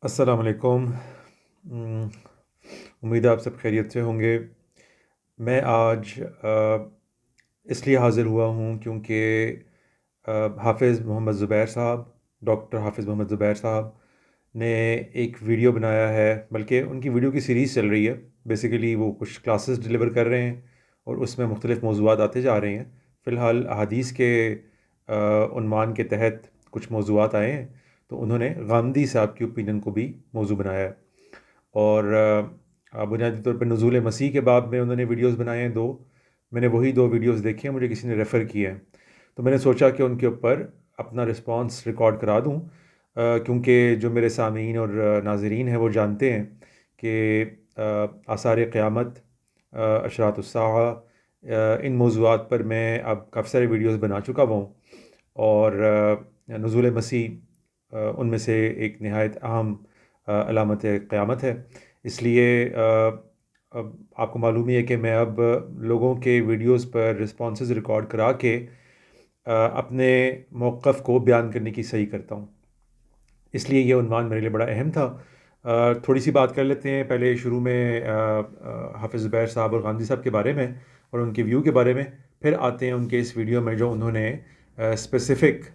السلام علیکم۔ امید ہے آپ سب خیریت سے ہوں گے۔ میں آج اس لیے حاضر ہوا ہوں کیونکہ حافظ محمد زبیر صاحب، ڈاکٹر حافظ محمد زبیر صاحب نے ایک ویڈیو بنایا ہے، بلکہ ان کی ویڈیو کی سیریز چل رہی ہے۔ بیسیکلی وہ کچھ کلاسز ڈلیور کر رہے ہیں اور اس میں مختلف موضوعات آتے جا رہے ہیں۔ فی الحال احادیث کے عنوان کے تحت کچھ موضوعات آئے ہیں، تو انہوں نے غامدی صاحب کی اوپینین کو بھی موضوع بنایا ہے۔ اور بنیادی طور پہ نزول مسیح کے باب میں انہوں نے ویڈیوز بنائے ہیں دو۔ میں نے وہی دو ویڈیوز دیکھے ہیں، مجھے کسی نے ریفر کیے ہیں، تو میں نے سوچا کہ ان کے اوپر اپنا رسپانس ریکارڈ کرا دوں، کیونکہ جو میرے سامعین اور ناظرین ہیں وہ جانتے ہیں کہ آثار قیامت، اشراط الساعہ، ان موضوعات پر میں اب کافی سارے ویڈیوز بنا چکا ہوں، اور نزول مسیح ان میں سے ایک نہایت اہم علامت قیامت ہے۔ اس لیے اب آپ کو معلوم ہی ہے کہ میں اب لوگوں کے ویڈیوز پر رسپانسز ریکارڈ کرا کے اپنے موقف کو بیان کرنے کی صحیح کرتا ہوں۔ اس لیے یہ عنوان میرے لیے بڑا اہم تھا۔ تھوڑی سی بات کر لیتے ہیں پہلے شروع میں حافظ زبیر صاحب اور غامدی صاحب کے بارے میں اور ان کے ویو کے بارے میں، پھر آتے ہیں ان کے اس ویڈیو میں جو انہوں نے اسپیسیفک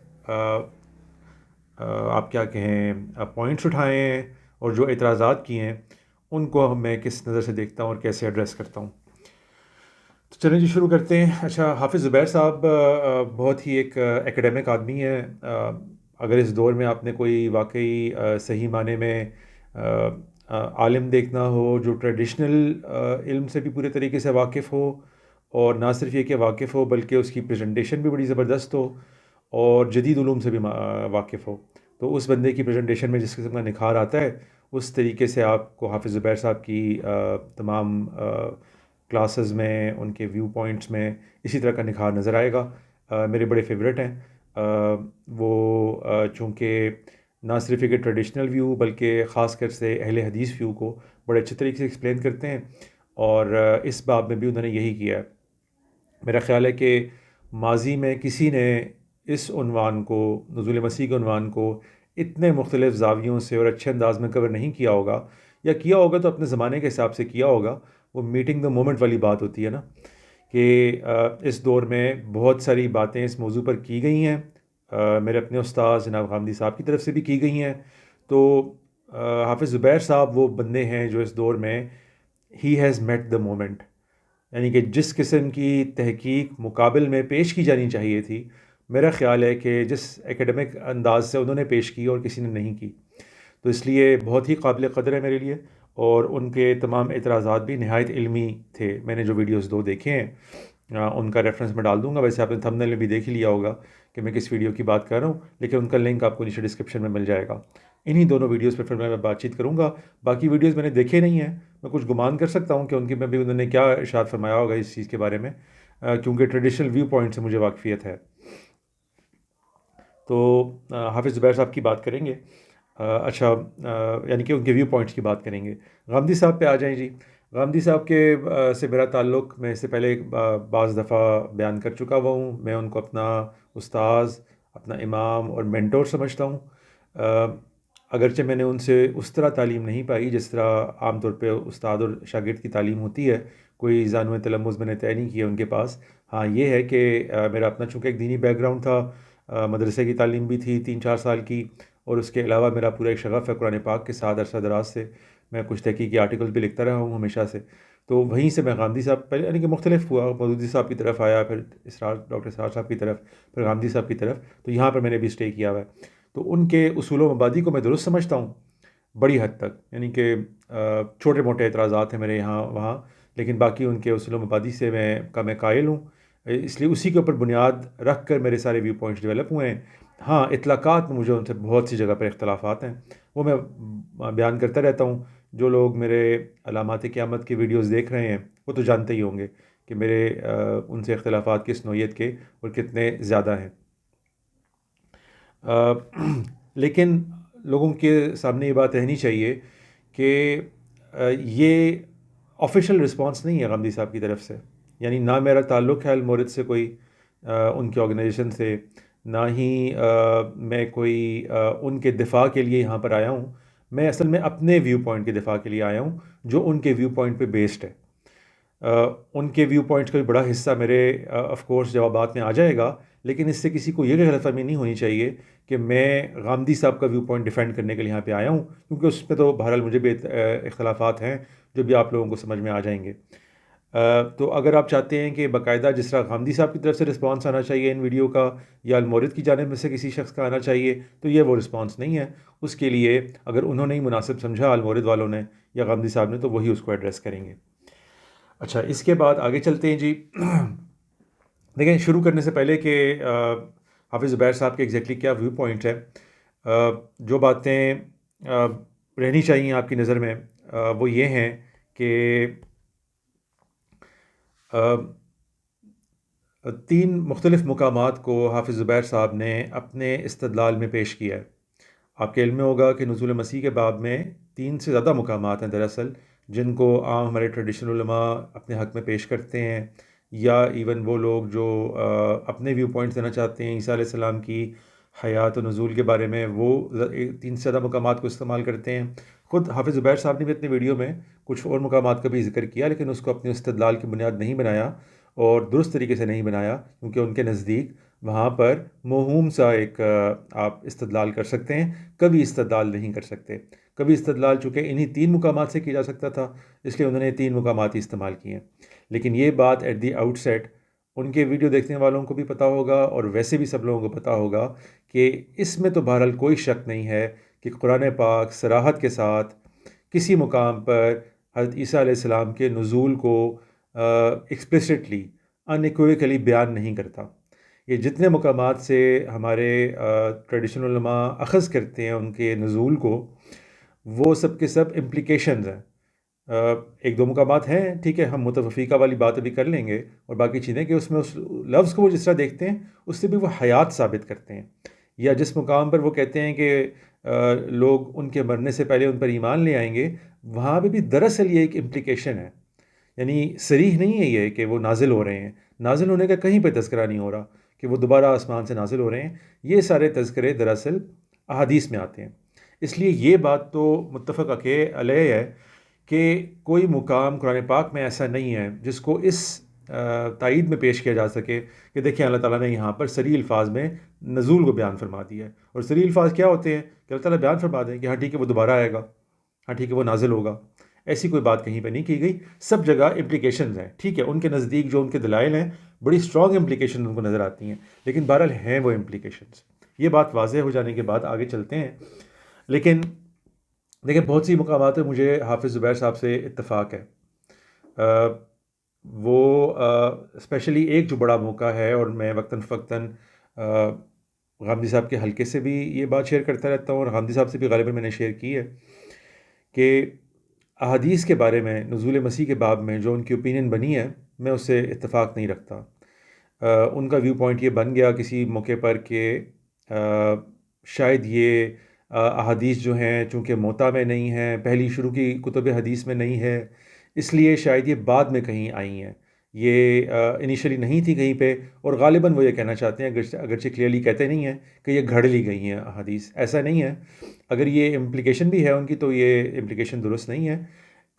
آپ کیا کہیں پوائنٹس اٹھائے ہیں اور جو اعتراضات کیے ہیں ان کو میں کس نظر سے دیکھتا ہوں اور کیسے ایڈریس کرتا ہوں۔ تو چلیں جی شروع کرتے ہیں۔ اچھا، حافظ زبیر صاحب بہت ہی ایک ایکیڈیمک آدمی ہے۔ اگر اس دور میں آپ نے کوئی واقعی صحیح معنی میں عالم دیکھنا ہو جو ٹریڈیشنل علم سے بھی پورے طریقے سے واقف ہو، اور نہ صرف یہ کہ واقف ہو بلکہ اس کی پریزنٹیشن بھی بڑی زبردست ہو اور جدید علوم سے بھی واقف ہو، تو اس بندے کی پریزنٹیشن میں جس قسم کا نکھار آتا ہے، اس طریقے سے آپ کو حافظ زبیر صاحب کی تمام کلاسز میں، ان کے ویو پوائنٹس میں اسی طرح کا نکھار نظر آئے گا۔ میرے بڑے فیورٹ ہیں وہ، چونکہ نہ صرف ایک ٹریڈیشنل ویو بلکہ خاص کر سے اہل حدیث ویو کو بڑے اچھے طریقے سے ایکسپلین کرتے ہیں، اور اس باب میں بھی انہوں نے یہی کیا ہے۔ میرا خیال ہے کہ ماضی میں کسی نے اس عنوان کو، نزول مسیح کے عنوان کو، اتنے مختلف زاویوں سے اور اچھے انداز میں کور نہیں کیا ہوگا، یا کیا ہوگا تو اپنے زمانے کے حساب سے کیا ہوگا۔ وہ میٹنگ دا مومنٹ والی بات ہوتی ہے نا، کہ اس دور میں بہت ساری باتیں اس موضوع پر کی گئی ہیں، میرے اپنے استاد جناب غامدی صاحب کی طرف سے بھی کی گئی ہیں۔ تو حافظ زبیر صاحب وہ بندے ہیں جو اس دور میں he has meet the moment, یعنی کہ جس قسم کی تحقیق مقابل میں پیش کی جانی چاہیے تھی، میرا خیال ہے کہ جس ایکیڈمک انداز سے انہوں نے پیش کی اور کسی نے نہیں کی، تو اس لیے بہت ہی قابل قدر ہے میرے لیے۔ اور ان کے تمام اعتراضات بھی نہایت علمی تھے۔ میں نے جو ویڈیوز دو دیکھے ہیں ان کا ریفرنس میں ڈال دوں گا، ویسے آپ نے تھمبنیل میں بھی دیکھ ہی لیا ہوگا کہ میں کس ویڈیو کی بات کر رہا ہوں، لیکن ان کا لنک آپ کو نیچے ڈسکرپشن میں مل جائے گا۔ انہی دونوں ویڈیوز پہ پھر میں بات چیت کروں گا۔ باقی ویڈیوز میں نے دیکھے نہیں ہیں، میں کچھ گمان کر سکتا ہوں کہ ان کی میں بھی انہوں نے کیا ارشاد فرمایا ہوگا اس چیز کے بارے میں، کیونکہ ٹریڈیشنل ویو پوائنٹ سے مجھے واقفیت ہے۔ تو حافظ زبیر صاحب کی بات کریں گے۔ اچھا، یعنی کہ ان کے ویو پوائنٹس کی بات کریں گے۔ غامدی صاحب پہ آ جائیں جی۔ غامدی صاحب کے سے میرا تعلق میں اس سے پہلے بعض دفعہ بیان کر چکا ہوا ہوں۔ میں ان کو اپنا استاذ، اپنا امام اور مینٹور سمجھتا ہوں۔ اگرچہ میں نے ان سے اس طرح تعلیم نہیں پائی جس طرح عام طور پہ استاد اور شاگرد کی تعلیم ہوتی ہے، کوئی زانو تلمذ میں نے طے نہیں کیا ان کے پاس۔ ہاں یہ ہے کہ میرا اپنا چونکہ ایک دینی بیک گراؤنڈ تھا، مدرسے کی تعلیم بھی تھی 3-4 سال کی، اور اس کے علاوہ میرا پورا ایک شغف ہے قرآن پاک کے ساتھ عرصہ دراز سے۔ میں کچھ تحقیقی آرٹیکل بھی لکھتا رہا ہوں ہمیشہ سے، تو وہیں سے میں غامدی صاحب پہلے یعنی کہ مختلف ہوا، مودودی صاحب کی طرف آیا، پھر ڈاکٹر اسرار صاحب کی طرف، پھر غامدی صاحب کی طرف، تو یہاں پر میں نے بھی اسٹے کیا ہوا ہے۔ تو ان کے اصول و مبادی کو میں درست سمجھتا ہوں بڑی حد تک، یعنی کہ چھوٹے موٹے اعتراضات ہیں میرے یہاں وہاں، لیکن باقی ان کے اصول و مبادی سے میں قائل ہوں، اس لیے اسی کے اوپر بنیاد رکھ کر میرے سارے ویو پوائنٹس ڈیولپ ہوئے ہیں۔ ہاں اطلاقات میں مجھے ان سے بہت سی جگہ پر اختلافات ہیں، وہ میں بیان کرتا رہتا ہوں۔ جو لوگ میرے علامات قیامت کی ویڈیوز دیکھ رہے ہیں وہ تو جانتے ہی ہوں گے کہ میرے ان سے اختلافات کس نوعیت کے اور کتنے زیادہ ہیں۔ لیکن لوگوں کے سامنے یہ بات رہنی چاہیے کہ یہ آفیشیل رسپانس نہیں ہے غامدی صاحب کی طرف سے، یعنی نہ میرا تعلق ہے المورد سے کوئی ان کی آرگنائزیشن سے، نہ ہی میں کوئی ان کے دفاع کے لیے یہاں پر آیا ہوں۔ میں اصل میں اپنے ویو پوائنٹ کے دفاع کے لیے آیا ہوں جو ان کے ویو پوائنٹ پہ بیسڈ ہے. ان کے ویو پوائنٹس کا بھی بڑا حصہ میرے آف کورس جوابات میں آ جائے گا، لیکن اس سے کسی کو یہ غلط فہمی نہیں ہونی چاہیے کہ میں غامدی صاحب کا ویو پوائنٹ ڈیفینڈ کرنے کے لیے یہاں پہ آیا ہوں، کیونکہ اس پہ تو بہرحال مجھے بھی اختلافات ہیں جو بھی آپ لوگوں کو سمجھ میں آ جائیں گے. تو اگر آپ چاہتے ہیں کہ باقاعدہ جس طرح غامدی صاحب کی طرف سے رسپانس آنا چاہیے ان ویڈیو کا، یا المورد کی جانب میں سے کسی شخص کا آنا چاہیے، تو یہ وہ رسپانس نہیں ہے. اس کے لیے اگر انہوں نے ہی مناسب سمجھا المورد والوں نے یا غامدی صاحب نے، تو وہی اس کو ایڈریس کریں گے. اچھا، اس کے بعد آگے چلتے ہیں جی. دیکھیں، شروع کرنے سے پہلے کہ حافظ زبیر صاحب کے ایگزیکٹلی کیا ویو پوائنٹ ہے، جو باتیں رہنی چاہیے آپ کی نظر میں وہ یہ ہیں کہ 3 مختلف مقامات کو حافظ زبیر صاحب نے اپنے استدلال میں پیش کیا ہے. آپ کے علم میں ہوگا کہ نزول مسیح کے باب میں 3 سے زیادہ مقامات ہیں دراصل، جن کو عام ہمارے ٹریڈیشنل علماء اپنے حق میں پیش کرتے ہیں، یا ایون وہ لوگ جو اپنے ویو پوائنٹس دینا چاہتے ہیں عیسیٰ علیہ السلام کی حیات و نزول کے بارے میں، وہ 3 سے زیادہ مقامات کو استعمال کرتے ہیں. خود حافظ زبیر صاحب نے بھی اپنے ویڈیو میں کچھ اور مقامات کا بھی ذکر کیا، لیکن اس کو اپنے استدلال کی بنیاد نہیں بنایا اور درست طریقے سے نہیں بنایا، کیونکہ ان کے نزدیک وہاں پر موہوم سا ایک آپ استدلال کر سکتے ہیں، کبھی استدلال نہیں کر سکتے. کبھی استدلال چونکہ انہی 3 مقامات سے کیا جا سکتا تھا، اس لیے انہوں نے 3 مقامات ہی استعمال کیے ہیں. لیکن یہ بات ایٹ دی آؤٹ سیٹ ان کے ویڈیو دیکھنے والوں کو بھی پتہ ہوگا، اور ویسے بھی سب لوگوں کو پتہ ہوگا کہ اس میں تو بہرحال کوئی شک نہیں ہے کہ قرآن پاک صراحت کے ساتھ کسی مقام پر حضرت عیسیٰ علیہ السلام کے نزول کو ایکسپلیسٹلی انیکویکلی بیان نہیں کرتا. یہ جتنے مقامات سے ہمارے ٹریڈیشنل علماء اخذ کرتے ہیں ان کے نزول کو، وہ سب کے سب امپلیکیشنز ہیں. ایک دو مقامات ہیں، ٹھیک ہے، ہم متفقہ والی بات ابھی کر لیں گے، اور باقی چیزیں کہ اس میں اس لفظ کو وہ جس طرح دیکھتے ہیں اس سے بھی وہ حیات ثابت کرتے ہیں. یا جس مقام پر وہ کہتے ہیں کہ لوگ ان کے مرنے سے پہلے ان پر ایمان لے آئیں گے، وہاں پہ بھی دراصل یہ ایک امپلیکیشن ہے. یعنی صریح نہیں ہے یہ کہ وہ نازل ہو رہے ہیں، نازل ہونے کا کہیں پہ تذکرہ نہیں ہو رہا کہ وہ دوبارہ آسمان سے نازل ہو رہے ہیں. یہ سارے تذکرے دراصل احادیث میں آتے ہیں. اس لیے یہ بات تو متفق علیہ ہے کہ کوئی مقام قرآن پاک میں ایسا نہیں ہے جس کو اس تائید میں پیش کیا جا سکے کہ دیکھیں اللہ تعالیٰ نے یہاں پر صریح الفاظ میں نزول کو بیان فرما دیا ہے. اور صریح الفاظ کیا ہوتے ہیں کہ اللہ تعالیٰ بیان فرما دیں کہ ہاں ٹھیک ہے وہ دوبارہ آئے گا، ہاں ٹھیک ہے وہ نازل ہوگا. ایسی کوئی بات کہیں پہ نہیں کی گئی. سب جگہ امپلیکیشنز ہیں، ٹھیک ہے، ان کے نزدیک جو ان کے دلائل ہیں بڑی اسٹرانگ امپلیکیشن ان کو نظر آتی ہیں، لیکن بہرحال ہیں وہ امپلیکیشنز. یہ بات واضح ہو جانے کے بعد آگے چلتے ہیں. لیکن دیکھیں، بہت سی مقامات میں مجھے حافظ زبیر صاحب سے اتفاق ہے. وہ اسپیشلی ایک جو بڑا موقع ہے، اور میں وقتاً فوقتاً غامدی صاحب کے حلقے سے بھی یہ بات شیئر کرتا رہتا ہوں، اور غامدی صاحب سے بھی غالباً میں نے شیئر کی ہے، کہ احادیث کے بارے میں نزول مسیح کے باب میں جو ان کی اوپینین بنی ہے، میں اس سے اتفاق نہیں رکھتا. ان کا ویو پوائنٹ یہ بن گیا کسی موقع پر کہ شاید یہ احادیث جو ہیں چونکہ موطا میں نہیں ہیں، پہلی شروع کی کتب حدیث میں نہیں ہے، اس لیے شاید یہ بعد میں کہیں آئی ہیں. یہ انیشلی نہیں تھی کہیں پہ، اور غالباً وہ یہ کہنا چاہتے ہیں، اگرچہ کلیئرلی کہتے نہیں ہیں کہ یہ گھڑ لی گئی ہیں احادیث. ایسا نہیں ہے. اگر یہ امپلیکیشن بھی ہے ان کی تو یہ امپلیکیشن درست نہیں ہے.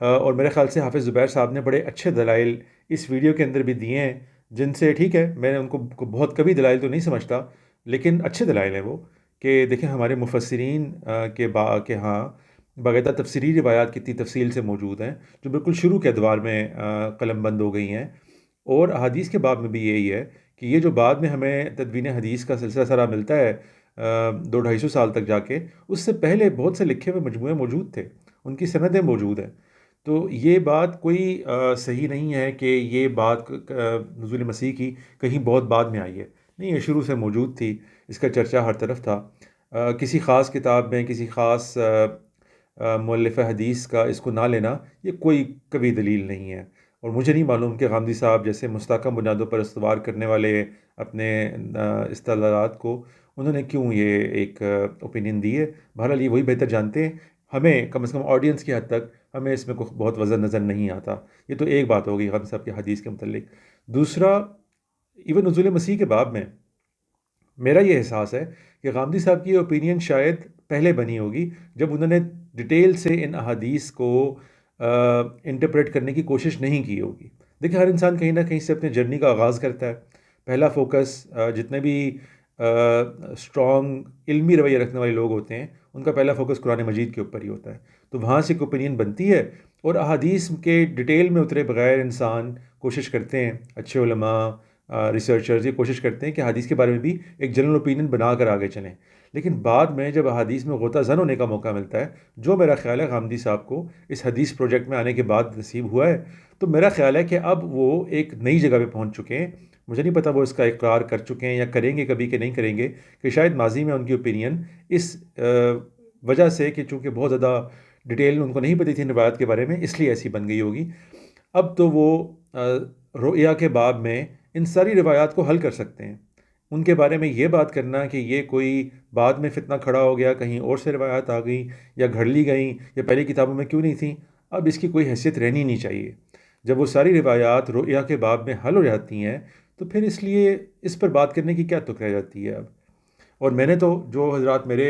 اور میرے خیال سے حافظ زبیر صاحب نے بڑے اچھے دلائل اس ویڈیو کے اندر بھی دیے ہیں، جن سے ٹھیک ہے میں نے ان کو بہت کبھی دلائل تو نہیں سمجھتا، لیکن اچھے دلائل ہیں وہ. کہ دیکھیں ہمارے مفسرین کے ہاں باقاعدہ تفسیری روایات کتنی تفصیل سے موجود ہیں، جو بالکل شروع کے ادوار میں قلم بند ہو گئی ہیں. اور احادیث کے باب میں بھی یہی ہے کہ یہ جو بعد میں ہمیں تدوین حدیث کا سلسلہ سرا ملتا ہے 200-250 سال تک جا کے، اس سے پہلے بہت سے لکھے ہوئے مجموعے موجود تھے، ان کی سندیں موجود ہیں. تو یہ بات کوئی صحیح نہیں ہے کہ یہ بات نزول مسیح کی کہیں بہت بعد میں آئی ہے. نہیں، یہ شروع سے موجود تھی، اس کا چرچہ ہر طرف تھا. کسی خاص کتاب میں کسی خاص مؤلف حدیث کا اس کو نہ لینا یہ کوئی کبھی دلیل نہیں ہے. اور مجھے نہیں معلوم کہ غامدی صاحب جیسے مستحکم بنیادوں پر استوار کرنے والے اپنے استدلالات کو انہوں نے کیوں یہ ایک اوپینین دی ہے. بہرحال یہ وہی بہتر جانتے ہیں. ہمیں کم از کم آڈینس کی حد تک ہمیں اس میں کوئی بہت وزن نظر نہیں آتا. یہ تو ایک بات ہوگی غامدی صاحب کے حدیث کے متعلق. دوسرا، ایون نزول مسیح کے باب میں میرا یہ احساس ہے کہ غامدی صاحب کی اوپینین شاید پہلے بنی ہوگی جب انہوں نے ڈیٹیل سے ان احادیث کو انٹرپریٹ کرنے کی کوشش نہیں کی ہوگی. دیکھیں ہر انسان کہیں نہ کہیں سے اپنے جرنی کا آغاز کرتا ہے. پہلا فوکس جتنے بھی اسٹرانگ علمی رویہ رکھنے والے لوگ ہوتے ہیں ان کا پہلا فوکس قرآن مجید کے اوپر ہی ہوتا ہے. تو وہاں سے ایک اوپینین بنتی ہے اور احادیث کے ڈیٹیل میں اترے بغیر انسان کوشش کرتے ہیں، اچھے علماء ریسرچرز یہ کوشش کرتے ہیں کہ حدیث کے بارے میں بھی ایک جنرل اوپینین بنا کر آگے چلیں. لیکن بعد میں جب حدیث میں غوطہ زن ہونے کا موقع ملتا ہے، جو میرا خیال ہے غامدی صاحب کو اس حدیث پروجیکٹ میں آنے کے بعد نصیب ہوا ہے، تو میرا خیال ہے کہ اب وہ ایک نئی جگہ پہ پہنچ چکے ہیں. مجھے نہیں پتا وہ اس کا اقرار کر چکے ہیں یا کریں گے کبھی کہ نہیں کریں گے، کہ شاید ماضی میں ان کی اوپینین اس وجہ سے کہ چونکہ بہت زیادہ ڈیٹیل ان کو نہیں پتہ تھی روایت کے بارے میں، اس لیے ایسی بن گئی ہوگی. اب تو وہ رؤیا کے باب میں ان ساری روایات کو حل کر سکتے ہیں. ان کے بارے میں یہ بات کرنا کہ یہ کوئی بعد میں فتنہ کھڑا ہو گیا، کہیں اور سے روایات آ گئیں یا گھڑ لی گئیں یا پہلی کتابوں میں کیوں نہیں تھیں، اب اس کی کوئی حیثیت رہنی نہیں چاہیے. جب وہ ساری روایات رؤیا کے باب میں حل ہو جاتی ہیں تو پھر اس لیے اس پر بات کرنے کی کیا تک رہ جاتی ہے اب. اور میں نے تو جو حضرات میرے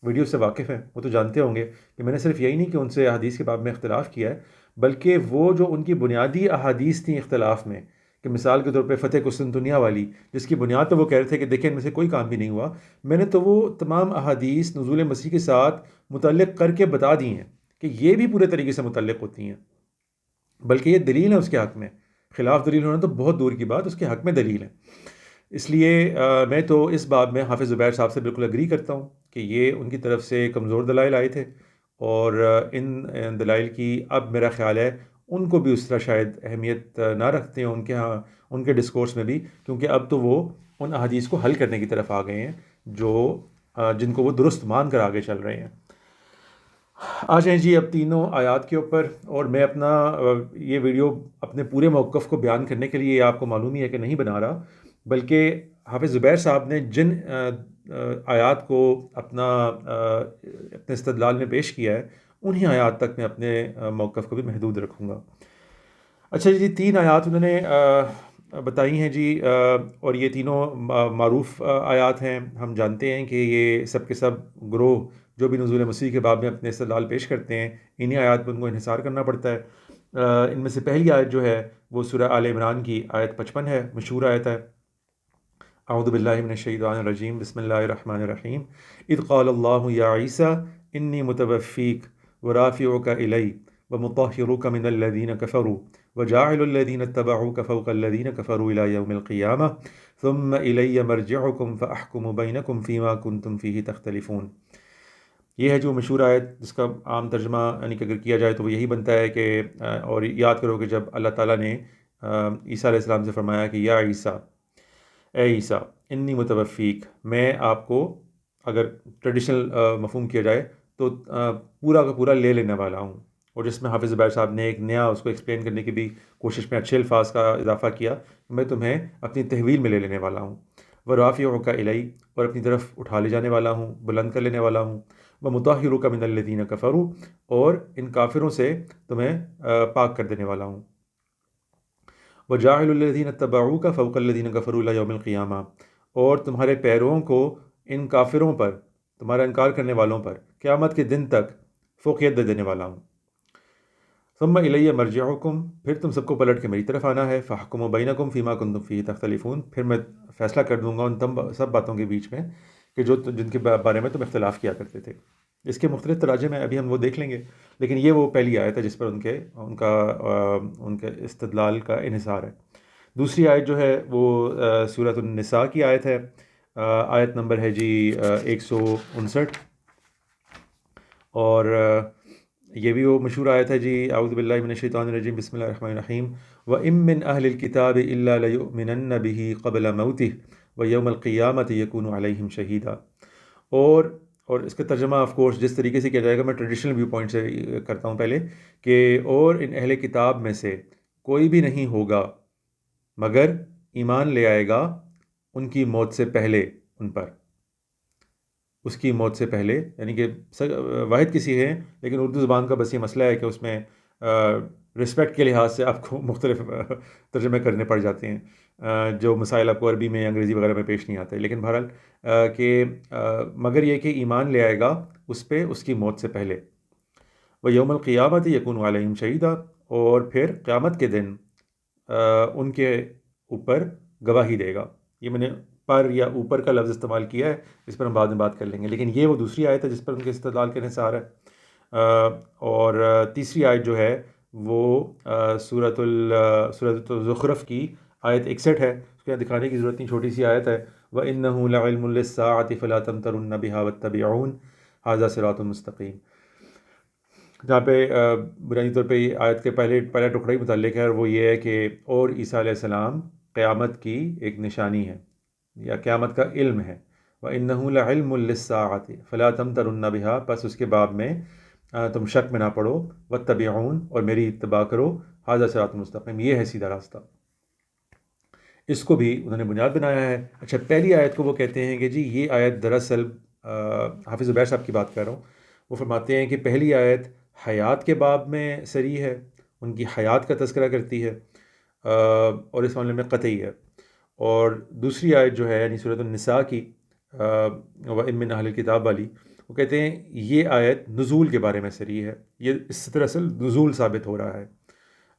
ویڈیو سے واقف ہیں وہ تو جانتے ہوں گے کہ میں نے صرف یہی نہیں کہ ان سے احادیث کے باب میں اختلاف کیا ہے، بلکہ وہ جو ان کی بنیادی احادیث تھیں اختلاف میں، کہ مثال کے طور پہ فتح قسطنطنیہ والی جس کی بنیاد تو وہ کہہ رہے تھے کہ دیکھیں ان میں سے کوئی کام بھی نہیں ہوا، میں نے تو وہ تمام احادیث نزول مسیح کے ساتھ متعلق کر کے بتا دی ہیں کہ یہ بھی پورے طریقے سے متعلق ہوتی ہیں، بلکہ یہ دلیل ہے اس کے حق میں. خلاف دلیل ہونا تو بہت دور کی بات، اس کے حق میں دلیل ہے. اس لیے میں تو اس باب میں حافظ زبیر صاحب سے بالکل اگری کرتا ہوں کہ یہ ان کی طرف سے کمزور دلائل آئے تھے، اور ان دلائل کی اب میرا خیال ہے ان کو بھی اس طرح شاید اہمیت نہ رکھتے ہیں ان کے ہاں ان کے ڈسکورس میں بھی، کیونکہ اب تو وہ ان احادیث کو حل کرنے کی طرف آ گئے ہیں جو جن کو وہ درست مان کر آگے چل رہے ہیں. آ جائیں جی اب تینوں آیات کے اوپر. اور میں اپنا یہ ویڈیو اپنے پورے موقف کو بیان کرنے کے لیے آپ کو معلوم ہی ہے کہ نہیں بنا رہا، بلکہ حافظ زبیر صاحب نے جن آیات کو اپنے استدلال میں پیش کیا ہے انہی آیات تک میں اپنے موقف کو بھی محدود رکھوں گا. اچھا جی، 3 آیات انہوں نے بتائی ہیں جی، اور یہ تینوں معروف آیات ہیں. ہم جانتے ہیں کہ یہ سب کے سب گروہ جو بھی نزول مسیح کے باب میں اپنے استدلال پیش کرتے ہیں انہی آیات پر ان کو انحصار کرنا پڑتا ہے. ان میں سے پہلی آیت جو ہے وہ سورہ آل عمران کی آیت 55 ہے، مشہور آیت ہے. اعوذ باللہ من الشیطان الرجیم، بسم اللہ الرحمن الرحیم. اذ قال اللہ یا عیسیٰ انی متوفیک ورافعک الی ومطہرک من الذین کفروا وجاعل الذین اتبعوک فوق الذین کفروا الی یوم القیامہ ثم الی مرجعکم فاحکم بینکم فیما کنتم فیہ تختلفون. یہ ہے جو مشہور آیت جس کا عام ترجمہ یعنی کہ اگر کیا جائے تو وہ یہی بنتا ہے کہ اور یاد کرو کہ جب اللہ تعالیٰ نے عیسیٰ علیہ السلام سے فرمایا کہ یا عیسیٰ، اے عیسیٰ، انی متوفیک، میں آپ کو اگر ٹریڈیشنل مفہوم کیا جائے تو پورا کا پورا لے لینے والا ہوں. اور جس میں حافظ زبیر صاحب نے ایک نیا اس کو ایکسپلین کرنے کی بھی کوشش میں اچھے الفاظ کا اضافہ کیا، میں تمہیں اپنی تحویل میں لے لینے والا ہوں. ورافعک الی، اور اپنی طرف اٹھا لے جانے والا ہوں، بلند کر لینے والا ہوں. ومطہرک من الذین کفروا، اور ان کافروں سے تمہیں پاک کر دینے والا ہوں. وجاعل الذین اتبعوک فوق الذین کفروا الی یوم القیامہ، اور تمہارے پیرووں کو ان کافروں پر، تمہارا انکار کرنے والوں پر قیامت کے دن تک فوقیت دے دینے والا ہوں. ثم الی مرجعکم، پھر تم سب کو پلٹ کے میری طرف آنا ہے. فاحکم بینکم فیما کنتم فیہ تختلفون، پھر میں فیصلہ کر دوں گا ان سب باتوں کے بیچ میں کہ جن کے بارے میں تم اختلاف کیا کرتے تھے. اس کے مختلف تراجم ہیں، ابھی ہم وہ دیکھ لیں گے، لیکن یہ وہ پہلی آیت ہے جس پر ان کے استدلال کا انحصار ہے. دوسری آیت جو ہے وہ سورۃ النساء کی آیت ہے، آیت نمبر ہے جی 159، اور یہ بھی وہ مشہور آیت ہے جی. اعوذ باللہ من الشیطان الرجیم، بسم اللہ الرحمن الرحیم. وَإِن مِّنْ أَهْلِ الْكِتَابِ إِلَّا لَيُؤْمِنَنَّ بِهِ قَبْلَ مَوْتِهِ وَيَوْمَ الْقِيَامَةِ يَكُونُ عَلَيْهِمْ شَهِيدًا. اور اس کا ترجمہ آف کورس جس طریقے سے کیا جائے گا، میں ٹریڈیشنل ویو پوائنٹ سے کرتا ہوں پہلے، کہ اور ان اہل کتاب میں سے کوئی بھی نہیں ہوگا مگر ایمان لے آئے گا ان کی موت سے پہلے، ان پر اس کی موت سے پہلے. یعنی کہ واحد کسی ہے، لیکن اردو زبان کا بس یہ مسئلہ ہے کہ اس میں رسپیکٹ کے لحاظ سے آپ کو مختلف ترجمے کرنے پڑ جاتے ہیں. جو مسائل آپ کو عربی میں انگریزی وغیرہ میں پیش نہیں آتے، لیکن بہرحال کہ مگر یہ کہ ایمان لے آئے گا اس پہ اس کی موت سے پہلے۔ وہ یوم القیامت یکون علیہم شہیدا، اور پھر قیامت کے دن ان کے اوپر گواہی دے گا۔ یہ میں نے پر یا اوپر کا لفظ استعمال کیا ہے، اس پر ہم بعد میں بات کر لیں گے، لیکن یہ وہ دوسری آیت ہے جس پر ان کے استدلال کرنے سے آ رہا ہے۔ اور تیسری آیت جو ہے وہ سورۃ الزخرف کی آیت 61 ہے، اس کو یہاں دکھانے کی ضرورت نہیں، چھوٹی سی آیت ہے۔ وَإِنَّهُ لَعِلْمٌ لِّلسَّاعَةِ فَلَا تَمْتَرُنَّ بِهَا وَاتَّبِعُونِ هَٰذَا صِرَاطٌ مُّسْتَقِيمٌ، جہاں پہ بنیادی طور پہ آیت کے پہلا ٹکڑا ہی متعلق ہے، اور وہ یہ ہے کہ اور عیسیٰ علیہ السلام قیامت کی ایک نشانی ہے یا قیامت کا علم ہے۔ وَإِنَّهُ لَعِلْمٌ لِّلسَّاعَةِ فَلَا تَمْتَرُنَّ بِهَا، پس اس کے باب میں تم شک میں نہ پڑو، وَاتَّبِعُونِ، اور میری اتباع کرو، هَٰذَا صِرَاطٌ مُّسْتَقِيمٌ، یہ ہے سیدھا راستہ۔ اس کو بھی انہوں نے بنیاد بنایا ہے۔ اچھا، پہلی آیت کو وہ کہتے ہیں کہ جی یہ آیت دراصل حافظ زبیر صاحب کی بات کر رہا ہوں، وہ فرماتے ہیں کہ پہلی آیت حیات کے باب میں صریح ہے، ان کی حیات کا تذکرہ کرتی ہے، اور اس معاملے میں قطعی ہے۔ اور دوسری آیت جو ہے یعنی سورۃ النساء کی وَإِن مِّنْ أَهْلِ الْكِتَابِ والی، وہ کہتے ہیں یہ آیت نزول کے بارے میں صریح ہے، یہ اس سے دراصل نزول ثابت ہو رہا ہے۔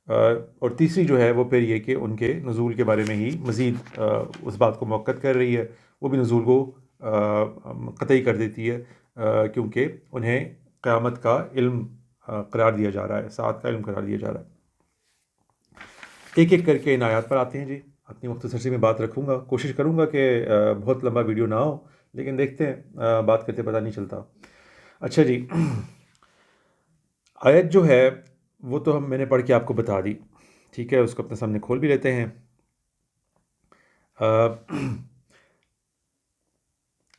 اور تیسری جو ہے وہ پھر یہ کہ ان کے نزول کے بارے میں ہی مزید اس بات کو موقت کر رہی ہے، وہ بھی نزول کو قطعی کر دیتی ہے، کیونکہ انہیں قیامت کا علم قرار دیا جا رہا ہے، ساعت کا علم قرار دیا جا رہا ہے۔ ایک ایک کر کے ان آیات پر آتے ہیں جی، اپنی مختصر سی میں بات رکھوں گا، کوشش کروں گا کہ بہت لمبا ویڈیو نہ ہو، لیکن دیکھتے ہیں، بات کرتے پتہ نہیں چلتا۔ اچھا جی، آیت جو ہے وہ تو میں نے پڑھ کے آپ کو بتا دی، ٹھیک ہے، اس کو اپنے سامنے کھول بھی لیتے ہیں۔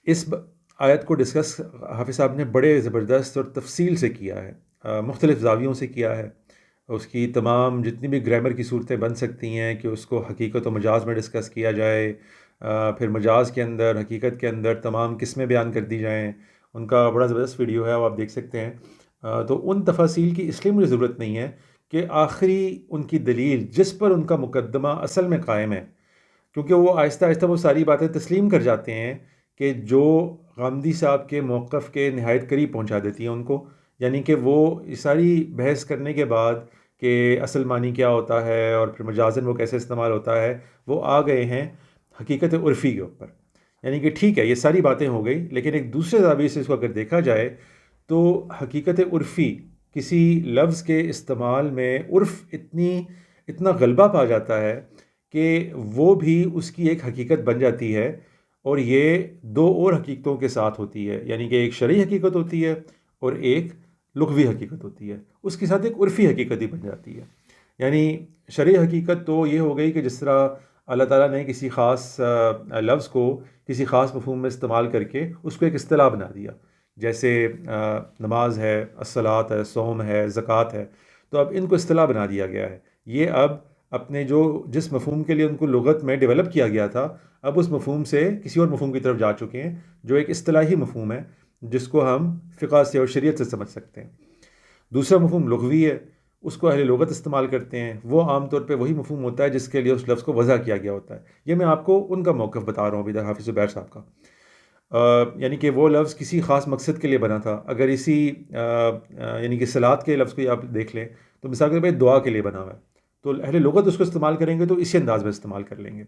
اس آیت کو ڈسکس حافظ صاحب نے بڑے زبردست اور تفصیل سے کیا ہے، مختلف زاویوں سے کیا ہے، اس کی تمام جتنی بھی گرامر کی صورتیں بن سکتی ہیں کہ اس کو حقیقت و مجاز میں ڈسکس کیا جائے، پھر مجاز کے اندر حقیقت کے اندر تمام قسمیں بیان کر دی جائیں، ان کا بڑا زبردست ویڈیو ہے، وہ آپ دیکھ سکتے ہیں۔ تو ان تفاصیل کی اس لیے مجھے ضرورت نہیں ہے کہ آخری ان کی دلیل جس پر ان کا مقدمہ اصل میں قائم ہے، کیونکہ وہ آہستہ آہستہ وہ ساری باتیں تسلیم کر جاتے ہیں کہ جو غامدی صاحب کے موقف کے نہایت قریب پہنچا دیتی ہیں ان کو، یعنی کہ وہ ساری بحث کرنے کے بعد کہ اصل معنی کیا ہوتا ہے اور پھر مجازن وہ کیسے استعمال ہوتا ہے، وہ آ گئے ہیں حقیقت عرفی کے اوپر، یعنی کہ ٹھیک ہے یہ ساری باتیں ہو گئی، لیکن ایک دوسرے زاویے سے اس کو اگر دیکھا جائے تو حقیقت عرفی کسی لفظ کے استعمال میں عرف اتنا غلبہ پا جاتا ہے کہ وہ بھی اس کی ایک حقیقت بن جاتی ہے، اور یہ دو اور حقیقتوں کے ساتھ ہوتی ہے، یعنی کہ ایک شرعی حقیقت ہوتی ہے اور ایک لغوی حقیقت ہوتی ہے، اس کے ساتھ ایک عرفی حقیقت ہی بن جاتی ہے۔ یعنی شرعی حقیقت تو یہ ہو گئی کہ جس طرح اللہ تعالیٰ نے کسی خاص لفظ کو کسی خاص مفہوم میں استعمال کر کے اس کو ایک اصطلاح بنا دیا، جیسے نماز ہے، الصلاۃ ہے، صوم ہے، زکوٰۃ ہے، تو اب ان کو اصطلاح بنا دیا گیا ہے۔ یہ اب اپنے جس مفہوم کے لیے ان کو لغت میں ڈیولپ کیا گیا تھا، اب اس مفہوم سے کسی اور مفہوم کی طرف جا چکے ہیں جو ایک اصطلاحی مفہوم ہے، جس کو ہم فقہ سے اور شریعت سے سمجھ سکتے ہیں۔ دوسرا مفہوم لغوی ہے، اس کو اہل لغت استعمال کرتے ہیں، وہ عام طور پہ وہی مفہوم ہوتا ہے جس کے لیے اس لفظ کو وضع کیا گیا ہوتا ہے۔ یہ میں آپ کو ان کا موقف بتا رہا ہوں ابھی حافظ زبیر صاحب کا، یعنی کہ وہ لفظ کسی خاص مقصد کے لیے بنا تھا۔ اگر اسی یعنی کہ صلاۃ کے لفظ کو آپ دیکھ لیں تو مثال کے طور پہ دعا کے لیے بنا ہوا ہے، تو اہل لغت اس کو استعمال کریں گے تو اسی انداز میں استعمال کر لیں گے،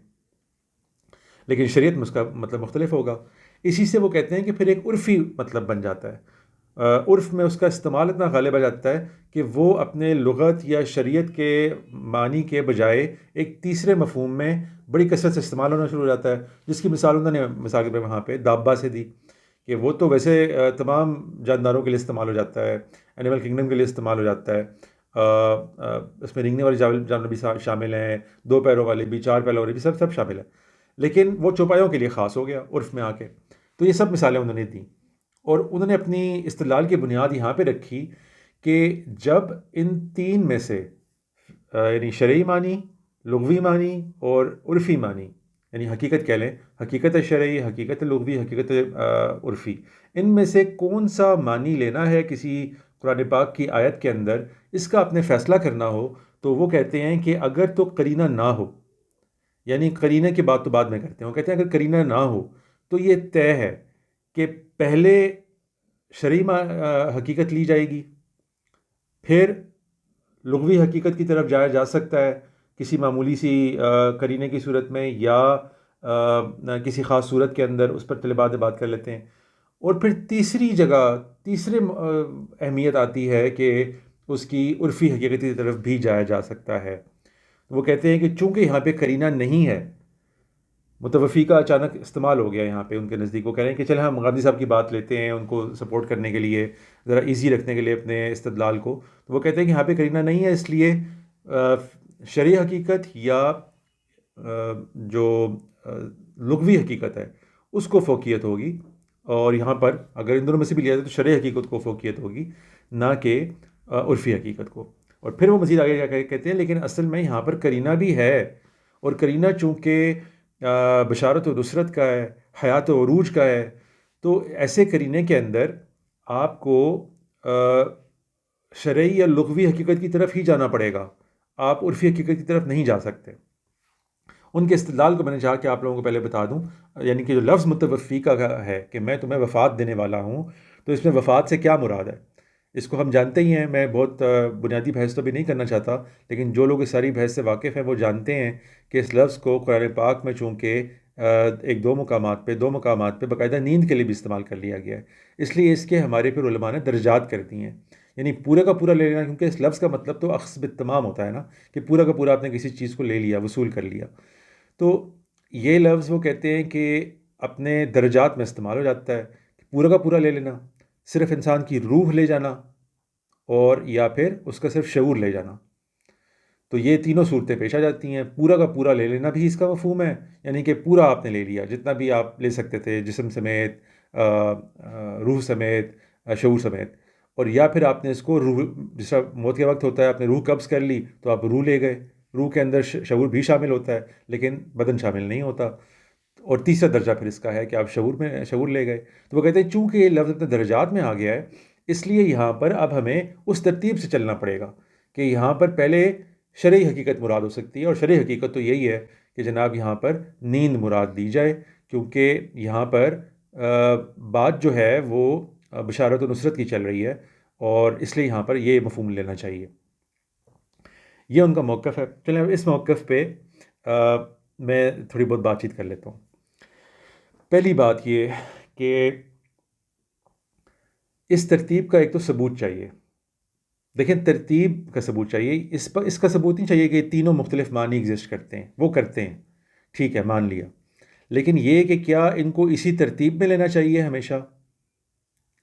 لیکن شریعت میں اس کا مطلب مختلف ہوگا۔ اسی سے وہ کہتے ہیں کہ پھر ایک عرفی مطلب بن جاتا ہے، عرف میں اس کا استعمال اتنا غالب آ جاتا ہے کہ وہ اپنے لغت یا شریعت کے معنی کے بجائے ایک تیسرے مفہوم میں بڑی کثرت سے استعمال ہونا شروع ہو جاتا ہے، جس کی مثال انہوں نے مثال کے طور پہ وہاں پہ دابہ سے دی کہ وہ تو ویسے تمام جانداروں کے لیے استعمال ہو جاتا ہے، اینیمل کنگڈم کے لیے استعمال ہو جاتا ہے، اس میں رینگنے والے جانور بھی شامل ہیں، دو پیروں والے بھی، چار پیروں والے بھی، سب شامل ہیں، لیکن وہ چوپایوں کے لیے خاص ہو گیا عرف میں آ کے۔ تو یہ سب مثالیں انہوں نے دیں، اور انہوں نے اپنی استدلال کی بنیاد یہاں پہ رکھی کہ جب ان تین میں سے یعنی شرعی معنی، لغوی معنی اور عرفی معنی، یعنی حقیقت کہہ لیں، حقیقت شرعی، حقیقت لغوی، حقیقت عرفی، ان میں سے کون سا معنی لینا ہے کسی قرآن پاک کی آیت کے اندر، اس کا اپنے فیصلہ کرنا ہو، تو وہ کہتے ہیں کہ اگر تو قرینہ نہ ہو، یعنی قرینہ کی بات تو بعد میں کرتے ہیں. وہ کہتے ہیں اگر قرینہ نہ ہو تو یہ طے ہے کہ پہلے شرعی حقیقت لی جائے گی، پھر لغوی حقیقت کی طرف جایا جا سکتا ہے کسی معمولی سی قرینے کی صورت میں، یا کسی خاص صورت کے اندر اس پر چلے بات کر لیتے ہیں. اور پھر تیسری جگہ، تیسرے اہمیت آتی ہے کہ اس کی عرفی حقیقت کی طرف بھی جایا جا سکتا ہے. وہ کہتے ہیں کہ چونکہ یہاں پہ قرینہ نہیں ہے، متوفی کا اچانک استعمال ہو گیا یہاں پہ ان کے نزدیک. وہ کہہ رہے ہیں کہ چلے ہم غازی صاحب کی بات لیتے ہیں ان کو سپورٹ کرنے کے لیے، ذرا ایزی رکھنے کے لیے اپنے استدلال کو. تو وہ کہتے ہیں کہ یہاں پہ قرینہ نہیں ہے، اس لیے شرعی حقیقت یا جو لغوی حقیقت ہے اس کو فوقیت ہوگی، اور یہاں پر اگر ان دونوں میں سے بھی لیا جائے تو شرعی حقیقت کو فوقیت ہوگی، نہ کہ عرفی حقیقت کو. اور پھر وہ مزید آگے جا کے کہتے ہیں لیکن اصل میں یہاں پر قرینہ بھی ہے، اور قرینہ چونکہ بشارت و نصرت کا ہے، حیات و عروج کا ہے، تو ایسے قرینے کے اندر آپ کو شرعی یا لغوی حقیقت کی طرف ہی جانا پڑے گا، آپ عرفی حقیقت کی طرف نہیں جا سکتے. ان کے استدلال کو میں نے چاہا کہ آپ لوگوں کو پہلے بتا دوں. یعنی کہ جو لفظ متوفی کا ہے کہ میں تمہیں وفات دینے والا ہوں، تو اس میں وفات سے کیا مراد ہے اس کو ہم جانتے ہی ہیں. میں بہت بنیادی بحث تو بھی نہیں کرنا چاہتا، لیکن جو لوگ اس ساری بحث سے واقف ہیں وہ جانتے ہیں کہ اس لفظ کو قرآن پاک میں چونکہ ایک دو مقامات پہ باقاعدہ نیند کے لیے بھی استعمال کر لیا گیا ہے، اس لیے اس کے ہمارے پھر علماء نے درجات کر دی ہیں. یعنی پورا کا پورا لے لینا، کیونکہ اس لفظ کا مطلب تو اخذ بالتمام ہوتا ہے نا، کہ پورا کا پورا آپ نے کسی چیز کو لے لیا، وصول کر لیا. تو یہ لفظ وہ کہتے ہیں کہ اپنے درجات میں استعمال ہو جاتا ہے، کہ پورا کا پورا لے لینا، صرف انسان کی روح لے جانا، اور یا پھر اس کا صرف شعور لے جانا. تو یہ تینوں صورتیں پیش آ جاتی ہیں. پورا کا پورا لے لینا بھی اس کا مفہوم ہے، یعنی کہ پورا آپ نے لے لیا، جتنا بھی آپ لے سکتے تھے، جسم سمیت، روح سمیت، شعور سمیت. اور یا پھر آپ نے اس کو روح، جس طرح موت کے وقت ہوتا ہے آپ نے روح قبض کر لی تو آپ روح لے گئے، روح کے اندر شعور بھی شامل ہوتا ہے لیکن بدن شامل نہیں ہوتا. اور تیسرا درجہ پھر اس کا ہے کہ آپ شعور لے گئے. تو وہ کہتے ہیں چونکہ یہ لفظ اپنے درجات میں آ گیا ہے، اس لیے یہاں پر اب ہمیں اس ترتیب سے چلنا پڑے گا کہ یہاں پر پہلے شرعی حقیقت مراد ہو سکتی ہے، اور شرعی حقیقت تو یہی ہے کہ جناب یہاں پر نیند مراد دی جائے، کیونکہ یہاں پر بات جو ہے وہ بشارت و نصرت کی چل رہی ہے، اور اس لیے یہاں پر یہ مفہوم لینا چاہیے. یہ ان کا موقف ہے. چلیں اس موقف پہ میں تھوڑی بہت بات چیت کر لیتا ہوں. پہلی بات یہ کہ اس ترتیب کا ایک تو ثبوت چاہیے. دیکھیں ترتیب کا ثبوت چاہیے، اس کا ثبوت نہیں چاہیے کہ تینوں مختلف معنی ایگزسٹ کرتے ہیں. وہ کرتے ہیں، ٹھیک ہے، مان لیا، لیکن یہ کہ کیا ان کو اسی ترتیب میں لینا چاہیے ہمیشہ،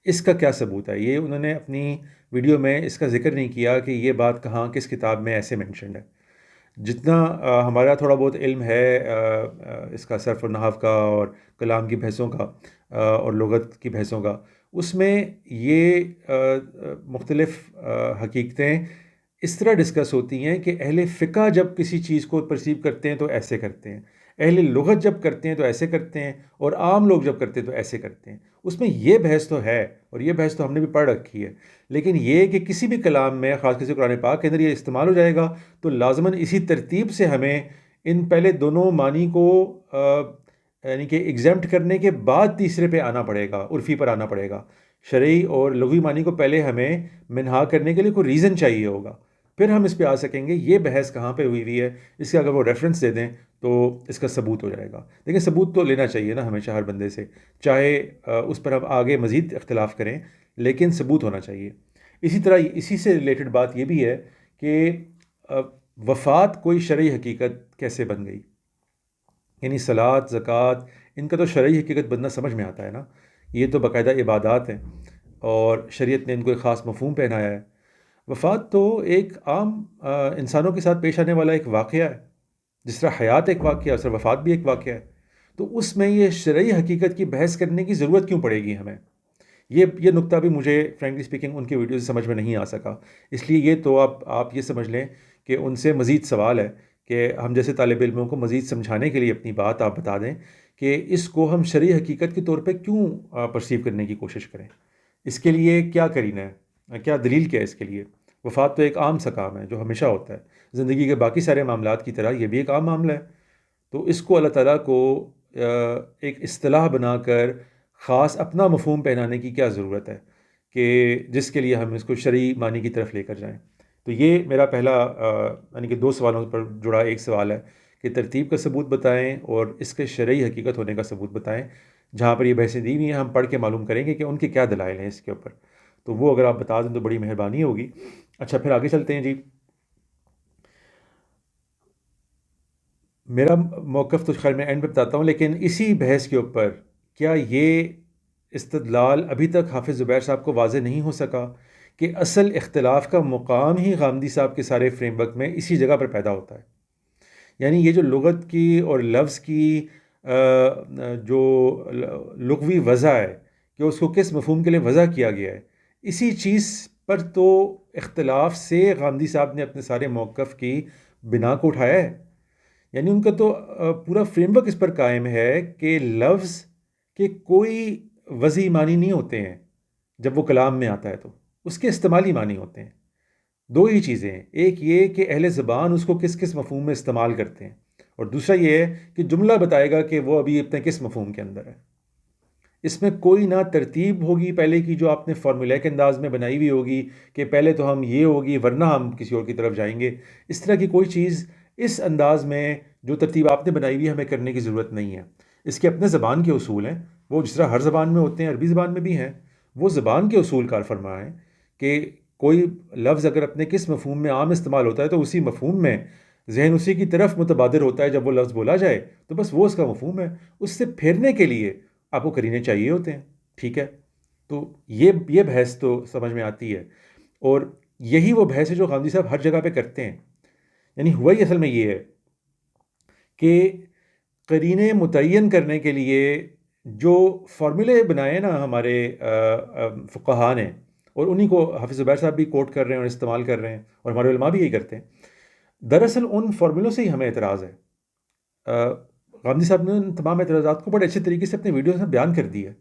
اس کا کیا ثبوت ہے؟ یہ انہوں نے اپنی ویڈیو میں اس کا ذکر نہیں کیا کہ یہ بات کہاں کس کتاب میں ایسے مینشنڈ ہے. جتنا ہمارا تھوڑا بہت علم ہے اس کا صرف و نحو کا اور کلام کی بحثوں کا اور لغت کی بحثوں کا، اس میں یہ مختلف حقیقتیں اس طرح ڈسکس ہوتی ہیں کہ اہل فقہ جب کسی چیز کو پرسیو کرتے ہیں تو ایسے کرتے ہیں، اہل لغت جب کرتے ہیں تو ایسے کرتے ہیں، اور عام لوگ جب کرتے ہیں تو ایسے کرتے ہیں. اس میں یہ بحث تو ہے، اور یہ بحث تو ہم نے بھی پڑھ رکھی ہے. لیکن یہ کہ کسی بھی کلام میں، خاص کر قرآن پاک کے اندر یہ استعمال ہو جائے گا تو لازماً اسی ترتیب سے ہمیں ان پہلے دونوں معنی کو یعنی کہ ایگزیمپٹ کرنے کے بعد تیسرے پہ آنا پڑے گا، عرفی پر آنا پڑے گا. شرعی اور لغوی معنی کو پہلے ہمیں منہا کرنے کے لیے کوئی ریزن چاہیے ہوگا، پھر ہم اس پہ آ سکیں گے. یہ بحث کہاں پہ ہوئی ہے، اس کا اگر وہ ریفرنس دے دیں تو اس کا ثبوت ہو جائے گا. لیکن ثبوت تو لینا چاہیے نا ہمیشہ ہر بندے سے، چاہے اس پر ہم آگے مزید اختلاف کریں، لیکن ثبوت ہونا چاہیے. اسی طرح اسی سے ریلیٹڈ بات یہ بھی ہے کہ وفات کوئی شرعی حقیقت کیسے بن گئی؟ یعنی صلاۃ، زکوٰۃ، ان کا تو شرعی حقیقت بننا سمجھ میں آتا ہے نا، یہ تو باقاعدہ عبادات ہیں اور شریعت نے ان کو ایک خاص مفہوم پہنایا ہے. وفات تو ایک عام انسانوں کے ساتھ پیش آنے والا ایک واقعہ ہے، جس طرح حیات ایک واقعہ ہے اس طرح وفات بھی ایک واقعہ ہے. تو اس میں یہ شرعی حقیقت کی بحث کرنے کی ضرورت کیوں پڑے گی ہمیں؟ یہ نقطہ بھی مجھے فرینکلی اسپیکنگ ان کی ویڈیو سے سمجھ میں نہیں آ سکا. اس لیے یہ تو آپ یہ سمجھ لیں کہ ان سے مزید سوال ہے کہ ہم جیسے طالب علموں کو مزید سمجھانے کے لیے اپنی بات آپ بتا دیں کہ اس کو ہم شرعی حقیقت کے طور پہ کیوں پرسیو کرنے کی کوشش کریں. اس کے لیے کیا کرنا ہے، کیا دلیل کیا ہے اس کے لیے؟ وفات تو ایک عام سا کام ہے جو ہمیشہ ہوتا ہے، زندگی کے باقی سارے معاملات کی طرح یہ بھی ایک عام معاملہ ہے. تو اس کو اللہ تعالیٰ کو ایک اصطلاح بنا کر خاص اپنا مفہوم پہنانے کی کیا ضرورت ہے کہ جس کے لیے ہم اس کو شرعی معنی کی طرف لے کر جائیں؟ تو یہ میرا پہلا یعنی کہ 2 سوالوں پر جڑا ایک سوال ہے کہ ترتیب کا ثبوت بتائیں اور اس کے شرعی حقیقت ہونے کا ثبوت بتائیں. جہاں پر یہ بحثیں دی ہوئی ہیں ہم پڑھ کے معلوم کریں گے کہ ان کے کیا دلائل ہیں اس کے اوپر. تو وہ اگر آپ بتا دیں تو بڑی مہربانی ہوگی. اچھا پھر آگے چلتے ہیں جی. میرا موقف تو خیر میں اینڈ پہ بتاتا ہوں، لیکن اسی بحث کے اوپر کیا یہ استدلال ابھی تک حافظ زبیر صاحب کو واضح نہیں ہو سکا کہ اصل اختلاف کا مقام ہی غامدی صاحب کے سارے فریم ورک میں اسی جگہ پر پیدا ہوتا ہے؟ یعنی یہ جو لغت کی اور لفظ کی جو لغوی وضع ہے کہ اس کو کس مفہوم کے لیے وضع کیا گیا ہے، اسی چیز پر تو اختلاف سے غامدی صاحب نے اپنے سارے موقف کی بنا کو اٹھایا ہے. یعنی ان کا تو پورا فریم ورک اس پر قائم ہے کہ لفظ کے کوئی وضعی معنی نہیں ہوتے ہیں. جب وہ کلام میں آتا ہے تو اس کے استعمالی معنی ہوتے ہیں. 2 ہی چیزیں ہیں، ایک یہ کہ اہل زبان اس کو کس کس مفہوم میں استعمال کرتے ہیں، اور دوسرا یہ ہے کہ جملہ بتائے گا کہ وہ ابھی اپنے کس مفہوم کے اندر ہے. اس میں کوئی نہ ترتیب ہوگی پہلے کی جو آپ نے فارمولہ کے انداز میں بنائی ہوئی ہوگی کہ پہلے تو ہم یہ ہوگی ورنہ ہم کسی اور کی طرف جائیں گے. اس طرح کی کوئی چیز اس انداز میں جو ترتیب آپ نے بنائی ہوئی ہمیں کرنے کی ضرورت نہیں ہے. اس کے اپنے زبان کے اصول ہیں، وہ جس طرح ہر زبان میں ہوتے ہیں، عربی زبان میں بھی ہیں. وہ زبان کے اصول کار فرما ہیں کہ کوئی لفظ اگر اپنے کس مفہوم میں عام استعمال ہوتا ہے تو اسی مفہوم میں ذہن اسی کی طرف متبادر ہوتا ہے جب وہ لفظ بولا جائے تو بس وہ اس کا مفہوم ہے. اس سے پھیرنے کے لیے آپ کو قرینے چاہیے ہوتے ہیں. ٹھیک ہے، تو یہ بحث تو سمجھ میں آتی ہے، اور یہی وہ بحث ہے جو غامدی صاحب ہر جگہ پہ کرتے ہیں. یعنی ہوا ہی اصل میں یہ ہے کہ قرینے متعین کرنے کے لیے جو فارمولے بنائے نا ہمارے فقہا نے، اور انہی کو حافظ زبیر صاحب بھی کوٹ کر رہے ہیں اور استعمال کر رہے ہیں، اور ہمارے علماء بھی یہی کرتے ہیں. دراصل ان فارمولوں سے ہی ہمیں اعتراض ہے. غامدی صاحب نے ان تمام اعتراضات کو بڑے اچھے طریقے سے اپنے ویڈیوز میں بیان کر دیا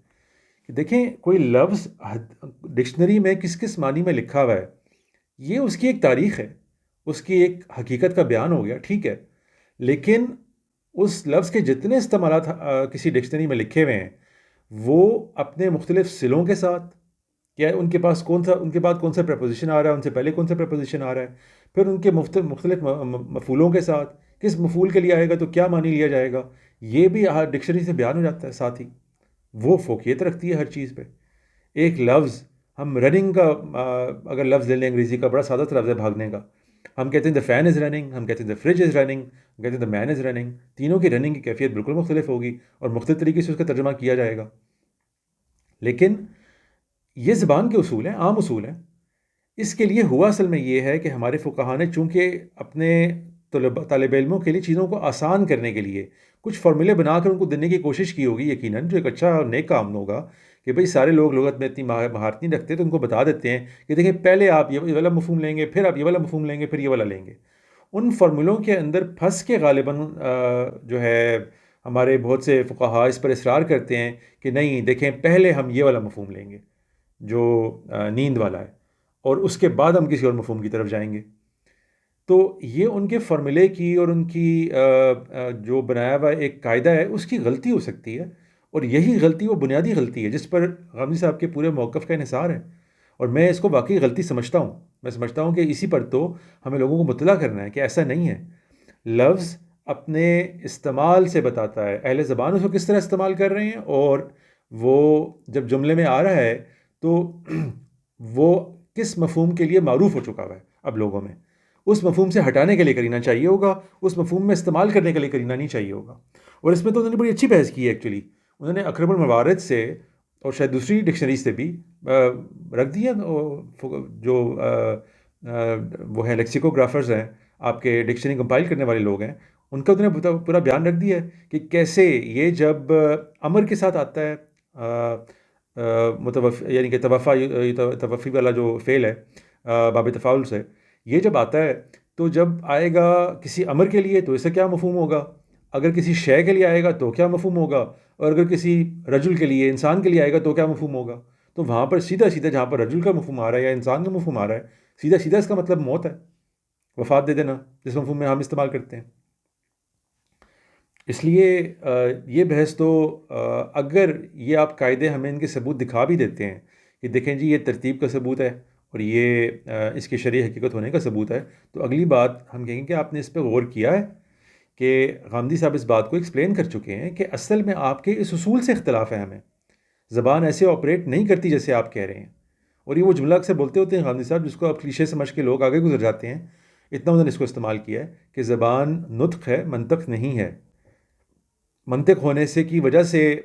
کہ دیکھیں کوئی لفظ ڈکشنری میں کس کس معنی میں لکھا ہوا ہے، یہ اس کی ایک تاریخ ہے، اس کی ایک حقیقت کا بیان ہو گیا، ٹھیک ہے. لیکن اس لفظ کے جتنے استعمالات کسی ڈکشنری میں لکھے ہوئے ہیں وہ اپنے مختلف صلوں کے ساتھ، کیا ان کے پاس ان کے بعد کون سا پریپوزیشن آ رہا ہے، ان سے پہلے کون سا پریپوزیشن آ رہا ہے، پھر ان کے مختلف مفعولوں کے ساتھ کس مفعول کے لیے آئے گا تو کیا معنی لیا جائے گا، یہ بھی ڈکشنری سے بیان ہو جاتا ہے. ساتھ ہی وہ فوقیت رکھتی ہے ہر چیز پہ. ایک لفظ ہم رننگ کا اگر لفظ لے لیں انگریزی کا، بڑا سادہ لفظ ہے بھاگنے کا. ہم کہتے ہیں دا فین از رننگ، ہم کہتے ہیں دا فریج از رننگ، ہم کہتے ہیں دا مین از رننگ. تینوں کی رننگ کی کیفیت بالکل مختلف ہوگی اور مختلف طریقے سے اس کا ترجمہ کیا جائے گا. لیکن یہ زبان کے اصول ہیں، عام اصول ہیں. اس کے لیے ہوا اصل میں یہ ہے کہ ہمارے فقہا نے چونکہ اپنے طالب علموں کے لیے چیزوں کو آسان کرنے کے لیے کچھ فارمولے بنا کر ان کو دینے کی کوشش کی ہوگی، یقیناً جو ایک اچھا اور نیک کام ہوگا کہ بھئی سارے لوگ لغت میں اتنی مہارت نہیں رکھتے، تو ان کو بتا دیتے ہیں کہ دیکھیں پہلے آپ یہ والا مفہوم لیں گے، پھر آپ یہ والا مفہوم لیں گے، پھر یہ والا لیں گے. ان فارمولوں کے اندر پھنس کے غالباً جو ہے ہمارے بہت سے فقہا اس پر اصرار کرتے ہیں کہ نہیں دیکھیں پہلے ہم یہ والا مفہوم لیں گے جو نیند والا ہے، اور اس کے بعد ہم کسی اور مفہوم کی طرف جائیں گے. تو یہ ان کے فارمولے کی اور ان کی جو بنایا ہوا ایک قاعدہ ہے اس کی غلطی ہو سکتی ہے، اور یہی غلطی وہ بنیادی غلطی ہے جس پر غامدی صاحب کے پورے موقف کا انحصار ہے. اور میں اس کو واقعی غلطی سمجھتا ہوں. میں سمجھتا ہوں کہ اسی پر تو ہمیں لوگوں کو مطلع کرنا ہے کہ ایسا نہیں ہے. لفظ اپنے استعمال سے بتاتا ہے، اہل زبان اس کو کس طرح استعمال کر رہے ہیں، اور وہ جب جملے میں آ رہا ہے تو وہ کس مفہوم کے لیے معروف ہو چکا ہوا ہے اب لوگوں میں. اس مفہوم سے ہٹانے کے لیے کرنا چاہیے ہوگا، اس مفہوم میں استعمال کرنے کے لیے کرنا نہیں چاہیے ہوگا. اور اس میں تو انہوں نے بڑی اچھی بحث کی ہے ایکچولی. انہوں نے اقرب الموارد سے اور شاید دوسری ڈکشنری سے بھی رکھ دیا، جو وہ ہیں لیکسیکوگرافرز ہیں، آپ کے ڈکشنری کمپائل کرنے والے لوگ ہیں، ان کا انہوں نے پورا بیان رکھ دیا ہے کہ کیسے یہ جب امر کے ساتھ آتا ہے، یعنی کہ توفی والا جو فعل ہے باب تفاعل سے، یہ جب آتا ہے تو جب آئے گا کسی امر کے لیے تو اس سے کیا مفہوم ہوگا، اگر کسی شے کے لیے آئے گا تو کیا مفہوم ہوگا، اور اگر کسی رجل کے لیے، انسان کے لیے آئے گا تو کیا مفہوم ہوگا. تو وہاں پر سیدھا سیدھا جہاں پر رجل کا مفہوم آ رہا ہے یا انسان کا مفہوم آ رہا ہے، سیدھا سیدھا اس کا مطلب موت ہے، وفات دے دینا، جس مفہوم میں ہم استعمال کرتے ہیں. اس لیے یہ بحث تو اگر یہ آپ قاعدے ہمیں ان کے ثبوت دکھا بھی دیتے ہیں کہ دیکھیں جی یہ ترتیب کا ثبوت ہے اور یہ اس کی شرعی حقیقت ہونے کا ثبوت ہے، تو اگلی بات ہم کہیں گے کہ آپ نے اس پہ غور کیا ہے کہ غامدی صاحب اس بات کو ایکسپلین کر چکے ہیں کہ اصل میں آپ کے اس اصول سے اختلاف ہے، ہمیں زبان ایسے آپریٹ نہیں کرتی جیسے آپ کہہ رہے ہیں۔ اور یہ وہ جملہ اکثر بولتے ہوتے ہیں غامدی صاحب، جس کو آپ کلیشے سمجھ کے لوگ آگے گزر جاتے ہیں، اتنا انہوں نے اس کو استعمال کیا ہے کہ زبان نطق ہے، منطق نہیں ہے۔ منطق ہونے سے کی وجہ سے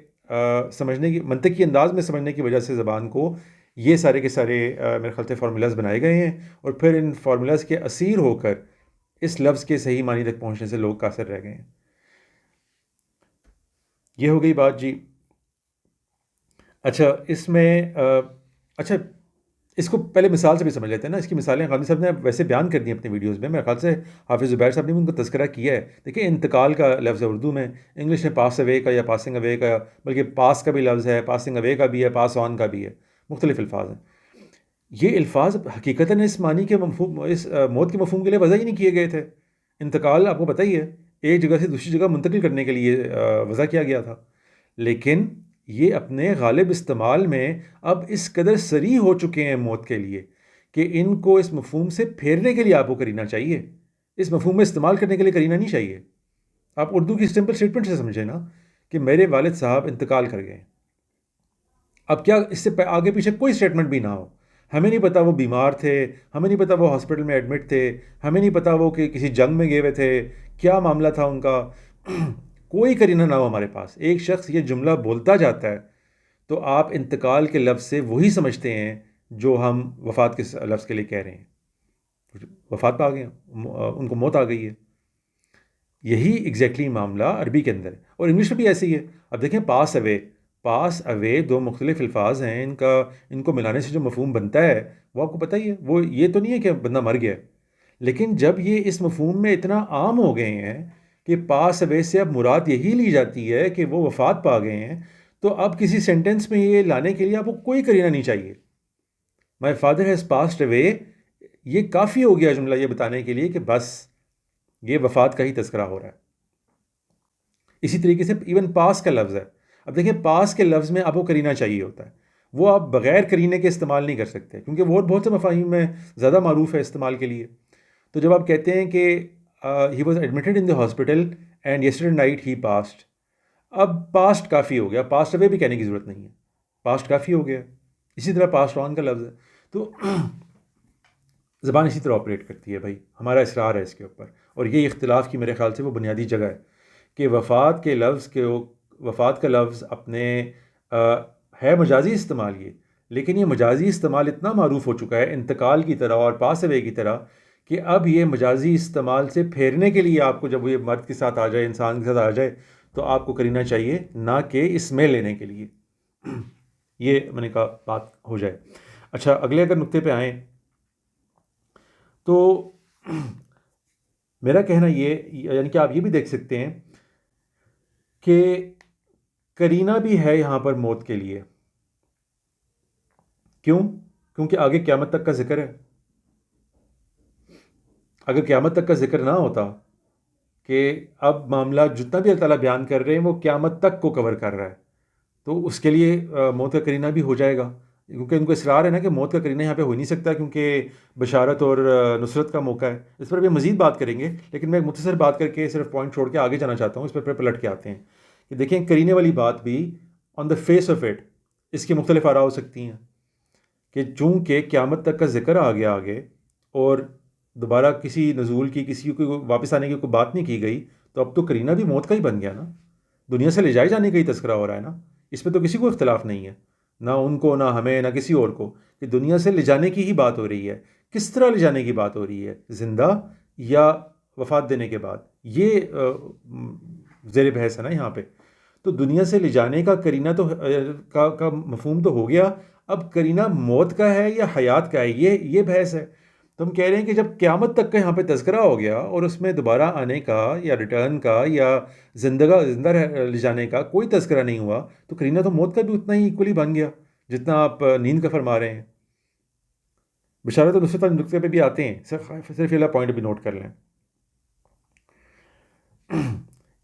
سمجھنے کی منطقی انداز میں سمجھنے کی وجہ سے زبان کو یہ سارے کے سارے میرے خیال سے فارمولاز بنائے گئے ہیں، اور پھر ان فارمولاز کے اسیر ہو کر اس لفظ کے صحیح معنی تک پہنچنے سے لوگ قاصر رہ گئے ہیں۔ یہ ہو گئی بات جی۔ اچھا اس میں اچھا اس کو پہلے مثال سے بھی سمجھ لیتے ہیں نا۔ اس کی مثالیں غازی صاحب نے ویسے بیان کر دی اپنے ویڈیوز میں، میرے خیال سے حافظ زبیر صاحب نے بھی ان کا تذکرہ کیا ہے۔ دیکھیں انتقال کا لفظ ہے اردو میں، انگلش میں پاس اوے کا یا پاسنگ اوے کا، بلکہ پاس کا بھی لفظ ہے، پاسنگ اوے کا بھی ہے، پاس آن کا بھی ہے، مختلف الفاظ ہیں۔ یہ الفاظ حقیقتاً اس معنی کے مفہوم، اس موت کے مفہوم کے لیے وضع ہی نہیں کیے گئے تھے۔ انتقال آپ کو پتہ ہی ہے ایک جگہ سے دوسری جگہ منتقل کرنے کے لیے وضع کیا گیا تھا، لیکن یہ اپنے غالب استعمال میں اب اس قدر صریح ہو چکے ہیں موت کے لیے کہ ان کو اس مفہوم سے پھیرنے کے لیے آپ کو کرینہ چاہیے، اس مفہوم میں استعمال کرنے کے لیے کرینہ نہیں چاہیے۔ آپ اردو کی سمپل اسٹیٹمنٹ سے سمجھیں نا کہ میرے والد صاحب انتقال کر گئے، اب کیا اس سے آگے پیچھے کوئی اسٹیٹمنٹ بھی نہ ہو، ہمیں نہیں پتا وہ بیمار تھے، ہمیں نہیں پتا وہ ہاسپٹل میں ایڈمٹ تھے، ہمیں نہیں پتا وہ کہ کسی جنگ میں گئے ہوئے تھے، کیا معاملہ تھا ان کا، کوئی کرینہ نہ ہو ہمارے پاس، ایک شخص یہ جملہ بولتا جاتا ہے تو آپ انتقال کے لفظ سے وہی سمجھتے ہیں جو ہم وفات کے لفظ کے لیے کہہ رہے ہیں۔ وفات پہ آ گئے ہیں، ان کو موت آ گئی ہے۔ یہی ایگزیکٹلی معاملہ عربی کے اندر ہے، اور انگلش میں بھی ایسے ہی ہے۔ اب دیکھیں پاس اوے، پاس اوے دو مختلف الفاظ ہیں، ان کو ملانے سے جو مفہوم بنتا ہے وہ آپ کو پتہ ہی ہے، وہ یہ تو نہیں ہے کہ بندہ مر گیا، لیکن جب یہ اس مفہوم میں اتنا عام ہو گئے ہیں کہ پاس اوے سے اب مراد یہی لی جاتی ہے کہ وہ وفات پا گئے ہیں، تو اب کسی سینٹنس میں یہ لانے کے لیے آپ کو کوئی کرینہ نہیں چاہیے۔ My father has passed away, یہ کافی ہو گیا جملہ یہ بتانے کے لیے کہ بس یہ وفات کا ہی تذکرہ ہو رہا ہے۔ اسی طریقے سے ایون پاس کا لفظ ہے، اب دیکھیں پاس کے لفظ میں آپ کو کرینہ چاہیے ہوتا ہے، وہ آپ بغیر کرینے کے استعمال نہیں کر سکتے، کیونکہ وہ بہت سے مفاہیم میں زیادہ معروف ہے استعمال کے لیے۔ تو جب آپ کہتے ہیں کہ he was admitted in the hospital and yesterday night he passed, اب پاسٹ کافی ہو گیا، پاسٹ اوے بھی کہنے کی ضرورت نہیں ہے، پاسٹ کافی ہو گیا۔ اسی طرح پاسٹ آن کا لفظ ہے۔ تو زبان اسی طرح آپریٹ کرتی ہے بھائی، ہمارا اصرار ہے اس کے اوپر، اور یہ اختلاف کی میرے خیال سے وہ بنیادی جگہ ہے کہ وفات کا لفظ اپنے ہے مجازی استعمال یہ، لیکن یہ مجازی استعمال اتنا معروف ہو چکا ہے انتقال کی طرح اور پاس اوے کی طرح کہ اب یہ مجازی استعمال سے پھیرنے کے لیے آپ کو جب یہ مرد کے ساتھ آ جائے، انسان کے ساتھ آ جائے، تو آپ کو کرینہ چاہیے، نہ کہ اس میں لینے کے لیے۔ یہ میں نے کہا بات ہو جائے۔ اچھا اگلے اگر نقطے پہ آئیں تو میرا کہنا یہ، یعنی کہ آپ یہ بھی دیکھ سکتے ہیں کہ کرینہ بھی ہے یہاں پر موت کے لیے۔ کیوں؟ کیونکہ آگے قیامت تک کا ذکر ہے۔ اگر قیامت تک کا ذکر نہ ہوتا کہ اب معاملہ جتنا بھی اللہ تعالیٰ بیان کر رہے ہیں وہ قیامت تک کو کور کر رہا ہے، تو اس کے لیے موت کا کرینہ بھی ہو جائے گا، کیونکہ ان کو اصرار ہے نا کہ موت کا کرینہ یہاں پہ ہو نہیں سکتا، کیونکہ بشارت اور نصرت کا موقع ہے۔ اس پر بھی مزید بات کریں گے، لیکن میں ایک مختصر بات کر کے صرف پوائنٹ چھوڑ کے آگے جانا چاہتا ہوں، اس پر پھر پلٹ کے آتے ہیں کہ دیکھیں کرینے والی بات بھی آن دا فیس آف اٹ اس کی مختلف آراء ہو سکتی ہیں کہ چونکہ قیامت تک کا ذکر آ گیا آگے اور دوبارہ کسی نزول کی، کسی کو واپس آنے کی کوئی بات نہیں کی گئی، تو اب تو کرینہ بھی موت کا ہی بن گیا نا، دنیا سے لے جائے جانے کا ہی تذکرہ ہو رہا ہے نا، اس میں تو کسی کو اختلاف نہیں ہے، نہ ان کو، نہ ہمیں، نہ کسی اور کو، کہ دنیا سے لے جانے کی ہی بات ہو رہی ہے۔ کس طرح لے جانے کی بات ہو رہی ہے، زندہ یا وفات دینے کے بعد، یہ زیر بحث ہے نا یہاں پہ۔ تو دنیا سے لے جانے کا کرینہ تو کا مفہوم تو ہو گیا، اب کرینہ موت کا ہے یا حیات کا ہے، یہ بحث ہے۔ تو ہم کہہ رہے ہیں کہ جب قیامت تک کا یہاں پہ تذکرہ ہو گیا اور اس میں دوبارہ آنے کا یا ریٹرن کا یا زندہ لے جانے کا کوئی تذکرہ نہیں ہوا، تو کرینہ تو موت کا بھی اتنا ہی ایکولی بن گیا جتنا آپ نیند کا فرما رہے ہیں۔ بشارت و نصرت والے نقطے پہ بھی آتے ہیں، صرف یہ پوائنٹ بھی نوٹ کر لیں۔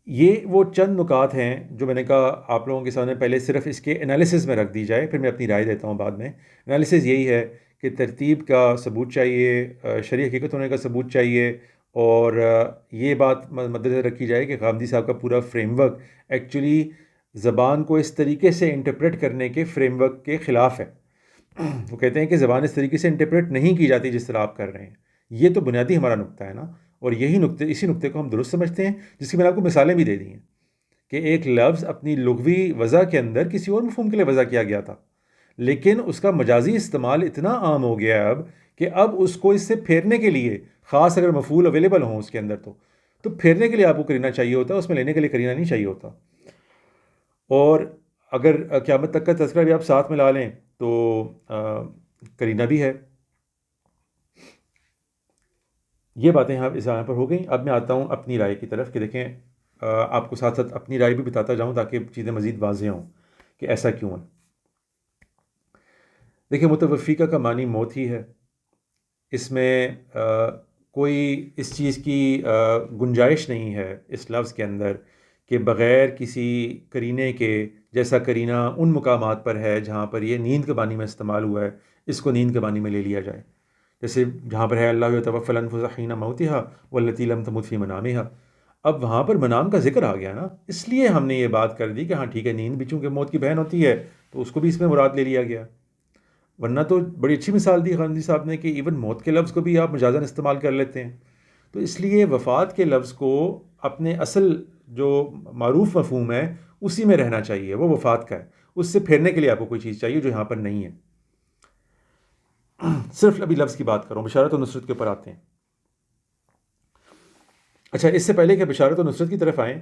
یہ وہ چند نکات ہیں جو میں نے کہا آپ لوگوں کے سامنے پہلے صرف اس کے انالیسز میں رکھ دی جائے، پھر میں اپنی رائے دیتا ہوں بعد میں۔ انالیسز یہی ہے کہ ترتیب کا ثبوت چاہیے، شرعی حقیقت ہونے کا ثبوت چاہیے، اور یہ بات مد نظر رکھی جائے کہ غامدی صاحب کا پورا فریم ورک ایکچولی زبان کو اس طریقے سے انٹرپریٹ کرنے کے فریم ورک کے خلاف ہے۔ وہ کہتے ہیں کہ زبان اس طریقے سے انٹرپریٹ نہیں کی جاتی جس طرح آپ کر رہے ہیں۔ یہ تو بنیادی ہمارا نقطہ ہے نا، اور یہی نقطے، اسی نقطے کو ہم درست سمجھتے ہیں، جس کی میں نے آپ کو مثالیں بھی دے دی ہیں کہ ایک لفظ اپنی لغوی وضع کے اندر کسی اور مفہوم کے لیے وضع کیا گیا تھا، لیکن اس کا مجازی استعمال اتنا عام ہو گیا ہے اب کہ اب اس کو اس سے پھیرنے کے لیے، خاص اگر مفعول اویلیبل ہوں اس کے اندر، تو پھیرنے کے لیے آپ کو کرینہ چاہیے ہوتا ہے، اس میں لینے کے لیے کرینہ نہیں چاہیے ہوتا۔ اور اگر قیامت تک کا تذکرہ بھی آپ ساتھ میں لا لیں تو کرینہ بھی ہے۔ یہ باتیں اس یہاں پر ہو گئیں۔ اب میں آتا ہوں اپنی رائے کی طرف کہ دیکھیں، آپ کو ساتھ ساتھ اپنی رائے بھی بتاتا جاؤں تاکہ چیزیں مزید واضح ہوں کہ ایسا کیوں ہے۔ دیکھیں، متوفیقہ کا معنی موت ہی ہے، اس میں کوئی اس چیز کی گنجائش نہیں ہے اس لفظ کے اندر کہ بغیر کسی کرینے کے، جیسا کرینہ ان مقامات پر ہے جہاں پر یہ نیند کے معنی میں استعمال ہوا ہے، اس کو نیند کے معنی میں لے لیا جائے۔ جیسے جہاں پر ہے اللہ یتوفی الانفس حین موتہا واللتی لم تمت فی منامہا، اب وہاں پر منام کا ذکر آ گیا نا، اس لیے ہم نے یہ بات کر دی کہ ہاں ٹھیک ہے، نیند بھی چونکہ موت کی بہن ہوتی ہے تو اس کو بھی اس میں مراد لے لیا گیا۔ ورنہ تو بڑی اچھی مثال دی غامدی صاحب نے کہ ایون موت کے لفظ کو بھی آپ مجازاً استعمال کر لیتے ہیں۔ تو اس لیے وفات کے لفظ کو اپنے اصل جو معروف مفہوم ہے اسی میں رہنا چاہیے، وہ وفات کا ہے، اس سے پھیرنے کے لیے آپ کو کوئی چیز چاہیے جو یہاں پر نہیں ہے۔ صرف ابھی لفظ کی بات کروں، بشارت و نصرت کے اوپر آتے ہیں۔ اچھا، اس سے پہلے کہ بشارت و نصرت کی طرف آئیں،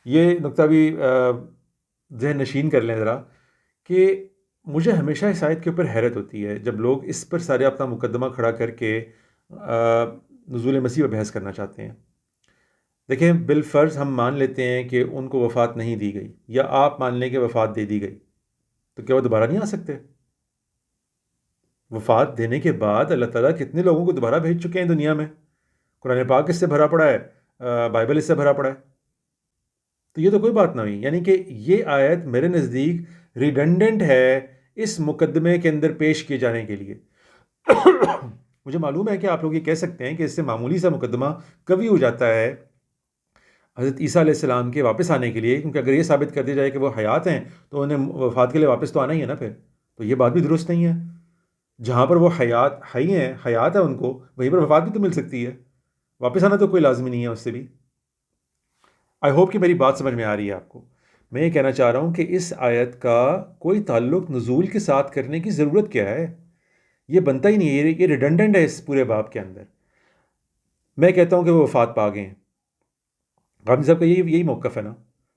یہ نقطہ بھی ذہن نشین کر لیں ذرا کہ مجھے ہمیشہ اس آیت کے اوپر حیرت ہوتی ہے جب لوگ اس پر سارے اپنا مقدمہ کھڑا کر کے نزول مسیح پر بحث کرنا چاہتے ہیں۔ دیکھیں، بالفرض ہم مان لیتے ہیں کہ ان کو وفات نہیں دی گئی، یا آپ مان لیں کہ وفات دے دی گئی، تو کیا وہ دوبارہ نہیں آ سکتے؟ وفات دینے کے بعد اللہ تعالیٰ کتنے لوگوں کو دوبارہ بھیج چکے ہیں دنیا میں، قرآن پاک اس سے بھرا پڑا ہے، بائبل اس سے بھرا پڑا ہے، تو یہ تو کوئی بات نہ ہوئی۔ یعنی کہ یہ آیت میرے نزدیک ریڈنڈنٹ ہے اس مقدمے کے اندر پیش کیے جانے کے لیے۔ مجھے معلوم ہے کہ آپ لوگ یہ کہہ سکتے ہیں کہ اس سے معمولی سا مقدمہ قوی ہو جاتا ہے حضرت عیسیٰ علیہ السلام کے واپس آنے کے لیے، کیونکہ اگر یہ ثابت کر دیا جائے کہ وہ حیات ہیں تو انہیں وفات کے لیے واپس تو آنا ہی ہے نا، پھر تو یہ بات بھی درست نہیں ہے۔ جہاں پر وہ حیات ہے ان کو، وہیں پر وفات بھی تو مل سکتی ہے، واپس آنا تو کوئی لازمی نہیں ہے اس سے بھی۔ آئی ہوپ کہ میری بات سمجھ میں آ رہی ہے آپ کو۔ میں یہ کہنا چاہ رہا ہوں کہ اس آیت کا کوئی تعلق نزول کے ساتھ کرنے کی ضرورت کیا ہے؟ یہ بنتا ہی نہیں ہے، یہ ریڈنڈنٹ ہے اس پورے باب کے اندر۔ میں کہتا ہوں کہ وہ وفات پا گئے ہیں، غامدی صاحب کا یہی موقف ہے نا،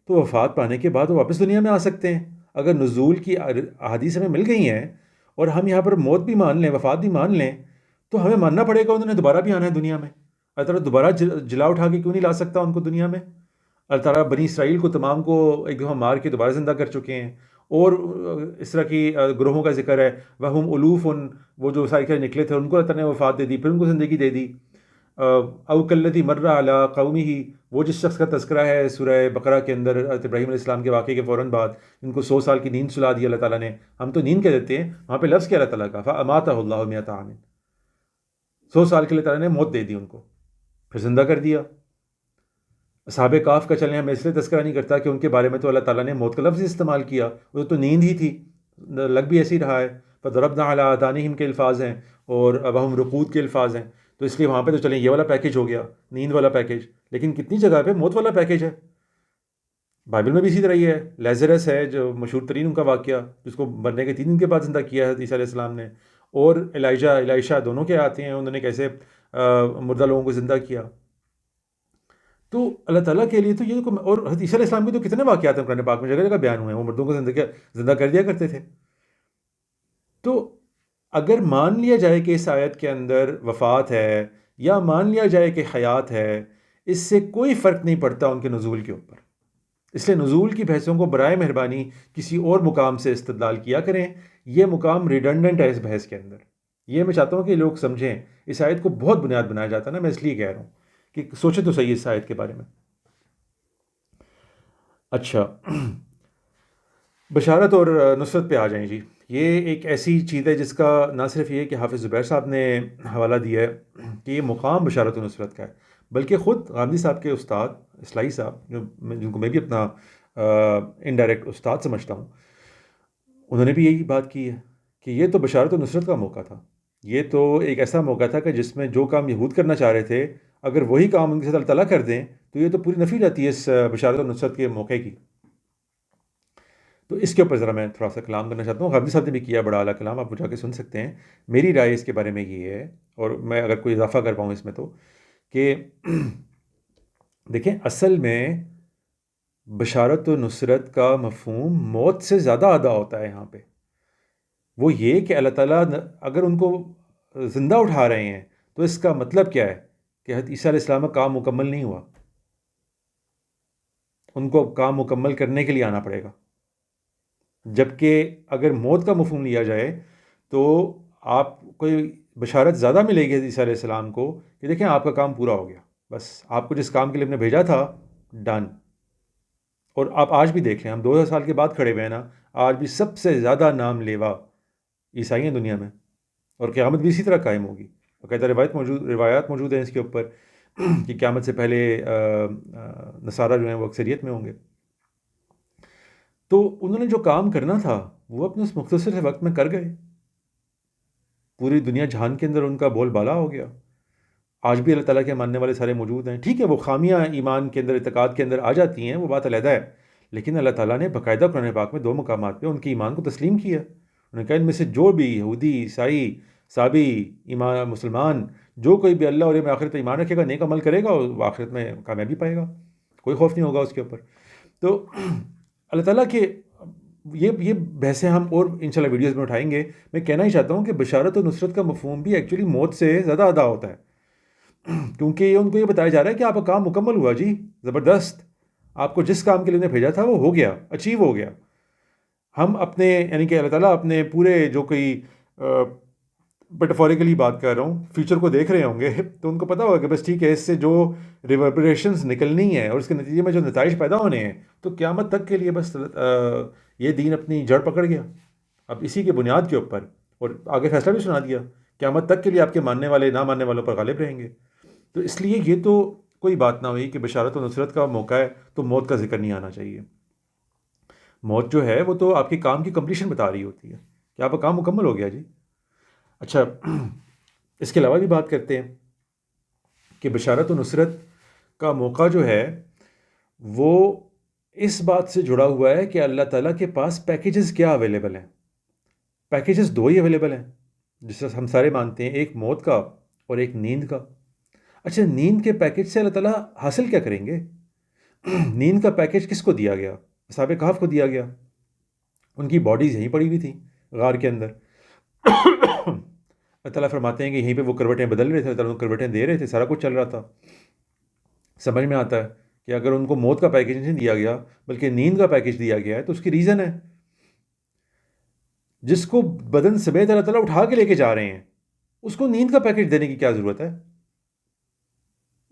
تو وفات پانے کے بعد وہ واپس دنیا میں آ سکتے ہیں۔ اگر نزول کی احادیث ہمیں مل گئی ہیں اور ہم یہاں پر موت بھی مان لیں، وفات بھی مان لیں، تو ہمیں ماننا پڑے گا انہوں نے دوبارہ بھی آنا ہے دنیا میں۔ اللہ تعالیٰ دوبارہ جلا اٹھا کے کیوں نہیں لا سکتا ان کو دنیا میں؟ اللہ تعالیٰ بنی اسرائیل کو تمام کو ایک دفعہ مار کے دوبارہ زندہ کر چکے ہیں، اور اس طرح کی گروہوں کا ذکر ہے، وَهُمْ أُلُوفٌ، وہ جو سائیکل نکلے تھے ان کو اللہ تعالیٰ نے وفات دے دی، پھر ان کو زندگی دے دی۔ او کالذی مر علی قومہ، وہ جس شخص کا تذکرہ ہے سورہ بقرہ کے اندر حضرت ابراہیم علیہ السلام کے واقعے کے فوراً بعد، ان کو 100 سال کی نیند سلا دی اللہ تعالیٰ نے۔ ہم تو نیند کہہ دیتے ہیں، وہاں پہ لفظ کیا اللہ تعالیٰ کا، فَأَمَاتَهُ اللَّهُ مِئَةَ عَامٍ، 100 سال کے لیے تعالیٰ نے موت دے دی ان کو، پھر زندہ کر دیا۔ اصحاب کہف کا چلیں، ہم اس لیے تذکرہ نہیں کرتا کہ ان کے بارے میں تو اللہ تعالیٰ نے موت کا لفظ استعمال کیا، وہ تو نیند ہی تھی، لگ بھی ایسے ہی رہا ہے۔ فَضَرَبْنَا عَلَىٰ آذَانِهِمْ کے الفاظ ہیں، اور وَهُمْ رُقُودٌ کے الفاظ ہیں، تو اس لیے وہاں پہ تو چلیں یہ والا پیکیج ہو گیا، نیند والا پیکیج، لیکن کتنی جگہ پہ موت والا پیکیج ہے۔ بائبل میں بھی اسی طرح ہی ہے۔ لیزرس ہے جو مشہور ترین ان کا واقعہ، جس کو مرنے کے 3 دن کے بعد زندہ کیا ہے عیسیٰ علیہ السلام نے، اور الائشہ دونوں کے آتے ہیں، انہوں نے کیسے مردہ لوگوں کو زندہ کیا۔ تو اللہ تعالیٰ کے لیے تو یہ، اور حضرت عیسیٰ علیہ السلام کے تو کتنے واقعات ہیں قرآن پاک میں، جگہ جگہ بیان ہوئے ہیں، وہ مردوں کو زندہ کر دیا کرتے تھے۔ تو اگر مان لیا جائے کہ اس آیت کے اندر وفات ہے، یا مان لیا جائے کہ حیات ہے، اس سے کوئی فرق نہیں پڑتا ان کے نزول کے اوپر۔ اس لیے نزول کی بحثوں کو برائے مہربانی کسی اور مقام سے استدلال کیا کریں، یہ مقام ریڈنڈنٹ ہے اس بحث کے اندر۔ یہ میں چاہتا ہوں کہ لوگ سمجھیں، اس آیت کو بہت بنیاد بنایا جاتا ہے نا، میں اس لیے کہہ رہا ہوں کہ سوچیں تو صحیح اس آیت کے بارے میں۔ اچھا، بشارت اور نصرت پہ آ جائیں جی. یہ ایک ایسی چیز ہے جس کا نہ صرف یہ کہ حافظ زبیر صاحب نے حوالہ دیا ہے کہ یہ مقام بشارت و نصرت کا ہے، بلکہ خود غامدی صاحب کے استاد اصلاحی صاحب، جن کو میں بھی اپنا انڈائریکٹ استاد سمجھتا ہوں، انہوں نے بھی یہی بات کی ہے کہ یہ تو بشارت و نصرت کا موقع تھا. یہ تو ایک ایسا موقع تھا کہ جس میں جو کام یہود کرنا چاہ رہے تھے، اگر وہی کام ان کے ساتھ اللہ تعالیٰ کر دیں تو یہ تو پوری نفی جاتی ہے اس بشارت و نصرت کے موقع کی. تو اس کے اوپر ذرا میں تھوڑا سا کلام کرنا چاہتا ہوں. غامدی صاحب نے بھی کیا بڑا اعلیٰ کلام، آپ وہ جا کے سن سکتے ہیں. میری رائے اس کے بارے میں یہ ہے، اور میں اگر کوئی اضافہ کر پاؤں اس میں تو، کہ دیکھیں اصل میں بشارت و نصرت کا مفہوم موت سے زیادہ ادا ہوتا ہے یہاں پہ. وہ یہ کہ اللہ تعالیٰ اگر ان کو زندہ اٹھا رہے ہیں تو اس کا مطلب کیا ہے کہ حضرت عیسیٰ علیہ السلام کا کام مکمل نہیں ہوا، ان کو کام مکمل کرنے کے لیے آنا پڑے گا. جبکہ اگر موت کا مفہوم لیا جائے تو آپ کوئی بشارت زیادہ ملے گی حضرت عیسیٰ علیہ السلام کو کہ دیکھیں آپ کا کام پورا ہو گیا، بس آپ کو جس کام کے لیے ہم نے بھیجا تھا ڈن. اور آپ آج بھی دیکھ لیں، ہم 2000 سال کے بعد کھڑے ہوئے ہیں نا، آج بھی سب سے زیادہ نام لیوا عیسائی ہیں دنیا میں، اور قیامت بھی اسی طرح قائم ہوگی. باقاعدہ روایات موجود ہیں اس کے اوپر کہ قیامت سے پہلے نصارہ جو ہیں وہ اکثریت میں ہوں گے. تو انہوں نے جو کام کرنا تھا وہ اپنے اس مختصر سے وقت میں کر گئے، پوری دنیا جہان کے اندر ان کا بول بالا ہو گیا. آج بھی اللہ تعالیٰ کے ماننے والے سارے موجود ہیں. ٹھیک ہے وہ خامیاں ایمان کے اندر، اعتقاد کے اندر آ جاتی ہیں، وہ بات علیحدہ ہے، لیکن اللہ تعالیٰ نے باقاعدہ قرآن پاک میں 2 مقامات پہ ان کے ایمان کو تسلیم کیا. انہوں نے کہا ان میں سے جو بھی یہودی، عیسائی، صابی، ایمان مسلمان، جو کوئی بھی اللہ اور یوم آخرت پہ ایمان رکھے گا، نیک عمل کرے گا، وہ آخرت میں کامیابی پائے گا، کوئی خوف نہیں ہوگا اس کے اوپر. تو اللہ تعالیٰ کے یہ بحثیں ہم اور انشاءاللہ ویڈیوز میں اٹھائیں گے. میں کہنا ہی چاہتا ہوں کہ بشارت و نصرت کا مفہوم بھی ایکچولی موت سے زیادہ ادا ہوتا ہے، کیونکہ یہ ان کو یہ بتایا جا رہا ہے کہ آپ کا کام مکمل ہوا جی، زبردست، آپ کو جس کام کے لیے انہیں بھیجا تھا وہ ہو گیا، اچیو ہو گیا. ہم اپنے یعنی کہ اللہ تعالیٰ اپنے پورے جو کوئی میٹافوریکلی بات کر رہا ہوں، فیوچر کو دیکھ رہے ہوں گے تو ان کو پتہ ہوگا کہ بس ٹھیک ہے، اس سے جو ریوربریشنز نکلنی ہے اور اس کے نتیجے میں جو نتائج پیدا ہونے ہیں، تو قیامت تک کے لیے بس یہ دین اپنی جڑ پکڑ گیا اب اسی کے بنیاد کے اوپر. اور آگے فیصلہ بھی سنا دیا، قیامت تک کے لیے آپ کے ماننے والے نہ ماننے والوں پر غالب رہیں گے. تو اس لیے یہ تو کوئی بات نہ ہوئی کہ بشارت و نصرت کا موقع ہے تو موت کا ذکر نہیں آنا چاہیے. موت جو ہے وہ تو آپ کے کام کی کمپلیشن بتا رہی ہوتی ہے کہ آپ کا کام مکمل ہو گیا جی. اچھا، اس کے علاوہ بھی بات کرتے ہیں کہ بشارت و نصرت کا موقع جو ہے وہ اس بات سے جڑا ہوا ہے کہ اللہ تعالیٰ کے پاس پیکیجز کیا اویلیبل ہیں. پیکیجز 2 ہی اویلیبل ہیں جس سے ہم سارے مانتے ہیں، ایک موت کا اور ایک نیند کا. اچھا، نیند کے پیکیج سے اللہ تعالیٰ حاصل کیا کریں گے؟ نیند کا پیکیج کس کو دیا گیا؟ اصحاب کہف کو دیا گیا. ان کی باڈیز یہیں پڑی ہوئی تھیں غار کے اندر. اللہ تعالیٰ فرماتے ہیں کہ یہیں پہ وہ کروٹیں بدل رہے تھے، اللہ تعالیٰ ان کو کروٹیں دے رہے تھے، سارا کچھ چل رہا تھا. سمجھ میں آتا ہے کہ اگر ان کو موت کا پیکیج نہیں دیا گیا بلکہ نیند کا پیکیج دیا گیا ہے تو اس کی ریزن ہے. جس کو بدن سمیت اللہ تعالیٰ اٹھا کے لے کے جا رہے ہیں اس کو نیند کا پیکیج دینے کی کیا ضرورت ہے؟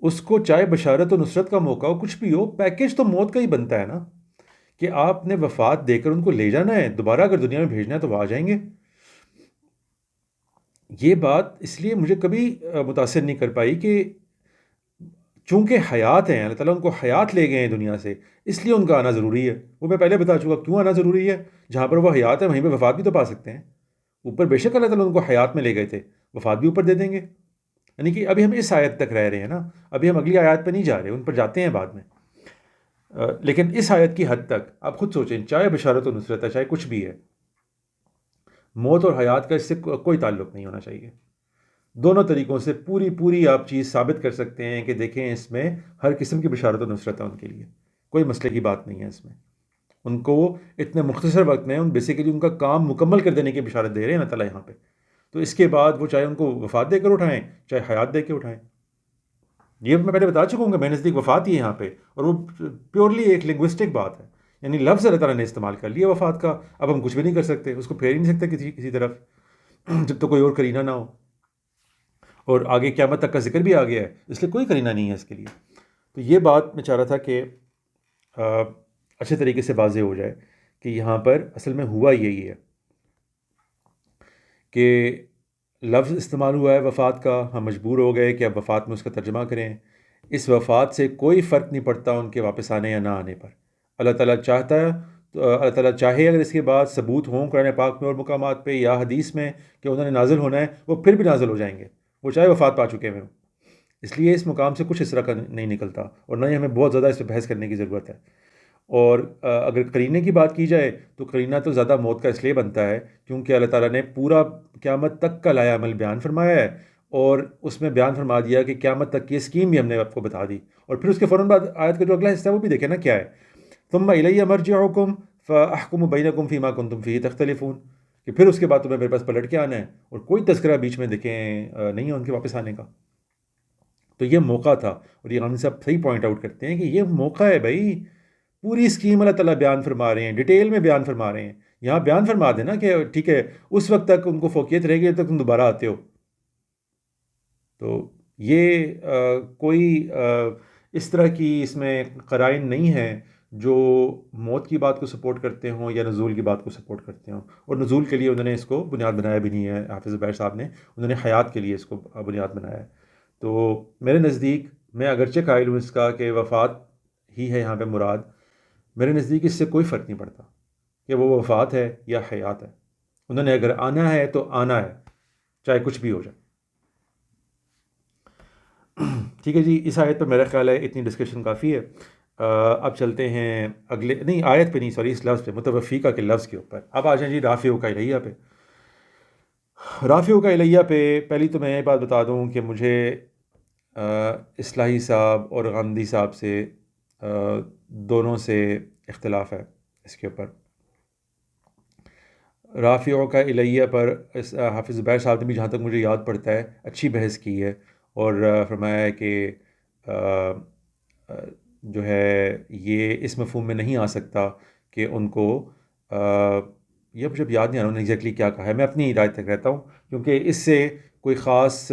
اس کو چاہے بشارت و نصرت کا موقع ہو، کچھ بھی ہو، پیکیج تو موت کا ہی بنتا ہے نا، کہ آپ نے وفات دے کر ان کو لے جانا ہے، دوبارہ اگر دنیا میں بھیجنا ہے تو وہ آ جائیں گے. یہ بات اس لیے مجھے کبھی متاثر نہیں کر پائی کہ چونکہ حیات ہیں، اللہ تعالیٰ ان کو حیات لے گئے ہیں دنیا سے، اس لیے ان کا آنا ضروری ہے. وہ میں پہلے بتا چکا کیوں آنا ضروری ہے. جہاں پر وہ حیات ہیں وہیں پہ وفات بھی تو پا سکتے ہیں. اوپر بے شک اللہ تعالیٰ ان کو حیات میں لے گئے تھے، وفات بھی اوپر دے دیں گے. یعنی کہ ابھی ہم اس آیت تک رہ رہے ہیں نا، ابھی ہم اگلی آیات پہ نہیں جا رہے، ان پر جاتے ہیں بعد میں. لیکن اس آیت کی حد تک آپ خود سوچیں، چاہے بشارت و نصرت ہے، چاہے کچھ بھی ہے، موت اور حیات کا اس سے کوئی تعلق نہیں ہونا چاہیے. دونوں طریقوں سے پوری آپ چیز ثابت کر سکتے ہیں کہ دیکھیں اس میں ہر قسم کی بشارت و نصرت ہے ان کے لیے، کوئی مسئلے کی بات نہیں ہے اس میں. ان کو اتنے مختصر وقت میں بیسیکلی ان کا کام مکمل کر دینے کی بشارت دے رہے ہیں اللہ تعالیٰ یہاں پہ. تو اس کے بعد وہ چاہے ان کو وفات دے کر اٹھائیں چاہے حیات دے کے اٹھائیں. یہ میں پہلے بتا چکا ہوں کہ میں نزدیک وفات ہی ہے یہاں پہ، اور وہ پیورلی ایک لنگوسٹک بات ہے، یعنی لفظ اللہ تعالیٰ نے استعمال کر لیا وفات کا، اب ہم کچھ بھی نہیں کر سکتے، اس کو پھیر ہی نہیں سکتے کسی طرف جب تو کوئی اور کرینہ نہ ہو. اور آگے قیامت تک کا ذکر بھی آ گیا ہے، اس لیے کوئی کرینہ نہیں ہے اس کے لیے. تو یہ بات میں چاہ رہا تھا کہ اچھے طریقے سے واضح ہو جائے کہ یہاں پر اصل میں ہوا یہی ہے کہ لفظ استعمال ہوا ہے وفات کا، ہم مجبور ہو گئے کہ اب وفات میں اس کا ترجمہ کریں. اس وفات سے کوئی فرق نہیں پڑتا ان کے واپس آنے یا نہ آنے پر. اللہ تعالیٰ چاہتا ہے تو اللہ تعالیٰ چاہے اگر اس کے بعد ثبوت ہوں قرآن پاک میں اور مقامات پہ یا حدیث میں کہ انہوں نے نازل ہونا ہے، وہ پھر بھی نازل ہو جائیں گے، وہ چاہے وفات پا چکے ہوئے ہوں. اس لیے اس مقام سے کچھ اس طرح کا نہیں نکلتا، اور نہ ہی ہمیں بہت زیادہ اس پہ بحث کرنے کی ضرورت ہے. اور اگر قرینے کی بات کی جائے تو قرینہ تو زیادہ موت کا اس لیے بنتا ہے کیونکہ اللہ تعالیٰ نے پورا قیامت تک کا لایا عمل بیان فرمایا ہے، اور اس میں بیان فرما دیا کہ قیامت تک کی اسکیم بھی ہم نے آپ کو بتا دی. اور پھر اس کے فوراً بعد آیت کا جو اگلا حصہ ہے وہ بھی دیکھیں نا کیا ہے، ثم الی مرجعکم فاحکم بینکم فیما کنتم فیہ تختلفون، کہ پھر اس کے بعد تمہیں میرے پاس پلٹ کے آنا ہے، اور کوئی تذکرہ بیچ میں دیکھیں نہیں ہے ان کے واپس آنے کا. تو یہ موقع تھا، اور یہ غنی صاحب صحیح پوائنٹ آؤٹ کرتے ہیں کہ یہ موقع ہے بھائی، پوری اسکیم اللہ تعالیٰ بیان فرما رہے ہیں، ڈیٹیل میں بیان فرما رہے ہیں. یہاں بیان فرما دینا کہ ٹھیک ہے اس وقت تک ان کو فوقیت رہے گی جب تک تم دوبارہ آتے ہو. تو یہ کوئی اس طرح کی اس میں قرائن نہیں ہے جو موت کی بات کو سپورٹ کرتے ہوں یا نزول کی بات کو سپورٹ کرتے ہوں. اور نزول کے لیے انہوں نے اس کو بنیاد بنایا بھی نہیں ہے، حافظ زبیر صاحب نے، انہوں نے حیات کے لیے اس کو بنیاد بنایا ہے. تو میرے نزدیک، میں اگرچہ قائل ہوں اس کا کہ وفات ہی ہے یہاں پہ مراد، میرے نزدیک اس سے کوئی فرق نہیں پڑتا کہ وہ وفات ہے یا حیات ہے. انہوں نے اگر آنا ہے تو آنا ہے، چاہے کچھ بھی ہو جائے. ٹھیک ہے جی، اس آیت پہ میرا خیال ہے اتنی ڈسکشن کافی ہے. اب چلتے ہیں اگلے، نہیں آیت پہ نہیں، سوری، اس لفظ پہ، متوفیقہ کے لفظ کے اوپر. اب آ جائیں جی رافع کا الیہ پہ. رافع کا الیہ پہ پہلی تو میں یہ بات بتا دوں کہ مجھے اصلاحی صاحب اور غامدی صاحب سے دونوں سے اختلاف ہے اس کے اوپر. رافع کا الیہ پر حافظ زبیر صاحب نے بھی جہاں تک مجھے یاد پڑتا ہے اچھی بحث کی ہے، اور فرمایا ہے کہ جو ہے یہ اس مفہوم میں نہیں آ سکتا کہ ان کو یہ جب یاد نہیں آ رہا انہوں نے ایگزیکٹلی کیا کہا ہے، میں اپنی رائے تک رہتا ہوں کیونکہ اس سے کوئی خاص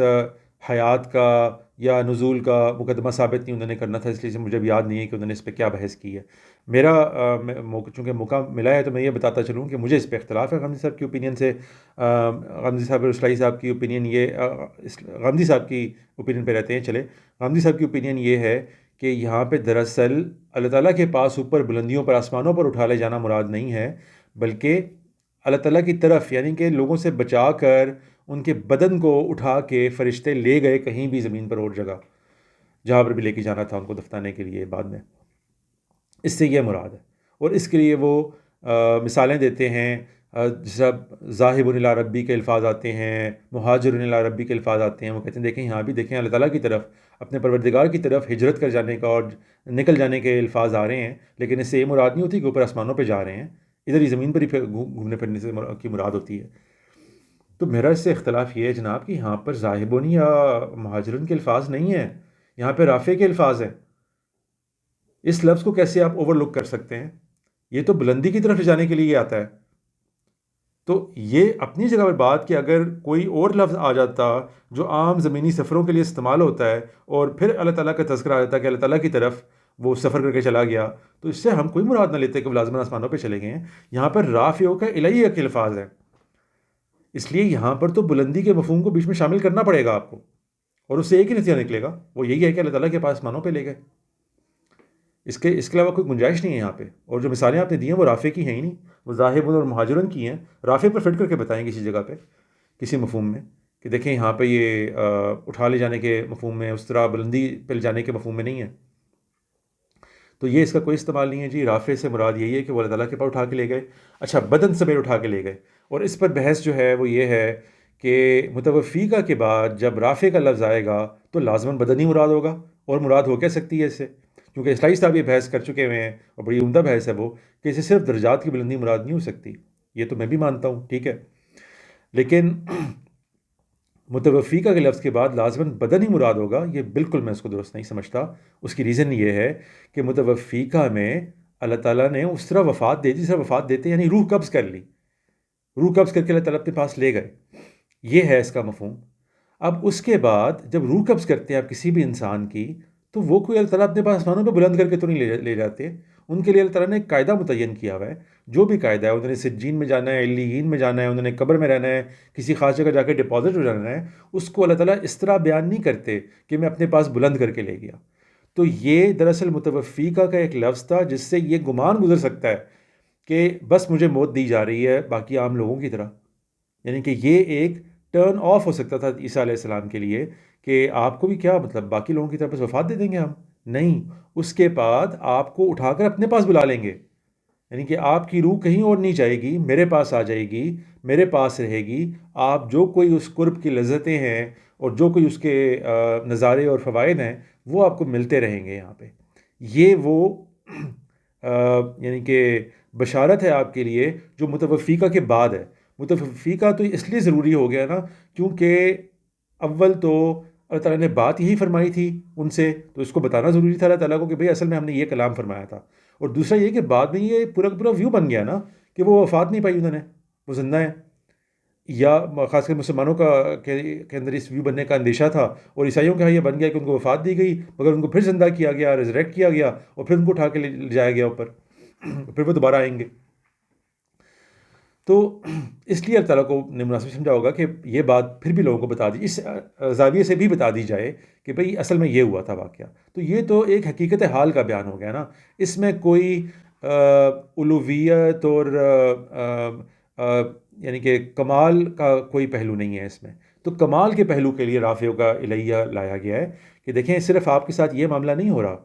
حیات کا یا نزول کا مقدمہ ثابت نہیں انہوں نے کرنا تھا، اس لیے مجھے بھی یاد نہیں ہے کہ انہوں نے اس پہ کیا بحث کی ہے. میرا چونکہ موقع ملا ہے تو میں یہ بتاتا چلوں کہ مجھے اس پہ اختلاف ہے غامدی صاحب کی اوپینین سے. غامدی صاحب اور اصلاحی صاحب کی اوپینین یہ، غامدی صاحب کی اوپینین پہ رہتے ہیں چلے. غامدی صاحب کی اوپینین یہ ہے کہ یہاں پہ دراصل اللہ تعالیٰ کے پاس اوپر بلندیوں پر، آسمانوں پر اٹھا لے جانا مراد نہیں ہے، بلکہ اللہ تعالیٰ کی طرف، یعنی کہ لوگوں سے بچا کر ان کے بدن کو اٹھا کے فرشتے لے گئے کہیں بھی زمین پر اور جگہ جہاں پر بھی لے کے جانا تھا ان کو دفنانے کے لیے بعد میں. اس سے یہ مراد ہے، اور اس کے لیے وہ مثالیں دیتے ہیں. جیسا ذاہب الی ربی کے الفاظ آتے ہیں، مہاجر الی ربی کے الفاظ آتے ہیں. وہ کہتے ہیں دیکھیں یہاں بھی دیکھیں اللہ تعالیٰ کی طرف، اپنے پروردگار کی طرف ہجرت کر جانے کا اور نکل جانے کے الفاظ آ رہے ہیں، لیکن اس سے یہ مراد نہیں ہوتی کہ اوپر آسمانوں پہ جا رہے ہیں، ادھر ہی زمین پر ہی گھومنے پھرنے سے کی مراد ہوتی ہے. تو میرا اس سے اختلاف یہ ہے جناب کہ یہاں پر ذاہبون یا مہاجرن کے الفاظ نہیں ہیں، یہاں پہ رافع کے الفاظ ہیں. اس لفظ کو کیسے آپ اوور لک کر سکتے ہیں؟ یہ تو بلندی کی طرف لے جانے کے لیے آتا ہے. تو یہ اپنی جگہ پر بات کہ اگر کوئی اور لفظ آ جاتا جو عام زمینی سفروں کے لیے استعمال ہوتا ہے اور پھر اللہ تعالیٰ کا تذکرہ آ جاتا کہ اللہ تعالیٰ کی طرف وہ سفر کر کے چلا گیا، تو اس سے ہم کوئی مراد نہ لیتے کہ وہ لازماً آسمانوں پہ چلے گئے ہیں. یہاں پر رافع کا الیہ کے الفاظ ہیں، اس لیے یہاں پر تو بلندی کے مفہوم کو بیچ میں شامل کرنا پڑے گا آپ کو، اور اس سے ایک ہی نتیجہ نکلے گا، وہ یہی ہے کہ اللہ تعالیٰ کے پاس آسمانوں پہ لے گئے. اس کے علاوہ کوئی گنجائش نہیں ہے یہاں پہ. اور جو مثالیں آپ نے دی ہیں وہ رافع کی ہیں ہی نہیں، وہ ذاہب اور مہاجرن کی ہیں. رافع پر فٹ کر کے بتائیں کسی جگہ پہ، کسی مفہوم میں، کہ دیکھیں یہاں پہ یہ اٹھا لے جانے کے مفہوم میں، اس طرح بلندی پہ لے جانے کے مفہوم میں نہیں ہے. تو یہ اس کا کوئی استعمال نہیں ہے جی. رافع سے مراد یہی ہے کہ وہ اللہ تعالیٰ کے پاس اٹھا کے لے گئے. اچھا، بدن سمیت اٹھا کے لے گئے. اور اس پر بحث جو ہے وہ یہ ہے کہ متوفیقہ کے بعد جب رافع کا لفظ آئے گا تو لازماً بدن ہی مراد ہوگا، اور مراد ہو کیا سکتی ہے اس سے؟ کیونکہ اصلاحی صاحب یہ بحث کر چکے ہوئے ہیں اور بڑی عمدہ بحث ہے وہ، کہ اسے صرف درجات کی بلندی مراد نہیں ہو سکتی. یہ تو میں بھی مانتا ہوں، ٹھیک ہے، لیکن متوفیقہ کے لفظ کے بعد لازماً بدن ہی مراد ہوگا، یہ بالکل میں اس کو درست نہیں سمجھتا. اس کی ریزن یہ ہے کہ متوفیقہ میں اللہ تعالیٰ نے اس طرح وفات دے دی، جس طرح وفات دیتے یعنی روح قبض کر لی، روح قبض کر کے اللہ تعالیٰ اپنے پاس لے گئے. یہ ہے اس کا مفہوم. اب اس کے بعد جب روح قبض کرتے ہیں آپ کسی بھی انسان کی، تو وہ کوئی اللہ تعالیٰ اپنے پاس آسمانوں پہ بلند کر کے تو نہیں لے جاتے، ان کے لیے اللہ تعالیٰ نے ایک قاعدہ متعین کیا ہوا ہے. جو بھی قاعدہ ہے، انہوں نے سجین میں جانا ہے، علیین میں جانا ہے، انہوں نے قبر میں رہنا ہے، کسی خاص جگہ جا کے ڈپازٹ ہو جانا ہے، اس کو اللہ تعالیٰ اس طرح بیان نہیں کرتے کہ میں اپنے پاس بلند کر کے لے گیا. تو یہ دراصل متوفیقہ کا ایک لفظ تھا جس سے یہ گمان گزر سکتا ہے کہ بس مجھے موت دی جا رہی ہے باقی عام لوگوں کی طرح. یعنی کہ یہ ایک ٹرن آف ہو سکتا تھا عیسیٰ علیہ السلام کے لیے کہ آپ کو بھی کیا مطلب باقی لوگوں کی طرف بس وفات دے دیں گے ہم. نہیں، اس کے بعد آپ کو اٹھا کر اپنے پاس بلا لیں گے. یعنی کہ آپ کی روح کہیں اور نہیں جائے گی، میرے پاس آ جائے گی، میرے پاس رہے گی. آپ جو کوئی اس قرب کی لذتیں ہیں اور جو کوئی اس کے نظارے اور فوائد ہیں وہ آپ کو ملتے رہیں گے یہاں پہ. یہ وہ یعنی کہ بشارت ہے آپ کے لیے جو متوفیقہ کے بعد ہے. متوفیقہ تو اس لیے ضروری ہو گیا نا کیونکہ اول تو اللہ تعالیٰ نے بات یہی فرمائی تھی ان سے، تو اس کو بتانا ضروری تھا اللہ تعالیٰ کو کہ بھئی اصل میں ہم نے یہ کلام فرمایا تھا. اور دوسرا یہ کہ بعد میں یہ پورا پورا ویو بن گیا نا کہ وہ وفات نہیں پائی انہوں نے، وہ زندہ ہیں. یا خاص کر مسلمانوں کا کے اندر اس ویو بننے کا اندیشہ تھا، اور عیسائیوں کا یہ بن گیا کہ ان کو وفات دی گئی مگر ان کو پھر زندہ کیا گیا، ریزریکٹ کیا گیا، اور پھر ان کو اٹھا کے لے جایا گیا اوپر، پھر وہ دوبارہ آئیں گے. تو اس لیے اللہ تعالیٰ کو نے مناسب سمجھا ہوگا کہ یہ بات پھر بھی لوگوں کو بتا دی، اس زاویے سے بھی بتا دی جائے کہ بھئی اصل میں یہ ہوا تھا واقعہ. تو یہ تو ایک حقیقت حال کا بیان ہو گیا نا، اس میں کوئی الوہیت اور یعنی کہ کمال کا کوئی پہلو نہیں ہے اس میں. تو کمال کے پہلو کے لیے رافعہ کا الیہ لایا گیا ہے کہ دیکھیں صرف آپ کے ساتھ یہ معاملہ نہیں ہو رہا،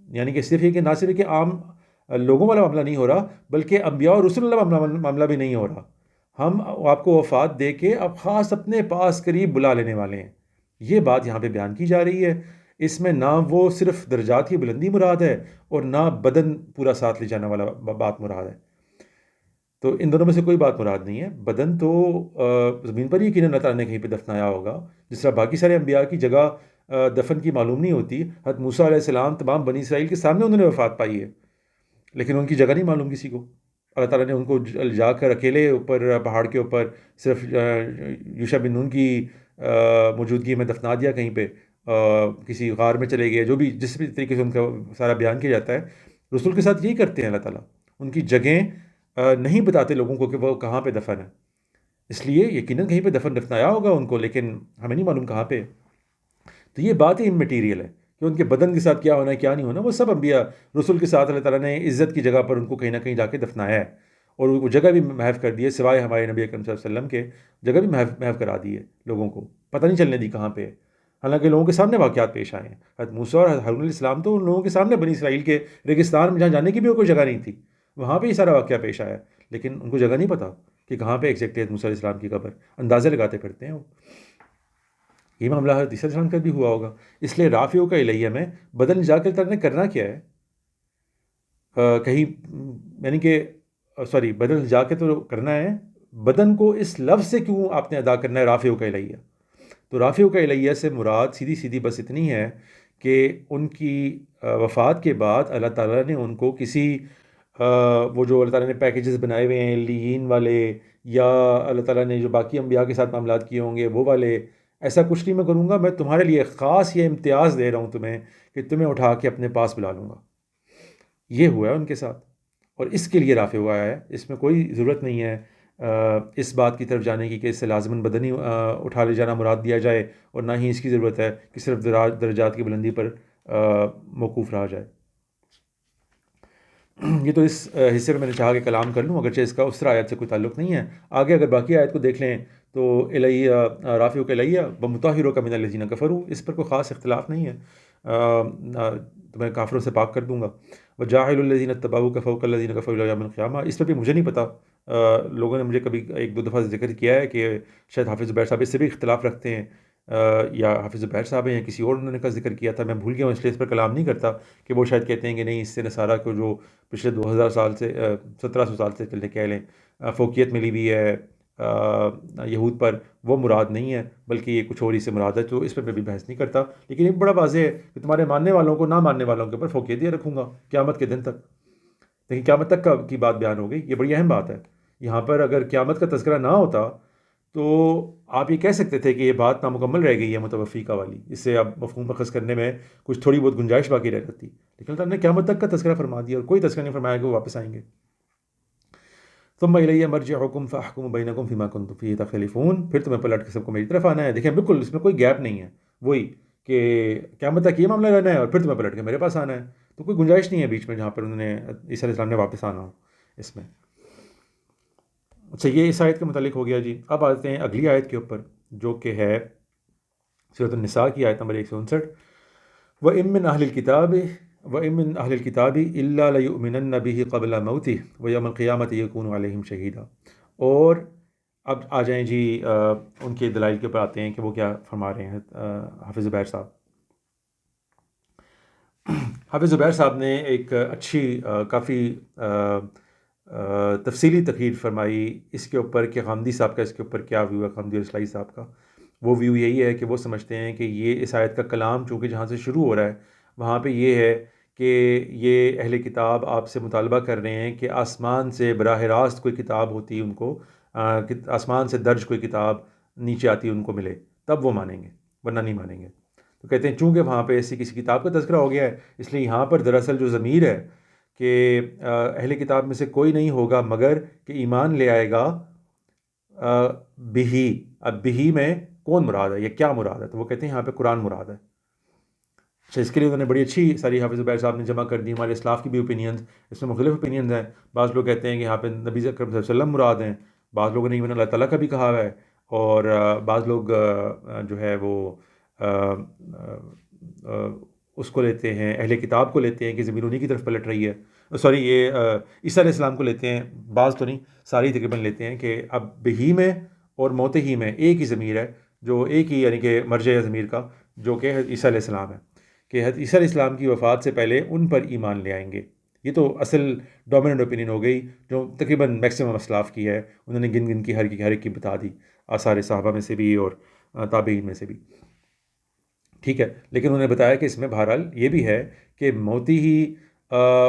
یعنی کہ صرف یہ کہ نہ صرف کہ عام لوگوں والا معاملہ نہیں ہو رہا بلکہ انبیاء اور رسول اللہ معاملہ بھی نہیں ہو رہا. ہم آپ کو وفات دے کے اب خاص اپنے پاس قریب بلا لینے والے ہیں. یہ بات یہاں پہ بیان کی جا رہی ہے. اس میں نہ وہ صرف درجات کی بلندی مراد ہے اور نہ بدن پورا ساتھ لے جانے والا بات مراد ہے. تو ان دونوں میں سے کوئی بات مراد نہیں ہے. بدن تو زمین پر ہی یقیناً اللہ تعالیٰ نے کہیں پہ دفنایا ہوگا، جس طرح باقی سارے انبیاء کی جگہ دفن کی معلوم نہیں ہوتی. حضرت موسیٰ علیہ السلام تمام بنی اسرائیل کے سامنے انہوں نے وفات پائی ہے لیکن ان کی جگہ نہیں معلوم کسی کو. اللہ تعالیٰ نے ان کو جا کر اکیلے اوپر پہاڑ کے اوپر صرف یوشع بن نون کی موجودگی میں دفنا دیا کہیں پہ، کسی غار میں چلے گئے، جو بھی جس بھی طریقے سے ان کا سارا بیان کیا جاتا ہے. رسول کے ساتھ یہی کرتے ہیں اللہ تعالیٰ، ان کی جگہیں نہیں بتاتے لوگوں کو کہ وہ کہاں پہ دفن ہے. اس لیے یقیناً کہیں پہ دفنایا ہوگا ان کو لیکن ہمیں نہیں معلوم کہاں پہ. تو یہ بات ہی اممیٹیریل ہے کہ ان کے بدن کے ساتھ کیا ہونا ہے کیا نہیں ہونا، وہ سب انبیاء رسول کے ساتھ اللہ تعالیٰ نے عزت کی جگہ پر ان کو کہیں نہ کہیں جا کے دفنایا ہے، اور وہ جگہ بھی محف کر دی ہے، سوائے ہمارے نبی اکرم صلی اللہ علیہ وسلم کے جگہ بھی محف کرا دی ہے، لوگوں کو پتہ نہیں چلنے دی کہاں پہ ہے. حالانکہ لوگوں کے سامنے واقعات پیش آئے ہیں. حضرت موسیٰ اور ہارون علیہ السلام تو ان لوگوں کے سامنے بنی اسرائیل کے ریگستان میں جہاں جانے کی بھی کوئی جگہ نہیں تھی، وہاں پہ ہی سارا واقعہ پیش آیا، لیکن ان کو جگہ نہیں پتہ کہ کہاں پہ ایگزیکٹلی حضرت موسیٰ علیہ السلام کی قبر. اندازے لگاتے پھرتے ہیں وہ. یہ معاملہ حضرت عیسیٰ علیہ السلام کا بھی ہوا ہوگا. اس لیے رافعہ کا الیہ میں بدن جا کر نے کرنا کیا ہے، کہیں یعنی کہ سوری بدن جا کے تو کرنا ہے، بدن کو اس لفظ سے کیوں آپ نے ادا کرنا ہے رافعہ کا الیہ. تو رافعہ کا الیہ سے مراد سیدھی سیدھی بس اتنی ہے کہ ان کی وفات کے بعد اللہ تعالیٰ نے ان کو کسی وہ جو اللہ تعالیٰ نے پیکیجز بنائے ہوئے ہیں لیین والے، یا اللہ تعالیٰ نے جو باقی انبیاء کے ساتھ معاملات کیے ہوں گے وہ والے، ایسا کچھ نہیں میں کروں گا. میں تمہارے لیے خاص یہ امتیاز دے رہا ہوں تمہیں کہ تمہیں اٹھا کے اپنے پاس بلا لوں گا. یہ ہوا ہے ان کے ساتھ، اور اس کے لیے رافع ہوا ہے. اس میں کوئی ضرورت نہیں ہے اس بات کی طرف جانے کی کہ اس سے لازماً بدنی اٹھا لے جانا مراد دیا جائے، اور نہ ہی اس کی ضرورت ہے کہ صرف درجات کی بلندی پر موقوف رہا جائے. یہ تو اس حصے میں نے چاہا کہ کلام کر لوں، اگرچہ اس کا اس طرح آیت سے کوئی تعلق نہیں ہے. آگے اگر باقی آیت کو دیکھ لیں تو الیہ رافعہ کا الیہ ومطہرک من الذین کفروا، اس پر کوئی خاص اختلاف نہیں ہے. تو میں کافروں سے پاک کر دوں گا. وجاعل الذین اتبعوک فوق الذین کفروا الی یوم القیامہ، اس پر بھی مجھے نہیں پتہ، لوگوں نے مجھے کبھی ایک دو دفعہ ذکر کیا ہے کہ شاید حافظ زبیر صاحب اس سے بھی اختلاف رکھتے ہیں، یا حافظ زبیر صاحب ہیں یا کسی اور انہوں نے کا ذکر کیا تھا، میں بھول گیا ہوں اس لیے اس پر کلام نہیں کرتا، کہ وہ شاید کہتے ہیں کہ نہیں اس سے نصارہ کو جو پچھلے 2000 سال سے 1700 سال سے چلے کہہ لیں فوقیت ملی ہوئی ہے یہود پر، وہ مراد نہیں ہے بلکہ یہ کچھ اور ہی سے مراد ہے. تو اس پر میں بھی بحث نہیں کرتا، لیکن یہ بڑا واضح ہے کہ تمہارے ماننے والوں کو نہ ماننے والوں کے اوپر فوقیت یہ رکھوں گا قیامت کے دن تک. لیکن قیامت تک کی بات بیان ہو گئی، یہ بڑی اہم بات ہے. یہاں پر اگر قیامت کا تذکرہ نہ ہوتا تو آپ یہ کہہ سکتے تھے کہ یہ بات نامکمل رہ گئی ہے متوفیقہ والی، اس سے اب مفہوم اخذ کرنے میں کچھ تھوڑی بہت گنجائش باقی رہ جاتی، لیکن اللہ تعالیٰ نے قیامت تک کا تذکرہ فرما دیا اور کوئی تذکرہ نہیں فرمایا کہ وہ واپس آئیں گے۔ ثم الی مرجعکم فاحکم بینکم فیما کنتم فیہ تختلفون، پھر تمہیں پلٹ کے سب کو میری طرف آنا ہے۔ دیکھیں بالکل اس میں کوئی گیپ نہیں ہے، وہی کہ قیامت تک یہ معاملہ رہنا ہے اور پھر تمہیں پلٹ کے میرے پاس آنا ہے، تو کوئی گنجائش نہیں ہے بیچ میں جہاں پر انہوں نے عیسیٰ علیہ السلام نے واپس آنا ہو اس میں۔ اچھا، یہ اس آیت کے متعلق ہو گیا جی۔ اب آتے ہیں اگلی آیت کے اوپر جو کہ ہے سورۃ النساء کی آیت نمبر 159۔ وَإِن مِّنْ أَهْلِ الْكِتَابِ وَإِن مِّنْ أَهْلِ الْكِتَابِ إِلَّا لَيُؤْمِنَنَّ بِهِ قَبْلَ مَوْتِهِ وَيَوْمَ الْقِيَامَةِ يَكُونُ عَلَيْهِمْ شَهِيدًا۔ اور اب آ جائیں جی ان کے دلائل کے اوپر آتے ہیں کہ وہ کیا فرما رہے ہیں حافظ زبیر صاحب۔ حافظ زبیر صاحب نے ایک اچھی کافی تفصیلی تقریر فرمائی اس کے اوپر کہ غامدی صاحب کا اس کے اوپر کیا ویو ہے، غامدی اور اصلاحی صاحب کا۔ وہ ویو یہی ہے کہ وہ سمجھتے ہیں کہ یہ اس آیت کا کلام چونکہ جہاں سے شروع ہو رہا ہے وہاں پہ یہ ہے کہ یہ اہل کتاب آپ سے مطالبہ کر رہے ہیں کہ آسمان سے براہ راست کوئی کتاب ہوتی ان کو، آسمان سے درج کوئی کتاب نیچے آتی ان کو ملے تب وہ مانیں گے، ورنہ نہیں مانیں گے۔ تو کہتے ہیں چونکہ وہاں پہ ایسی کسی کتاب کا تذکرہ ہو گیا ہے، اس لیے یہاں پر دراصل جو ضمیر ہے کہ اہل کتاب میں سے کوئی نہیں ہوگا مگر کہ ایمان لے آئے گا بہی۔ اب بہی میں کون مراد ہے یا کیا مراد ہے؟ تو وہ کہتے ہیں یہاں پہ قرآن مراد ہے۔ اچھا، اس کے لیے انہوں نے بڑی اچھی ساری حافظ زبیر صاحب نے جمع کر دی، ہمارے اسلاف کی بھی اوپینینز، اس میں مختلف اوپینینز ہیں۔ بعض لوگ کہتے ہیں کہ یہاں پہ نبی اکرم صلی اللہ علیہ وسلم مراد ہیں، بعض لوگوں نے ایون اللہ تعالیٰ کا بھی کہا ہوا ہے، اور بعض لوگ جو ہے وہ اس کو لیتے ہیں، اہل کتاب کو لیتے ہیں کہ زمین انہی کی طرف پلٹ رہی ہے، سوری یہ عیسیٰ علیہ السلام کو لیتے ہیں، بعض تو نہیں، ساری تقریباً لیتے ہیں کہ اب بہی میں اور موت ہی میں ایک ہی ضمیر ہے، جو ایک ہی یعنی کہ مرجع ہے ضمیر کا، جو کہ عیسیٰ علیہ السلام ہے، کہ عیسیٰ علیہ السلام کی وفات سے پہلے ان پر ایمان لے آئیں گے۔ یہ تو اصل ڈومیننٹ اوپینین ہو گئی جو تقریباً میکسیمم اسلاف کی ہے، انہوں نے گن کی ہر ایک کی بتا دی، آثار صحابہ میں سے بھی اور تابعین میں سے بھی، ٹھیک ہے۔ لیکن انہوں نے بتایا کہ اس میں بہرحال یہ بھی ہے کہ موتی ہی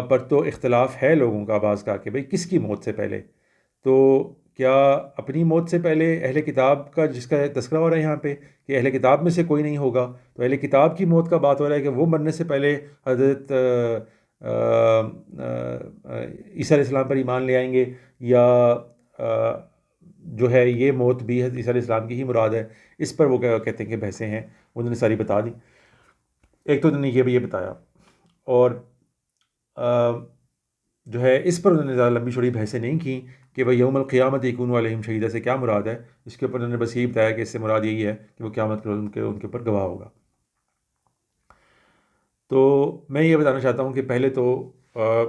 پر تو اختلاف ہے لوگوں کا بعض کا کہ بھئی کس کی موت سے پہلے، تو کیا اپنی موت سے پہلے اہل کتاب کا جس کا تذکرہ ہو رہا ہے یہاں پہ کہ اہل کتاب میں سے کوئی نہیں ہوگا، تو اہل کتاب کی موت کا بات ہو رہا ہے کہ وہ مرنے سے پہلے حضرت عیسیٰ علیہ السلام پر ایمان لے آئیں گے، یا جو ہے یہ موت بھی حضرت عیسیٰ علیہ السلام کی ہی مراد ہے؟ اس پر وہ کہتے ہیں کہ بحثیں ہیں، انہوں نے ساری بتا دی۔ ایک تو انہوں نے یہ بھی بتایا، اور جو ہے اس پر انہوں نے زیادہ لمبی چوڑی بحثیں نہیں کی کہ بھئی یوم القیامت یکون علیہم شہیدہ سے کیا مراد ہے۔ اس کے اوپر انہوں نے بس یہی بتایا کہ اس سے مراد یہی ہے کہ وہ قیامت کے روز ان کے اوپر گواہ ہوگا۔ تو میں یہ بتانا چاہتا ہوں کہ پہلے تو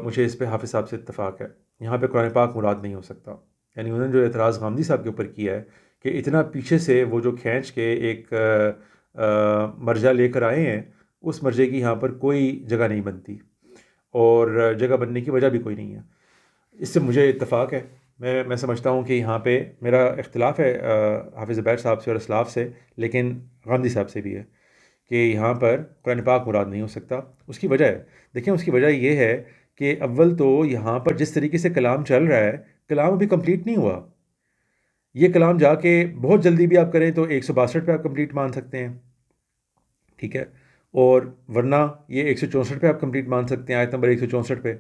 مجھے اس پہ حافظ صاحب سے اتفاق ہے، یہاں پہ قرآن پاک مراد نہیں ہو سکتا۔ یعنی انہوں نے جو اعتراض غامدی صاحب کے اوپر کیا ہے کہ اتنا پیچھے سے وہ جو کھینچ کے ایک مرجع لے کر آئے ہیں، اس مرجع کی یہاں پر کوئی جگہ نہیں بنتی، اور جگہ بننے کی وجہ بھی کوئی نہیں ہے۔ اس سے مجھے اتفاق ہے، میں سمجھتا ہوں کہ یہاں پہ میرا اختلاف ہے حافظ زبیر صاحب سے اور اسلاف سے، لیکن غامدی صاحب سے بھی ہے کہ یہاں پر قرآن پاک مراد نہیں ہو سکتا۔ اس کی وجہ ہے، دیکھیں اس کی وجہ یہ ہے کہ اول تو یہاں پر جس طریقے سے کلام چل رہا ہے، کلام ابھی کمپلیٹ نہیں ہوا۔ یہ کلام جا کے بہت جلدی بھی آپ کریں تو 162 پہ آپ کمپلیٹ مان سکتے ہیں، ٹھیک ہے، اور ورنہ یہ 164 پہ آپ کمپلیٹ مان سکتے ہیں، آیت نمبر 164 پہ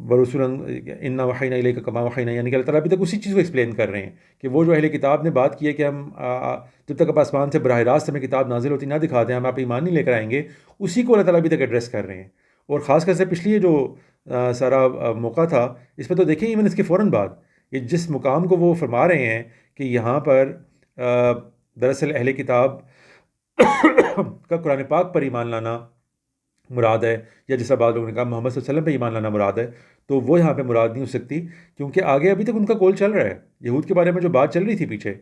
وَرُسُلًا إِنَّا وَحَيْنَا إِلَيْكَ كَمَا وَحَيْنَا، یعنی کہ اللہ تعالیٰ ابھی تک اسی چیز کو ایکسپلین کر رہے ہیں کہ وہ جو اہل کتاب نے بات کی ہے کہ ہم جب تک آپ آسمان سے براہ راست ہمیں کتاب نازل ہوتی نہ دکھا دیں ہم آپ ایمان نہیں لے کر آئیں گے، اسی کو اللہ تعالیٰ ابھی تک ایڈریس کر رہے ہیں۔ اور خاص کر سے پچھلی جو سارا موقع تھا اس پہ تو دیکھیں ایون اس کے فوراً بعد یہ جس مقام کو وہ فرما رہے ہیں کہ یہاں پر دراصل اہل کتاب کا قرآن پاک پر ایمان لانا مراد ہے، یا جیسا بعض لوگوں نے کہا محمد صلی اللہ علیہ وسلم پہ ایمان لانا مراد ہے، تو وہ یہاں پہ مراد نہیں ہو سکتی، کیونکہ آگے ابھی تک ان کا کول چل رہا ہے، یہود کے بارے میں جو بات چل رہی تھی پیچھے،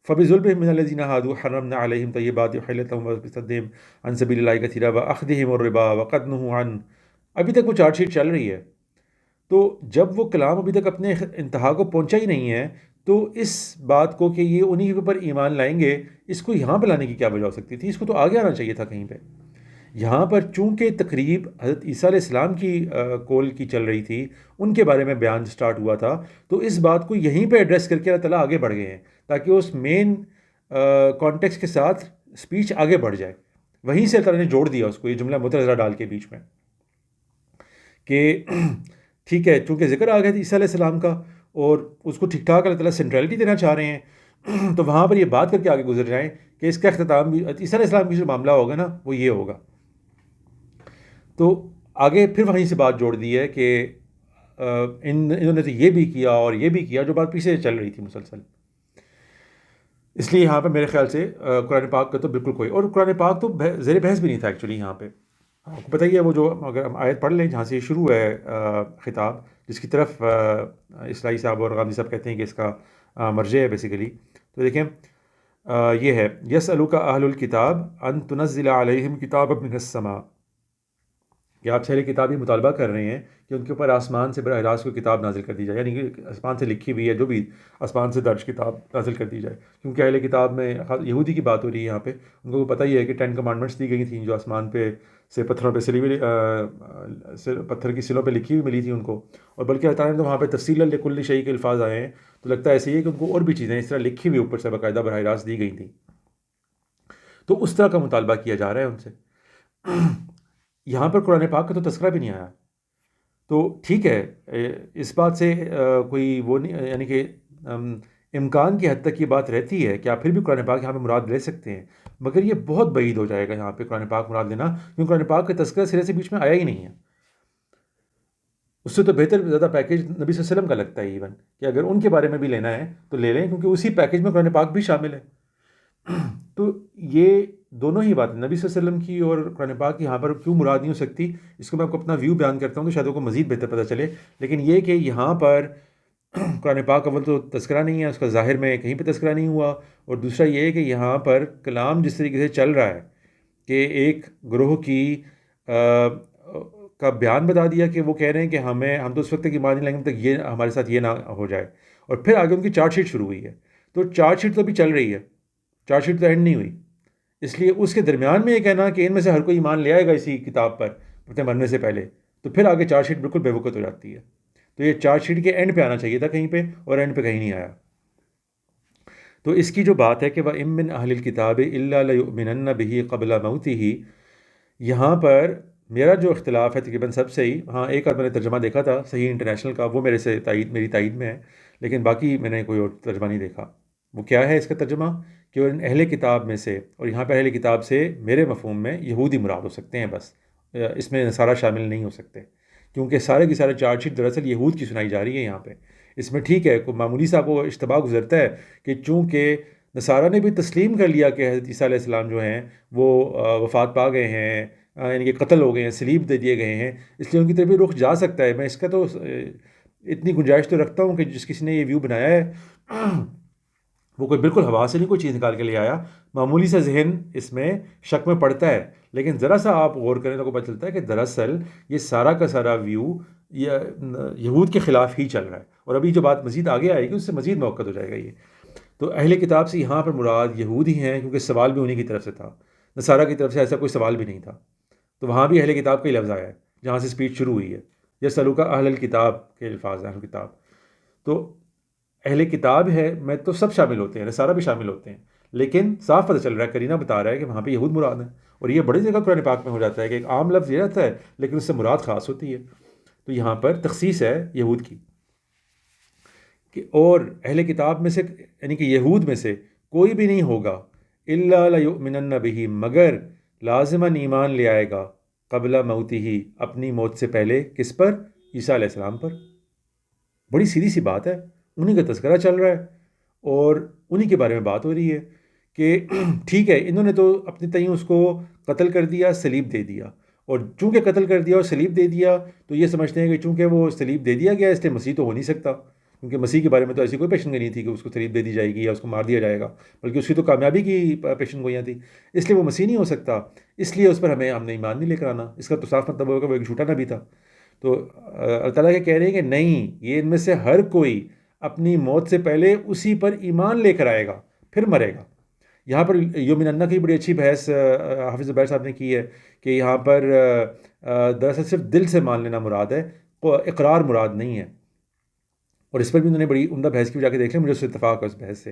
فَبِظُلْمٍ مِّنَ الَّذِينَ هَادُوا حَرَّمْنَا عَلَيْهِمْ طَيِّبَاتٍ أُحِلَّتْ لَهُمْ وَبِصَدِّهِمْ عَن سَبِيلِ اللَّهِ كَثِيرًا وَأَخْذِهِمُ الرِّبَا وَقَدْ نُهُوا عَنْهُ، ابھی تک وہ چارٹ شیٹ چل رہی ہے۔ تو جب وہ کلام ابھی تک اپنے انتہا کو پہنچا ہی نہیں ہے تو اس بات کو کہ یہ انہی کے اوپر ایمان لائیں گے، اس کو یہاں پہ لانے کی کیا وجہ ہو سکتی تھی؟ اس کو تو آگے آنا چاہیے تھا کہیں پہ۔ یہاں پر چونکہ تقریب حضرت عیسیٰ علیہ السلام کی کول کی چل رہی تھی، ان کے بارے میں بیان سٹارٹ ہوا تھا، تو اس بات کو یہیں پہ ایڈریس کر کے اللہ تعالیٰ آگے بڑھ گئے ہیں تاکہ اس مین کانٹیکس کے ساتھ اسپیچ آگے بڑھ جائے. وہیں سے اللہ تعالیٰ نے جوڑ دیا اس کو، یہ جملہ متنازع ڈال کے بیچ میں کہ ٹھیک ہے چونکہ ذکر آ گیا تھا عیسیٰ علیہ السلام کا اور اس کو ٹھیک ٹھاک اللہ تعالیٰ سینٹرلٹی دینا چاہ رہے ہیں، تو وہاں پر یہ بات کر کے آگے گزر جائیں کہ اس کا اختتام بھی عیسیٰ علیہ السلام کی جو معاملہ ہوگا نا وہ یہ ہوگا. تو آگے پھر وہیں سے بات جوڑ دی ہے کہ انہوں نے تو یہ بھی کیا اور یہ بھی کیا، جو بات پیچھے چل رہی تھی مسلسل. اس لیے یہاں پہ میرے خیال سے قرآن پاک کا تو بالکل کوئی، اور قرآن پاک تو زیر بحث بھی نہیں تھا ایکچولی. یہاں پہ آپ کو پتہ ہی ہے وہ جو اگر ہم آیت پڑھ لیں جہاں سے یہ شروع ہے خطاب، جس کی طرف اصلاحی صاحب اور غامدی صاحب کہتے ہیں کہ اس کا مرجع ہے بیسیکلی، تو دیکھیں یہ ہے یسألک اہل الکتاب ان تنزل علیہم کتابا من السماء، کہ آپ سے اہل کتاب یہ مطالبہ کر رہے ہیں کہ ان کے اوپر آسمان سے براہ راست کوئی کتاب نازل کر دی جائے، یعنی کہ آسمان سے لکھی ہوئی ہے جو بھی آسمان سے درج کتاب نازل کر دی جائے. کیونکہ اہل کتاب میں یہودی کی بات ہو رہی ہے یہاں پہ، ان کو پتہ ہی ہے کہ 10 کمانڈمنٹس دی گئی تھیں جو آسمان پہ سے پتھروں پہ سلی ہوئی پتھر کی سلوں پہ لکھی ہوئی ملی تھی ان کو، اور بلکہ اللہ تعالیٰ نے تو وہاں پہ تفصیل لکل شیء کے الفاظ آئے ہیں، تو لگتا ہے ایسے ہی ہے کہ ان کو اور بھی چیزیں اس طرح لکھی ہوئی اوپر سے باقاعدہ براہ راست دی گئی تھیں. تو اس طرح کا مطالبہ کیا جا رہا ہے ان سے. یہاں پر قرآن پاک کا تو تذکرہ بھی نہیں آیا. تو ٹھیک ہے اس بات سے کوئی وہ نہیں، یعنی کہ امکان کی حد تک یہ بات رہتی ہے کہ آپ پھر بھی قرآن پاک یہاں پہ مراد لے سکتے ہیں، مگر یہ بہت بعید ہو جائے گا یہاں پہ قرآن پاک مراد لینا، کیونکہ قرآن پاک کا تذکرہ سرے سے بیچ میں آیا ہی نہیں ہے. اس سے تو بہتر زیادہ پیکیج نبی صلی اللہ علیہ وسلم کا لگتا ہے ایون، کہ اگر ان کے بارے میں بھی لینا ہے تو لے لیں، کیونکہ اسی پیکیج میں قرآن پاک بھی شامل ہے. تو یہ دونوں ہی باتیں نبی صلی اللہ علیہ وسلم کی اور قرآن پاک کی یہاں پر کیوں مراد نہیں ہو سکتی، اس کو میں آپ کو اپنا ویو بیان کرتا ہوں تو شاید وہ کو مزید بہتر پتہ چلے. لیکن یہ کہ یہاں پر قرآن پاک اول تو تذکرہ نہیں ہے، اس کا ظاہر میں کہیں پہ تذکرہ نہیں ہوا، اور دوسرا یہ ہے کہ یہاں پر کلام جس طریقے سے چل رہا ہے کہ ایک گروہ کی کا بیان بتا دیا کہ وہ کہہ رہے ہیں کہ ہم تو اس وقت تک ایمان نہیں لائیں گے تک یہ ہمارے ساتھ یہ نہ ہو جائے، اور پھر آگے ان کی چارج شیٹ شروع ہوئی ہے. تو چارج شیٹ تو ابھی چل رہی ہے، چارج شیٹ تو اینڈ نہیں ہوئی، اس لیے اس کے درمیان میں یہ کہنا کہ ان میں سے ہر کوئی ایمان لے آئے گا اسی کتاب پر اپنے مرنے سے پہلے، تو پھر آگے چارج شیٹ بالکل بے وقت ہو جاتی ہے. تو یہ چارج شیٹ کے اینڈ پہ آنا چاہیے تھا کہیں پہ، اور اینڈ پہ کہیں نہیں آیا. تو اس کی جو بات ہے کہ وَإِن مِّنْ أَهْلِ الْكِتَابِ إِلَّا لَيُؤْمِنَنَّ بِهِ قَبْلَ مَوْتِهِ، یہاں پر میرا جو اختلاف ہے تقریباً سب سے ہی، ہاں ایک آدھ میں نے ترجمہ دیکھا تھا صحیح انٹرنیشنل کا، وہ میری تائید میں ہے، لیکن باقی میں نے کوئی اور ترجمہ نہیں دیکھا. وہ کیا ہے اس کا ترجمہ کہ ان اہل کتاب میں سے، اور یہاں پہ اہل کتاب سے میرے مفہوم میں یہودی مراد ہو سکتے ہیں بس، اس میں نصارہ شامل نہیں ہو سکتے، کیونکہ سارے کی سارے چارج شیٹ دراصل یہود کی سنائی جا رہی ہے یہاں پہ. اس میں ٹھیک ہے کوئی معمولی سا کو اشتباہ گزرتا ہے کہ چونکہ نصارہ نے بھی تسلیم کر لیا کہ حضرت عیسیٰ علیہ السلام جو ہیں وہ وفات پا گئے ہیں، یعنی کہ قتل ہو گئے ہیں، سلیب دے دیے گئے ہیں، اس لیے ان کی طرف بھی رخ جا سکتا ہے. میں اس کا تو اتنی گنجائش تو رکھتا ہوں کہ جس کسی نے یہ ویو بنایا ہے وہ کوئی بالکل ہوا سے نہیں کوئی چیز نکال کے لے آیا، معمولی سا ذہن اس میں شک میں پڑتا ہے، لیکن ذرا سا آپ غور کریں تو کو پتہ چلتا ہے کہ دراصل یہ سارا کا سارا ویو یہود کے خلاف ہی چل رہا ہے. اور ابھی جو بات مزید آگے آئے گی اس سے مزید موقع ہو جائے گا یہ. تو اہل کتاب سے یہاں پر مراد یہود ہی ہیں، کیونکہ سوال بھی انہی کی طرف سے تھا، نصارہ کی طرف سے ایسا کوئی سوال بھی نہیں تھا. تو وہاں بھی اہل کتاب کا ہی لفظ آیا ہے جہاں سے اسپیچ شروع ہوئی ہے، یسألک اہل الکتاب کے الفاظ ہیں، اہل کتاب. تو اہل کتاب ہے میں تو سب شامل ہوتے ہیں، نصارہ بھی شامل ہوتے ہیں، لیکن صاف پتہ چل رہا ہے، قرینہ بتا رہا ہے کہ وہاں پہ یہود مراد ہیں. اور یہ بڑی جگہ قرآن پاک میں ہو جاتا ہے کہ ایک عام لفظ یہ رہتا ہے لیکن اس سے مراد خاص ہوتی ہے. تو یہاں پر تخصیص ہے یہود کی کہ اور اہل کتاب میں سے یعنی کہ یہود میں سے کوئی بھی نہیں ہوگا الا لیؤمنن بہ، مگر لازماً ایمان لے آئے گا قبل موتہ، اپنی موت سے پہلے. کس پر؟ عیسیٰ علیہ السلام پر. بڑی سیدھی سی بات ہے، انہی کا تذکرہ چل رہا ہے اور انہی کے بارے میں بات ہو رہی ہے کہ ٹھیک ہے انہوں نے تو اپنے تئیں اس کو قتل کر دیا، سلیب دے دیا، اور چونکہ قتل کر دیا اور سلیب دے دیا تو یہ سمجھتے ہیں کہ چونکہ وہ سلیب دے دیا گیا اس لیے مسیح تو ہو نہیں سکتا، کیونکہ مسیح کے بارے میں تو ایسی کوئی پیشن گوئی نہیں تھی کہ اس کو سلیب دے دی جائے گی یا اس کو مار دیا جائے گا، بلکہ اس کی تو کامیابی کی پیشن گوئیاں تھیں، اس لیے وہ مسیح نہیں ہو سکتا، اس لیے اس پر ہم نے ایمان نہیں لے کر آنا. اس کا تو صاف مطلب ہوگا وہ ایک جھوٹا نبی تھا. تو اللہ تعالیٰ کے کہہ رہے ہیں کہ نہیں، یہ ان میں سے ہر کوئی اپنی موت سے پہلے اسی پر ایمان لے کر آئے گا، پھر مرے گا. یہاں پر یومننا کی بڑی اچھی بحث حافظ زبیر صاحب نے کی ہے کہ یہاں پر دراصل صرف دل سے مان لینا مراد ہے، اقرار مراد نہیں ہے، اور اس پر بھی انہوں نے بڑی عمدہ بحث کی، جا کے دیکھ لیں، مجھے اس سے اتفاق ہے اس بحث سے۔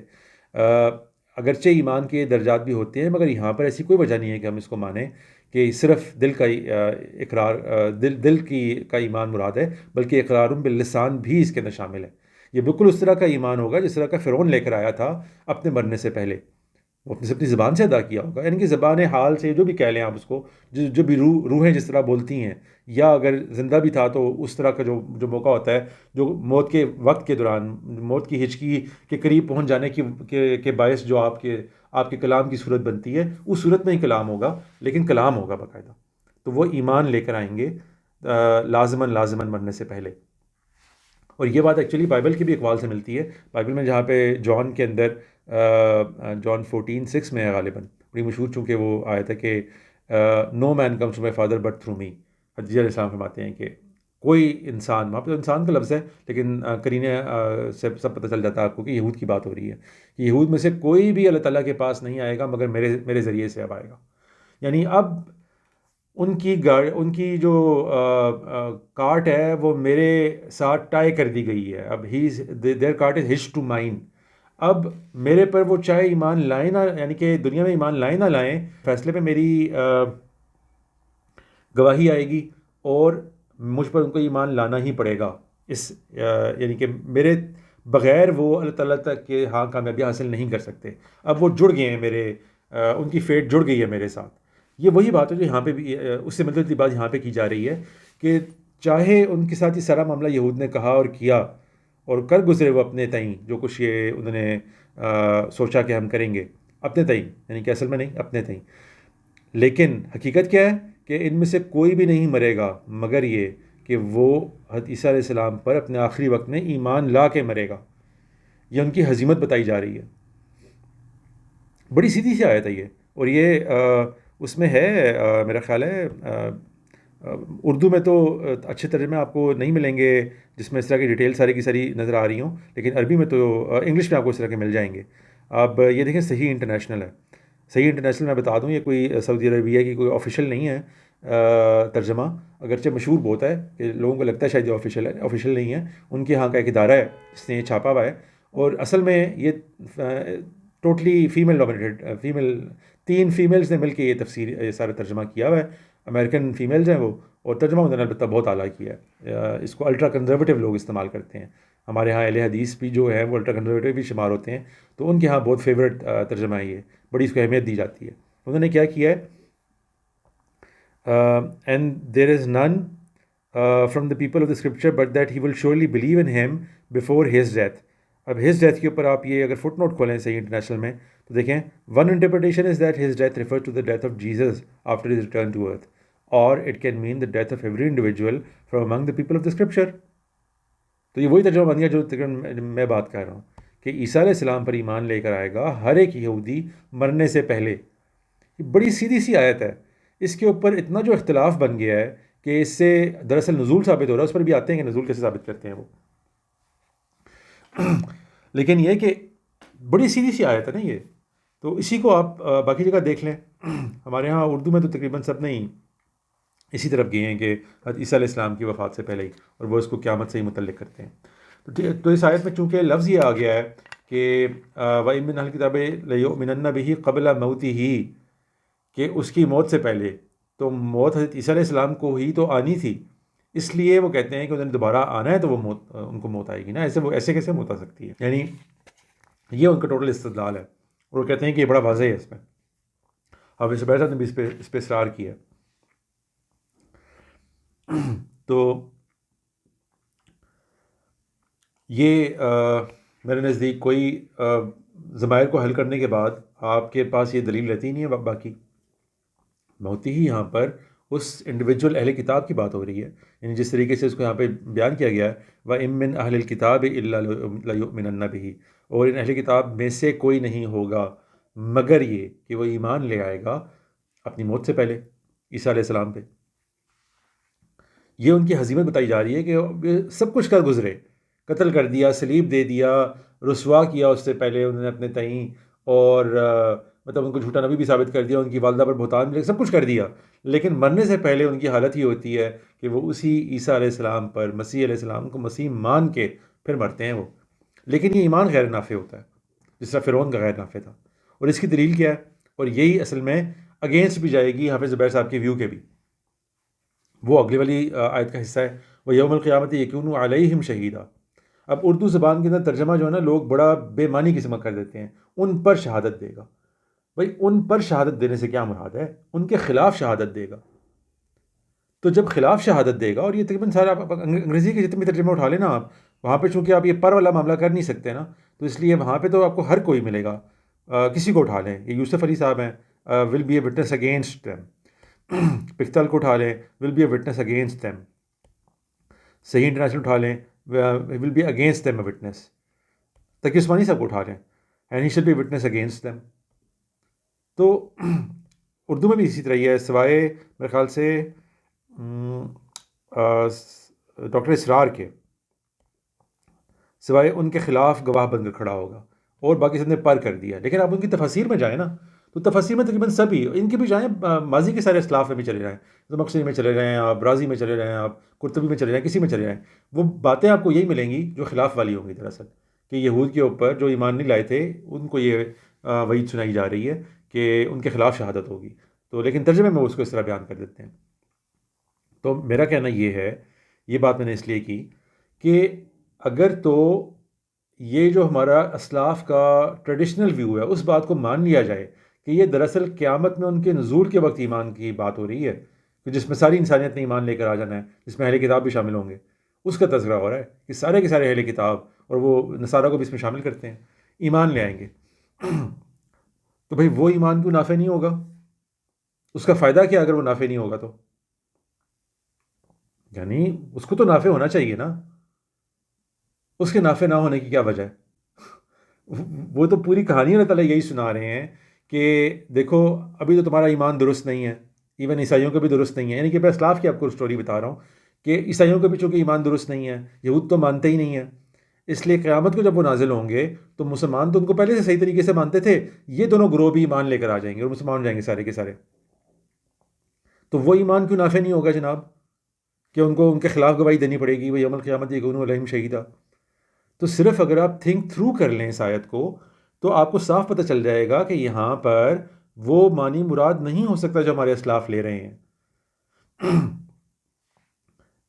اگرچہ ایمان کے درجات بھی ہوتے ہیں، مگر یہاں پر ایسی کوئی وجہ نہیں ہے کہ ہم اس کو مانیں کہ صرف دل کا اقرار، دل کی کا ایمان مراد ہے، بلکہ اقرار باللسان بھی اس کے اندر شامل ہے۔ یہ بالکل اس طرح کا ایمان ہوگا جس طرح کا فرعون لے کر آیا تھا اپنے مرنے سے پہلے، وہ اپنی زبان سے ادا کیا ہوگا، یعنی کہ زبان حال سے جو بھی کہہ لیں آپ اس کو، جو بھی روحیں جس طرح بولتی ہیں، یا اگر زندہ بھی تھا تو اس طرح کا جو موقع ہوتا ہے، جو موت کے وقت کے دوران، موت کی ہچکی کے قریب پہنچ جانے کے باعث جو آپ کے کلام کی صورت بنتی ہے، اس صورت میں ہی کلام ہوگا، لیکن کلام ہوگا باقاعدہ، تو وہ ایمان لے کر آئیں گے لازماً مرنے سے پہلے۔ اور یہ بات ایکچولی بائبل کے بھی اقوال سے ملتی ہے، بائبل میں جہاں پہ جان کے اندر جان 14:6 میں ہے غالباً، بڑی مشہور چونکہ وہ آیت ہے کہ no man comes to my father but through me. حضرت علیہ السلام فرماتے ہیں کہ کوئی انسان، وہاں پہ تو انسان کا لفظ ہے لیکن قرینے سے سب پتہ چل جاتا ہے آپ کو کہ یہود کی بات ہو رہی ہے، کہ یہود میں سے کوئی بھی اللہ تعالیٰ کے پاس نہیں آئے گا مگر میرے ذریعے سے اب آئے گا۔ یعنی اب ان کی جو کارٹ ہے وہ میرے ساتھ ٹائی کر دی گئی ہے، اب دیئر کارٹ از ہچ ٹو مائن۔ اب میرے پر وہ چاہے ایمان لائیں نہ، یعنی کہ دنیا میں ایمان لائیں نہ لائیں، فیصلے پہ میری گواہی آئے گی، اور مجھ پر ان کو ایمان لانا ہی پڑے گا، یعنی کہ میرے بغیر وہ اللہ تعالیٰ تک کے ہاں کامیابی حاصل نہیں کر سکتے۔ اب وہ جڑ گئے ہیں ان کی فیٹ جڑ گئی ہے میرے ساتھ۔ یہ وہی بات ہے جو یہاں پہ بھی اس سے ملتی بات یہاں پہ کی جا رہی ہے، کہ چاہے ان کے ساتھ یہ سارا معاملہ یہود نے کہا اور کیا اور کر گزرے وہ اپنے تئیں، جو کچھ یہ انہوں نے سوچا کہ ہم کریں گے اپنے تئیں، یعنی کہ اصل میں نہیں، اپنے تئیں، لیکن حقیقت کیا ہے کہ ان میں سے کوئی بھی نہیں مرے گا مگر یہ کہ وہ حضرت عیسیٰ علیہ السلام پر اپنے آخری وقت میں ایمان لا کے مرے گا۔ یہ ان کی حزیمت بتائی جا رہی ہے۔ بڑی سیدھی سی آیت ہے یہ، اور یہ اس میں ہے، میرا خیال ہے اردو میں تو اچھے ترجمے آپ کو نہیں ملیں گے جس میں اس طرح کی ڈیٹیل ساری کی ساری نظر آ رہی ہوں، لیکن عربی میں تو انگلش میں آپ کو اس طرح کے مل جائیں گے۔ اب یہ دیکھیں، صحیح انٹرنیشنل ہے، صحیح انٹرنیشنل میں بتا دوں یہ کوئی سعودی عربیہ کی کوئی آفیشیل نہیں ہے ترجمہ، اگرچہ مشہور بہت ہے کہ لوگوں کو لگتا ہے شاید یہ آفیشیل نہیں ہے، ان کے ہاں کا ایک ادارہ ہے جس نے یہ چھاپا ہوا ہے، اور اصل میں یہ ٹوٹلی فیمیل ڈومینیٹڈ، 3 فیمیلز نے مل کے یہ سارا ترجمہ کیا ہوا ہے، امریکن فیمیلز ہیں وہ، اور ترجمہ انہوں نے البتہ بہت اعلیٰ کیا ہے۔ اس کو الٹرا کنزرویٹو لوگ استعمال کرتے ہیں، ہمارے ہاں اہل حدیث بھی جو ہے وہ الٹرا کنزرویٹو بھی شمار ہوتے ہیں، تو ان کے ہاں بہت فیوریٹ ترجمہ ہے یہ، بڑی اس کو اہمیت دی جاتی ہے۔ انہوں نے کیا کیا ہے، اینڈ دیر از نن from the people of the scripture but that he will surely believe in him before his death. اب ہز ڈیتھ کے اوپر آپ یہ اگر فٹ نوٹ کھولیں صحیح انٹرنیشنل میں تو دیکھیں، one interpretation is that his death refers to the death of Jesus after his return to earth, اور it can mean the death of every individual from among the people of the scripture. تو یہ وہی ترجمہ بن گیا جو تقریباً میں بات کر رہا ہوں، کہ عیسیٰ علیہ السلام پر ایمان لے کر آئے گا ہر ایک یہودی مرنے سے پہلے۔ یہ بڑی سیدھی سی آیت ہے، اس کے اوپر اتنا جو اختلاف بن گیا ہے کہ اس سے دراصل نزول ثابت ہو رہا ہے، اس پر بھی آتے ہیں کہ نزول کیسے ثابت کرتے ہیں وہ، لیکن یہ کہ بڑی سیدھی سی آیت ہے نا یہ، تو اسی کو آپ باقی جگہ دیکھ لیں، ہمارے ہاں اردو میں تو تقریباً سب نے ہی اسی طرف گئے ہیں کہ حضرت عیسیٰ علیہ السلام کی وفات سے پہلے ہی، اور وہ اس کو قیامت سے ہی متعلق کرتے ہیں۔ تو اس آیت میں چونکہ لفظ یہ آ گیا ہے کہ وَإِن مِّنْ أَهْلِ الْكِتَابِ لَيُؤْمِنَنَّ بِهِ قَبْلَ مَوْتِهِ، کہ اس کی موت سے پہلے، تو موت حضرت عیسیٰ علیہ السلام کو ہی تو آنی تھی، اس لیے وہ کہتے ہیں کہ انہوں نے دوبارہ آنا ہے تو وہ ان کو موت آئے گی نا، ایسے کیسے موت آ سکتی ہے؟ یعنی یہ ان کا ٹوٹل استدلال ہے، اور وہ کہتے ہیں کہ یہ بڑا واضح ہے اس میں۔ حافظ زبیر صاحب نے بھی اس پہ اصرار کیا ہے۔ تو یہ میرے نزدیک کوئی ضمائر کو حل کرنے کے بعد آپ کے پاس یہ دلیل رہتی نہیں ہے باقی، بہت ہی یہاں پر اس انڈیویجول اہل کتاب کی بات ہو رہی ہے، یعنی جس طریقے سے اس کو یہاں پہ بیان کیا گیا ہے وَإِن مِّنْ أَهْلِ الْكِتَابِ إِلَّا لَيُؤْمِنَنَّ بِهِ، اور ان اہل کتاب میں سے کوئی نہیں ہوگا مگر یہ کہ وہ ایمان لے آئے گا اپنی موت سے پہلے عیسیٰ علیہ السلام پہ۔ یہ ان کی حزیمت بتائی جا رہی ہے کہ سب کچھ کر گزرے، قتل کر دیا، صلیب دے دیا، رسوا کیا اس سے پہلے انہوں نے اپنے تئیں، اور مطلب ان کو جھوٹا نبی بھی ثابت کر دیا، ان کی والدہ پر بہتان بھی، سب کچھ کر دیا، لیکن مرنے سے پہلے ان کی حالت یہ ہوتی ہے کہ وہ اسی عیسیٰ علیہ السلام پر، مسیح علیہ السلام کو مسیح مان کے پھر مرتے ہیں وہ. لیکن یہ ایمان غیر نافع ہوتا ہے، جس طرح فرعون کا غیر نافع تھا. اور اس کی دلیل کیا ہے؟ اور یہی اصل میں اگینسٹ بھی جائے گی حافظ زبیر صاحب کے ویو کے بھی. وہ اگلی والی آیت کا حصہ ہے، وہ یوم القیامت یکون علیہم شہیدہ. اب اردو زبان کے اندر ترجمہ جو ہے نا لوگ بڑا بے معنی قسم کا کر دیتے ہیں، ان پر شہادت دے گا. بھائی ان پر شہادت دینے سے کیا مراد ہے؟ ان کے خلاف شہادت دے گا. تو جب خلاف شہادت دے گا، اور یہ تقریباً سارا آپ انگریزی کے جتنے بھی ترجمے اٹھا لیں نا آپ، وہاں پہ چونکہ آپ یہ پر والا معاملہ کر نہیں سکتے نا، تو اس لیے وہاں پہ تو آپ کو ہر کوئی ملے گا. کسی کو اٹھا لیں، یہ یوسف علی صاحب ہیں، will be a witness against them. پختل کو اٹھا لیں، will be a witness against them. صحیح انٹرنیشنل اٹھا لیں، will be against them a witness. Taqi Usmani صاحب کو اٹھا لیں، اینڈ ہی شل بی وٹنس اگینسٹ دیم. تو اردو میں بھی اسی طرح ہی ہے، سوائے میرے خیال سے ڈاکٹر اسرار کے، سوائے ان کے خلاف گواہ بن کر کھڑا ہوگا، اور باقی سب نے پر کر دیا. لیکن آپ ان کی تفاسیر میں جائیں نا، تو تفاسیر میں تقریباً سبھی ان کے بھی جائیں، ماضی کے سارے اسلاف میں بھی چلے جائیں، زمخشری میں چلے جائیں آپ، رازی میں چلے جائیں آپ، قرطبی میں چلے جائیں، کسی میں چلے جائیں، وہ باتیں آپ کو یہی ملیں گی جو خلاف والی ہوں گی دراصل، کہ یہود کے اوپر جو ایمان نہیں لائے تھے ان کو یہ وعید سنائی جا رہی ہے کہ ان کے خلاف شہادت ہوگی. تو لیکن ترجمے میں اس کو اس طرح بیان کر دیتے ہیں. تو میرا کہنا یہ ہے، یہ بات میں نے اس لیے کی کہ اگر تو یہ جو ہمارا اسلاف کا ٹریڈیشنل ویو ہے اس بات کو مان لیا جائے کہ یہ دراصل قیامت میں ان کے نزول کے وقت ایمان کی بات ہو رہی ہے، کہ جس میں ساری انسانیت نے ایمان لے کر آ جانا ہے، جس میں اہل کتاب بھی شامل ہوں گے، اس کا تذکرہ ہو رہا ہے کہ سارے کے سارے اہل کتاب، اور وہ نصارہ کو بھی اس میں شامل کرتے ہیں، ایمان لے آئیں گے. تو بھئی وہ ایمان کیوں نافع نہیں ہوگا؟ اس کا فائدہ کیا اگر وہ نافع نہیں ہوگا؟ تو یعنی اس کو تو نافع ہونا چاہیے نا، اس کے نافع نہ ہونے کی کیا وجہ ہے؟ وہ تو پوری کہانی اللہ تعالیٰ یہی سنا رہے ہیں کہ دیکھو ابھی تو تمہارا ایمان درست نہیں ہے، ایون عیسائیوں کا بھی درست نہیں ہے. یعنی کہ میں اسلاف کی آپ کو اسٹوری بتا رہا ہوں کہ عیسائیوں کا بھی چونکہ ایمان درست نہیں ہے، یہود تو مانتے ہی نہیں ہیں، اس لیے قیامت کو جب وہ نازل ہوں گے تو مسلمان تو ان کو پہلے سے صحیح طریقے سے مانتے تھے، یہ دونوں گروہ بھی ایمان لے کر آ جائیں گے اور مسلمان ہو جائیں گے سارے کے سارے. تو وہ ایمان کیوں نافع نہیں ہوگا جناب کہ ان کو ان کے خلاف گواہی دینی پڑے گی، وہ یوم القیامت یکون علیہم شہیدہ؟ تو صرف اگر آپ تھنک تھرو کر لیں اس آیت کو تو آپ کو صاف پتہ چل جائے گا کہ یہاں پر وہ معنی مراد نہیں ہو سکتا جو ہمارے اسلاف لے رہے ہیں.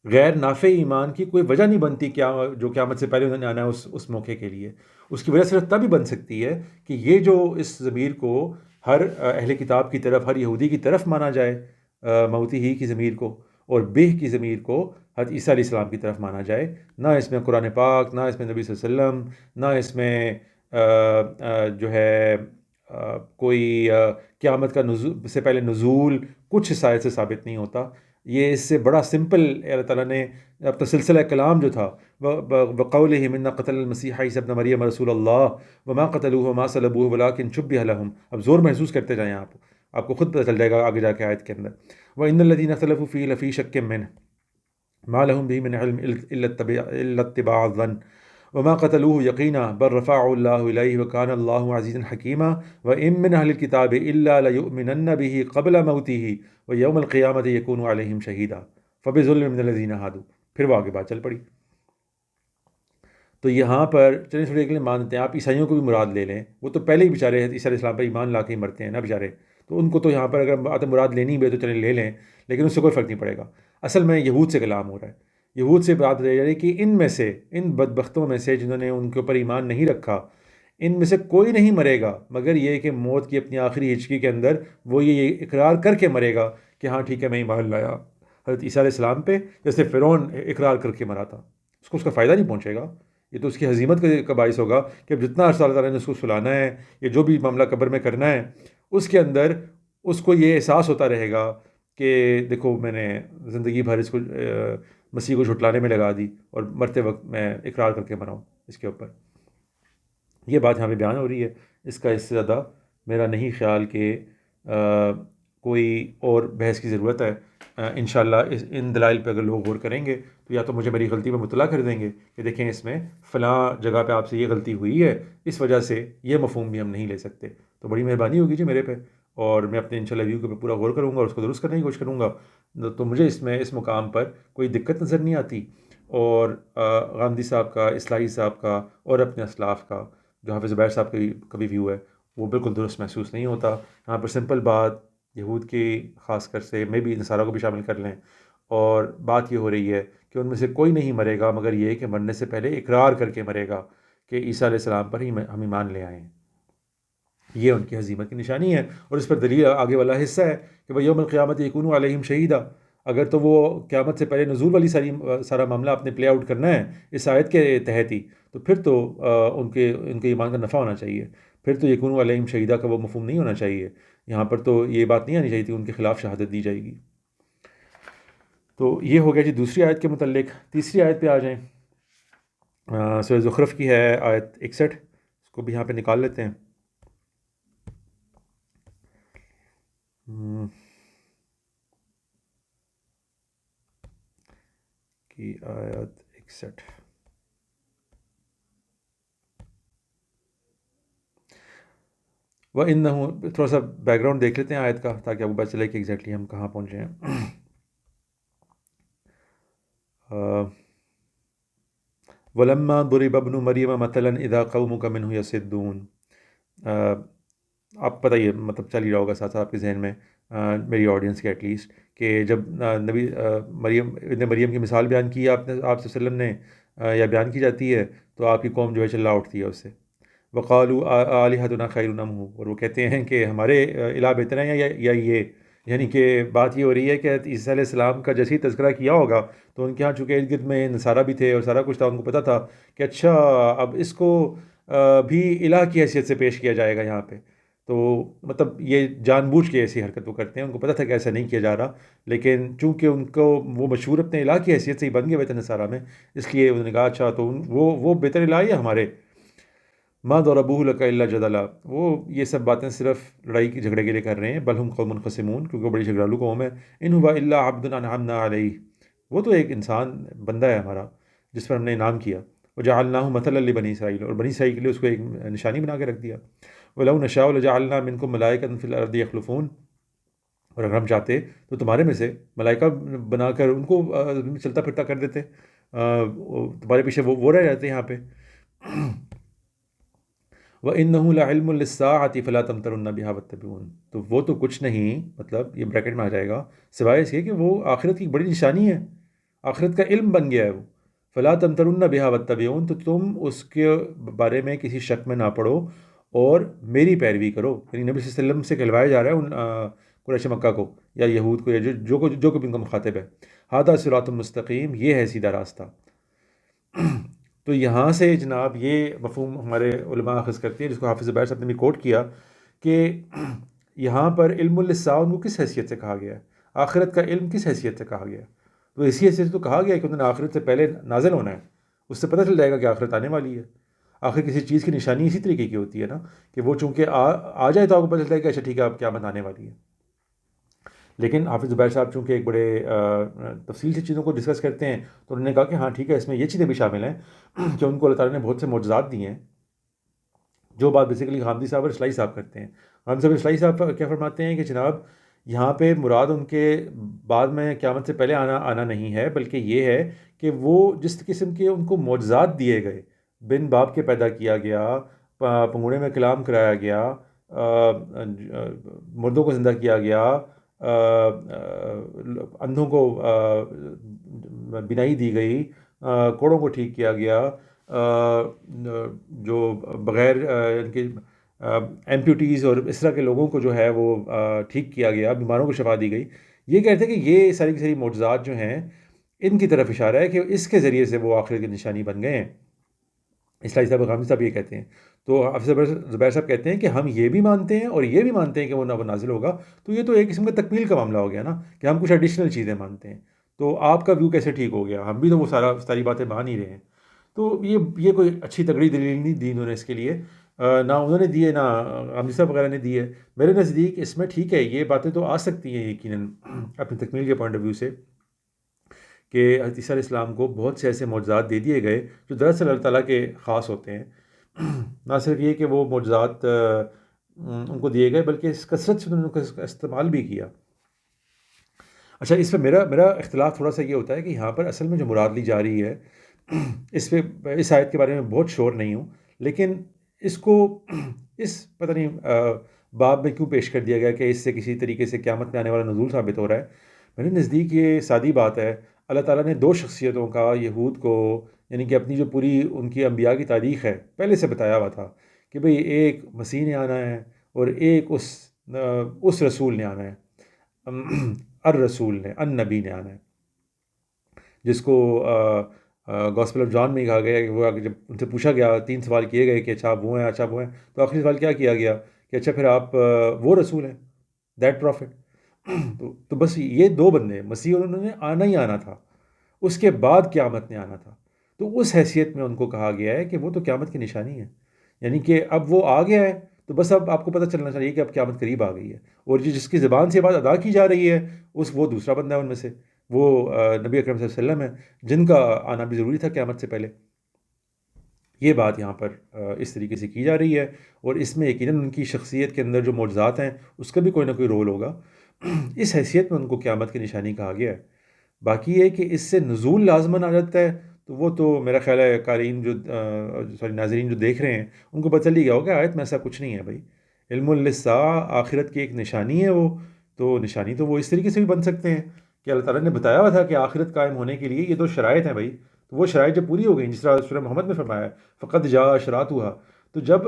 غیر نافع ایمان کی کوئی وجہ نہیں بنتی کیا جو قیامت سے پہلے انہوں نے آنا ہے اس موقع کے لیے. اس کی وجہ صرف تب ہی بن سکتی ہے کہ یہ جو اس ضمیر کو ہر اہل کتاب کی طرف، ہر یہودی کی طرف مانا جائے، موتی ہی کی ضمیر کو، اور بہ کی ضمیر کو حضرت عیسیٰ علیہ السلام کی طرف مانا جائے. نہ اس میں قرآن پاک، نہ اس میں نبی صلی اللہ علیہ وسلم، نہ اس میں جو ہے کوئی قیامت کا نزول سے پہلے نزول، کچھ اس آیت سے ثابت نہیں ہوتا. یہ اس سے بڑا سمپل اللہ تعالیٰ نے اب تو سلسلہ کلام جو تھا، وَقَوْلِهِمْ إِنَّ قَتَلَ الْمَسِيحَ عِيسَى ابْنَ مَرْيَمَ رَسُولَ اللَّهِ وَمَا قَتَلُوهُ وَمَا صَلَبُوهُ وَلَٰكِنْ شُبِّهَ لَهُمْ. اب زور محسوس کرتے جائیں آپ کو خود پتہ چل جائے گا آگے جا کے آیت کے اندر. وَإِنَّ الَّذِينَ اخْتَلَفُوا فِيهِ لَفِي شَكٍّ مِّنْهُ مَا لَهُم بِهِ مِنْ عِلْمٍ إِلَّا اتِّبَاعَ الظَّنِّ وَمَا قَتَلُوهُ يَقِينًا بَلْ رَفَعَهُ اللَّهُ إِلَيْهِ وَكَانَ اللَّهُ عَزِيزًا حَكِيمًا وَإِن مِّنْ أَهْلِ الْكِتَابِ إِلَّا لَيُؤْمِنَنَّ بِهِ قَبْلَ مَوْتِهِ وَيَوْمَ الْقِيَامَةِ يَكُونُ عَلَيْهِمْ شَهِيدًا فَبِظُلْمٍ مِّنَ الَّذِينَ هَادُوا. پھر وہ آگے بات چل پڑی. تو یہاں پر چلیں تھوڑے کے لیے مانتے ہیں آپ عیسائیوں کو بھی مراد لے لیں، وہ تو پہلے ہی بیچارے عیسیٰ علیہ السلام پر ایمان لا کے ہی مرتے ہیں نا بیچارے، تو ان کو تو یہاں پر اگر بات مراد لینی بھی ہے تو چلیں لے لیں، لیکن اس سے کوئی فرق نہیں پڑے گا. اصل میں یہود سے کلام ہو رہا ہے، یہود سے بات رہ رہی ہے کہ ان میں سے، ان بدبختوں میں سے جنہوں نے ان کے اوپر ایمان نہیں رکھا، ان میں سے کوئی نہیں مرے گا مگر یہ کہ موت کی اپنی آخری ہچکی کے اندر وہ یہ اقرار کر کے مرے گا کہ ہاں ٹھیک ہے میں ایمان لایا حضرت عیسیٰ علیہ السلام پہ، جیسے فرعون اقرار کر کے مرا تھا. اس کا فائدہ نہیں پہنچے گا، یہ تو اس کی ہزیمت کا باعث ہوگا کہ اب جتنا عرصہ اللہ تعالیٰ نے اس کو سلانا ہے، یہ جو بھی معاملہ قبر میں کرنا ہے، اس کے اندر اس کو یہ احساس ہوتا رہے گا کہ دیکھو میں نے زندگی بھر اس کو مسیح کو جھٹلانے میں لگا دی اور مرتے وقت میں اقرار کر کے مرا ہوں اس کے اوپر. یہ بات یہاں پہ بیان ہو رہی ہے. اس کا اس سے زیادہ میرا نہیں خیال کہ کوئی اور بحث کی ضرورت ہے. انشاءاللہ ان دلائل پہ اگر لوگ غور کریں گے تو یا تو مجھے میری غلطی پہ مطلع کر دیں گے کہ دیکھیں اس میں فلاں جگہ پہ آپ سے یہ غلطی ہوئی ہے، اس وجہ سے یہ مفہوم بھی ہم نہیں لے سکتے. تو بڑی مہربانی ہوگی جی میرے پہ، اور میں اپنے انشاءاللہ ویو کے پہ پورا غور کروں گا اور اس کو درست کرنے کی کوشش کروں گا. تو مجھے اس میں اس مقام پر کوئی دقت نظر نہیں آتی. اور غامدی صاحب کا، اصلاحی صاحب کا اور اپنے اسلاف کا جو حافظ زبیر صاحب کا بھی ویو ہے وہ بالکل درست محسوس نہیں ہوتا. یہاں پر سمپل بات یہود کی خاص کر سے، میں بھی نصارہ کو بھی شامل کر لیں، اور بات یہ ہو رہی ہے کہ ان میں سے کوئی نہیں مرے گا مگر یہ کہ مرنے سے پہلے اقرار کر کے مرے گا کہ عیسیٰ علیہ السلام پر ہی ہم ایمان لے آئے ہیں. یہ ان کی ہزیمت کی نشانی ہے. اور اس پر دلیل آگے والا حصہ ہے کہ بھئی یوم القیامت یکون علیہم شہیدا. اگر تو وہ قیامت سے پہلے نزول والی سارا معاملہ اپنے پلے آؤٹ کرنا ہے اس آیت کے تحت ہی، تو پھر تو ان کے ایمان کا نفع ہونا چاہیے. پھر تو یکون علیہم شہیدا کا وہ مفہوم نہیں ہونا چاہیے. یہاں پر تو یہ بات نہیں آنی چاہیے تھی ان کے خلاف شہادت دی جائے گی. تو یہ ہو گیا جی دوسری آیت کے متعلق. تیسری آیت پہ آ جائیں. سورہ زخرف کی ہے آیت 61. اس کو بھی یہاں پہ نکال لیتے ہیں. کی آیت 61. وَإِنَّهُ، تھوڑا سا بیک گراؤنڈ دیکھ لیتے ہیں آیت کا تاکہ آپ کو پتہ چلے کہ ایگزیکٹلی ہم کہاں پہنچے ہیں. وَلَمَّا ضُرِبَ ابْنُ مَرْيَمَ مَثَلًا إِذَا قَوْمُكَ مِنْهُ يَصِدُّونَ. آپ پتہ ہی ہے، مطلب چل ہی رہا ہوگا ساتھ ساتھ آپ کے ذہن میں، میری آڈینس کے ایٹ لیسٹ، کہ جب نبی ابن مریم کی مثال بیان کی آپ صلی اللہ علیہ وسلم نے، یا بیان کی جاتی ہے، تو آپ کی قوم جو ہے چلا اٹھتی ہے اس سے. وقالوا آلہتنا خیر ام ہو، اور وہ کہتے ہیں کہ ہمارے الہ بہتر ہیں یا یہ. یعنی کہ بات یہ ہو رہی ہے کہ عیسیٰ علیہ السلام کا جیسے ہی تذکرہ کیا ہوگا تو ان کے ہاں چونکہ ارد گرد میں نصارہ بھی تھے اور سارا کچھ تھا، ان کو پتہ تھا کہ اچھا اب اس کو بھی الہ کی حیثیت سے پیش کیا جائے گا یہاں پہ. تو مطلب یہ جان بوجھ کے ایسی حرکت وہ کرتے ہیں. ان کو پتہ تھا کہ ایسا نہیں کیا جا رہا، لیکن چونکہ ان کو وہ مشہور اپنے الہ کی حیثیت سے ہی بن گئے ہوئے تھے نصارہ میں، اس لیے انہوں نے کہا اچھا تو وہ بہتر الہ ہے ہمارے. ما ضربوه لك الا جدلا. وہ یہ سب باتیں صرف لڑائی کی جھگڑے کے لیے کر رہے ہیں. بل ہم قوم خصمون، کیونکہ وہ بڑی جھگڑالو قوم ہے. ان هو الا عبد انعمنا علیہ، وہ تو ایک انسان بندہ ہے ہمارا جس پر ہم نے انعام کیا. وجعلناه مثلا لبنی اسرائیل، اور بنی اسرائیل کے لیے اس کو ایک نشانی بنا کے رکھ دیا. ولو نشاء لجعلنا منکم ملائکۃ فی الارض یخلفون، اور اگر ہم چاہتے تو تمہارے میں سے ملائکہ بنا کر ان کو چلتا پھرتا کر دیتے، تمہارے پیچھے وہ رہ جاتے یہاں پہ. وَإِنَّهُ لَعِلْمٌ لِلسَّاعَةِ فَلَا تَمْتَرُنَّ بِهَا وَاتَّبِعُونِ. تو وہ تو کچھ نہیں، مطلب یہ بریکٹ میں آ جائے گا، سوائے اس کے کہ وہ آخرت کی بڑی نشانی ہے، آخرت کا علم بن گیا ہے وہ. فَلَا تَمْتَرُنَّ بِهَا وَاتَّبِعُونِ، تو تم اس کے بارے میں کسی شک میں نہ پڑو اور میری پیروی کرو. یعنی نبی صلی اللہ علیہ وسلم سے کہلوایا جا رہا ہے ان قریش مکہ کو یا یہود کو یا جو بھی ان کا مخاطب ہے. ھذا صراط مستقیم، یہ ہے سیدھا راستہ. تو یہاں سے جناب یہ مفہوم ہمارے علماء اخذ کرتے ہیں، جس کو حافظ زبیر صاحب نے بھی کوٹ کیا، کہ یہاں پر علم للساع کو کس حیثیت سے کہا گیا ہے، آخرت کا علم کس حیثیت سے کہا گیا ہے. تو اسی حیثیت سے تو کہا گیا ہے کہ انہوں نے آخرت سے پہلے نازل ہونا ہے. اس سے پتہ چل جائے گا کہ آخرت آنے والی ہے. آخر کسی چیز کی نشانی اسی طریقے کی ہوتی ہے نا، کہ وہ چونکہ آ جائے تو آپ کو پتہ چلتا ہے کہ اچھا ٹھیک ہے اب قیامت آنے والی ہے. لیکن حافظ زبیر صاحب چونکہ ایک بڑے تفصیل سے چیزوں کو ڈسکس کرتے ہیں، تو انہوں نے کہا کہ ہاں ٹھیک ہے، اس میں یہ چیزیں بھی شامل ہیں کہ ان کو اللہ تعالیٰ نے بہت سے معجزات دیے ہیں. جو بات بیسیکلی غامدی صاحب اور اصلاحی صاحب کرتے ہیں. غامدی صاحب اور اصلاحی صاحب کیا فرماتے ہیں کہ جناب یہاں پہ مراد ان کے بعد میں قیامت سے پہلے آنا نہیں ہے، بلکہ یہ ہے کہ وہ جس قسم کے ان کو معجزات دیے گئے، بن باپ کے پیدا کیا گیا، پنگوڑے میں کلام کرایا گیا، مردوں کو زندہ کیا گیا، اندھوں کو بینائی دی گئی، کوڑوں کو ٹھیک کیا گیا، جو بغیر ان کے ایمپیوٹیز اور اس طرح کے لوگوں کو جو ہے وہ ٹھیک کیا گیا، بیماروں کو شفا دی گئی. یہ کہتے ہیں کہ یہ ساری کی ساری معجزات جو ہیں ان کی طرف اشارہ ہے کہ اس کے ذریعے سے وہ آخرت کی نشانی بن گئے ہیں. اصلاحی صاحب غامدی صاحب یہ کہتے ہیں. تو حافظ زبیر صاحب کہتے ہیں کہ ہم یہ بھی مانتے ہیں اور یہ بھی مانتے ہیں کہ وہ نازل ہوگا. تو یہ تو ایک قسم کا تکمیل کا معاملہ ہو گیا نا، کہ ہم کچھ ایڈیشنل چیزیں مانتے ہیں. تو آپ کا ویو کیسے ٹھیک ہو گیا؟ ہم بھی تو وہ ساری باتیں مان ہی رہے ہیں. تو یہ کوئی اچھی تگڑی دلیل نہیں دی انہوں نے اس کے لیے، نہ انہوں نے دی ہے، نہ غامدی صاحب وغیرہ نے دی ہے. میرے نزدیک اس میں ٹھیک ہے، یہ باتیں تو آ سکتی ہیں یقیناً اپنی تکمیل کے پوائنٹ آف ویو سے، کہ حضرت عیسیٰ علیہ السلام کو بہت سے ایسے معجزات دے دیے گئے جو دراصل اللہ تعالیٰ کے خاص ہوتے ہیں. نہ صرف یہ کہ وہ معجزات ان کو دیے گئے، بلکہ اس کثرت سے انہوں نے اس کا استعمال بھی کیا۔ اچھا، اس پہ میرا اختلاف تھوڑا سا یہ ہوتا ہے کہ یہاں پر اصل میں جو مراد لی جا رہی ہے، اس پہ اس آیت کے بارے میں بہت شور نہیں ہوں، لیکن اس کو اس پتہ نہیں باب میں کیوں پیش کر دیا گیا کہ اس سے کسی طریقے سے قیامت میں آنے والا نزول ثابت ہو رہا ہے۔ میرے نزدیک یہ سادی بات ہے۔ اللہ تعالیٰ نے دو شخصیتوں کا یہود کو، یعنی کہ اپنی جو پوری ان کی انبیاء کی تاریخ ہے، پہلے سے بتایا ہوا تھا کہ بھئی ایک مسیح نے آنا ہے اور ایک اس رسول نے آنا ہے، الرسول نے، النبی نے آنا ہے، جس کو گاسپل آف جان میں کہا گیا کہ وہ جب ان سے پوچھا گیا، 3 سوال کیے گئے کہ اچھا آپ وہ ہیں، اچھا وہ ہیں، تو آخری سوال کیا کیا گیا کہ اچھا پھر آپ وہ رسول ہیں، دیٹ پروفٹ۔ تو بس یہ دو بندے، مسیح اور انہوں نے آنا ہی آنا تھا، اس کے بعد قیامت نے آنا تھا۔ تو اس حیثیت میں ان کو کہا گیا ہے کہ وہ تو قیامت کی نشانی ہے، یعنی کہ اب وہ آ گیا ہے، تو بس اب آپ کو پتہ چلنا چاہیے کہ اب قیامت قریب آ گئی ہے، اور جس کی زبان سے یہ بات ادا کی جا رہی ہے وہ دوسرا بندہ ہے ان میں سے، وہ نبی اکرم صلی اللہ علیہ وسلم ہے، جن کا آنا بھی ضروری تھا قیامت سے پہلے۔ یہ بات یہاں پر اس طریقے سے کی جا رہی ہے، اور اس میں یقیناً ان کی شخصیت کے اندر جو معجزات ہیں اس کا بھی کوئی نہ کوئی رول ہوگا۔ اس حیثیت میں ان کو قیامت کی نشانی کہا گیا ہے۔ باقی یہ کہ اس سے نزول لازماً آ جاتا ہے، تو وہ تو میرا خیال ہے قارئین ناظرین جو دیکھ رہے ہیں ان کو پتہ چل ہی گیا ہوگا، آیت میں ایسا کچھ نہیں ہے بھائی۔ علم للساعہ، آخرت کی ایک نشانی ہے وہ، تو نشانی تو وہ اس طریقے سے بھی بن سکتے ہیں کہ اللہ تعالیٰ نے بتایا ہوا تھا کہ آخرت قائم ہونے کے لیے یہ دو شرائط ہیں بھائی، تو وہ شرائط جب پوری ہو گئیں، جس طرح سورہ محمد میں فرمایا ہے فقط جاء اشراطها، تو جب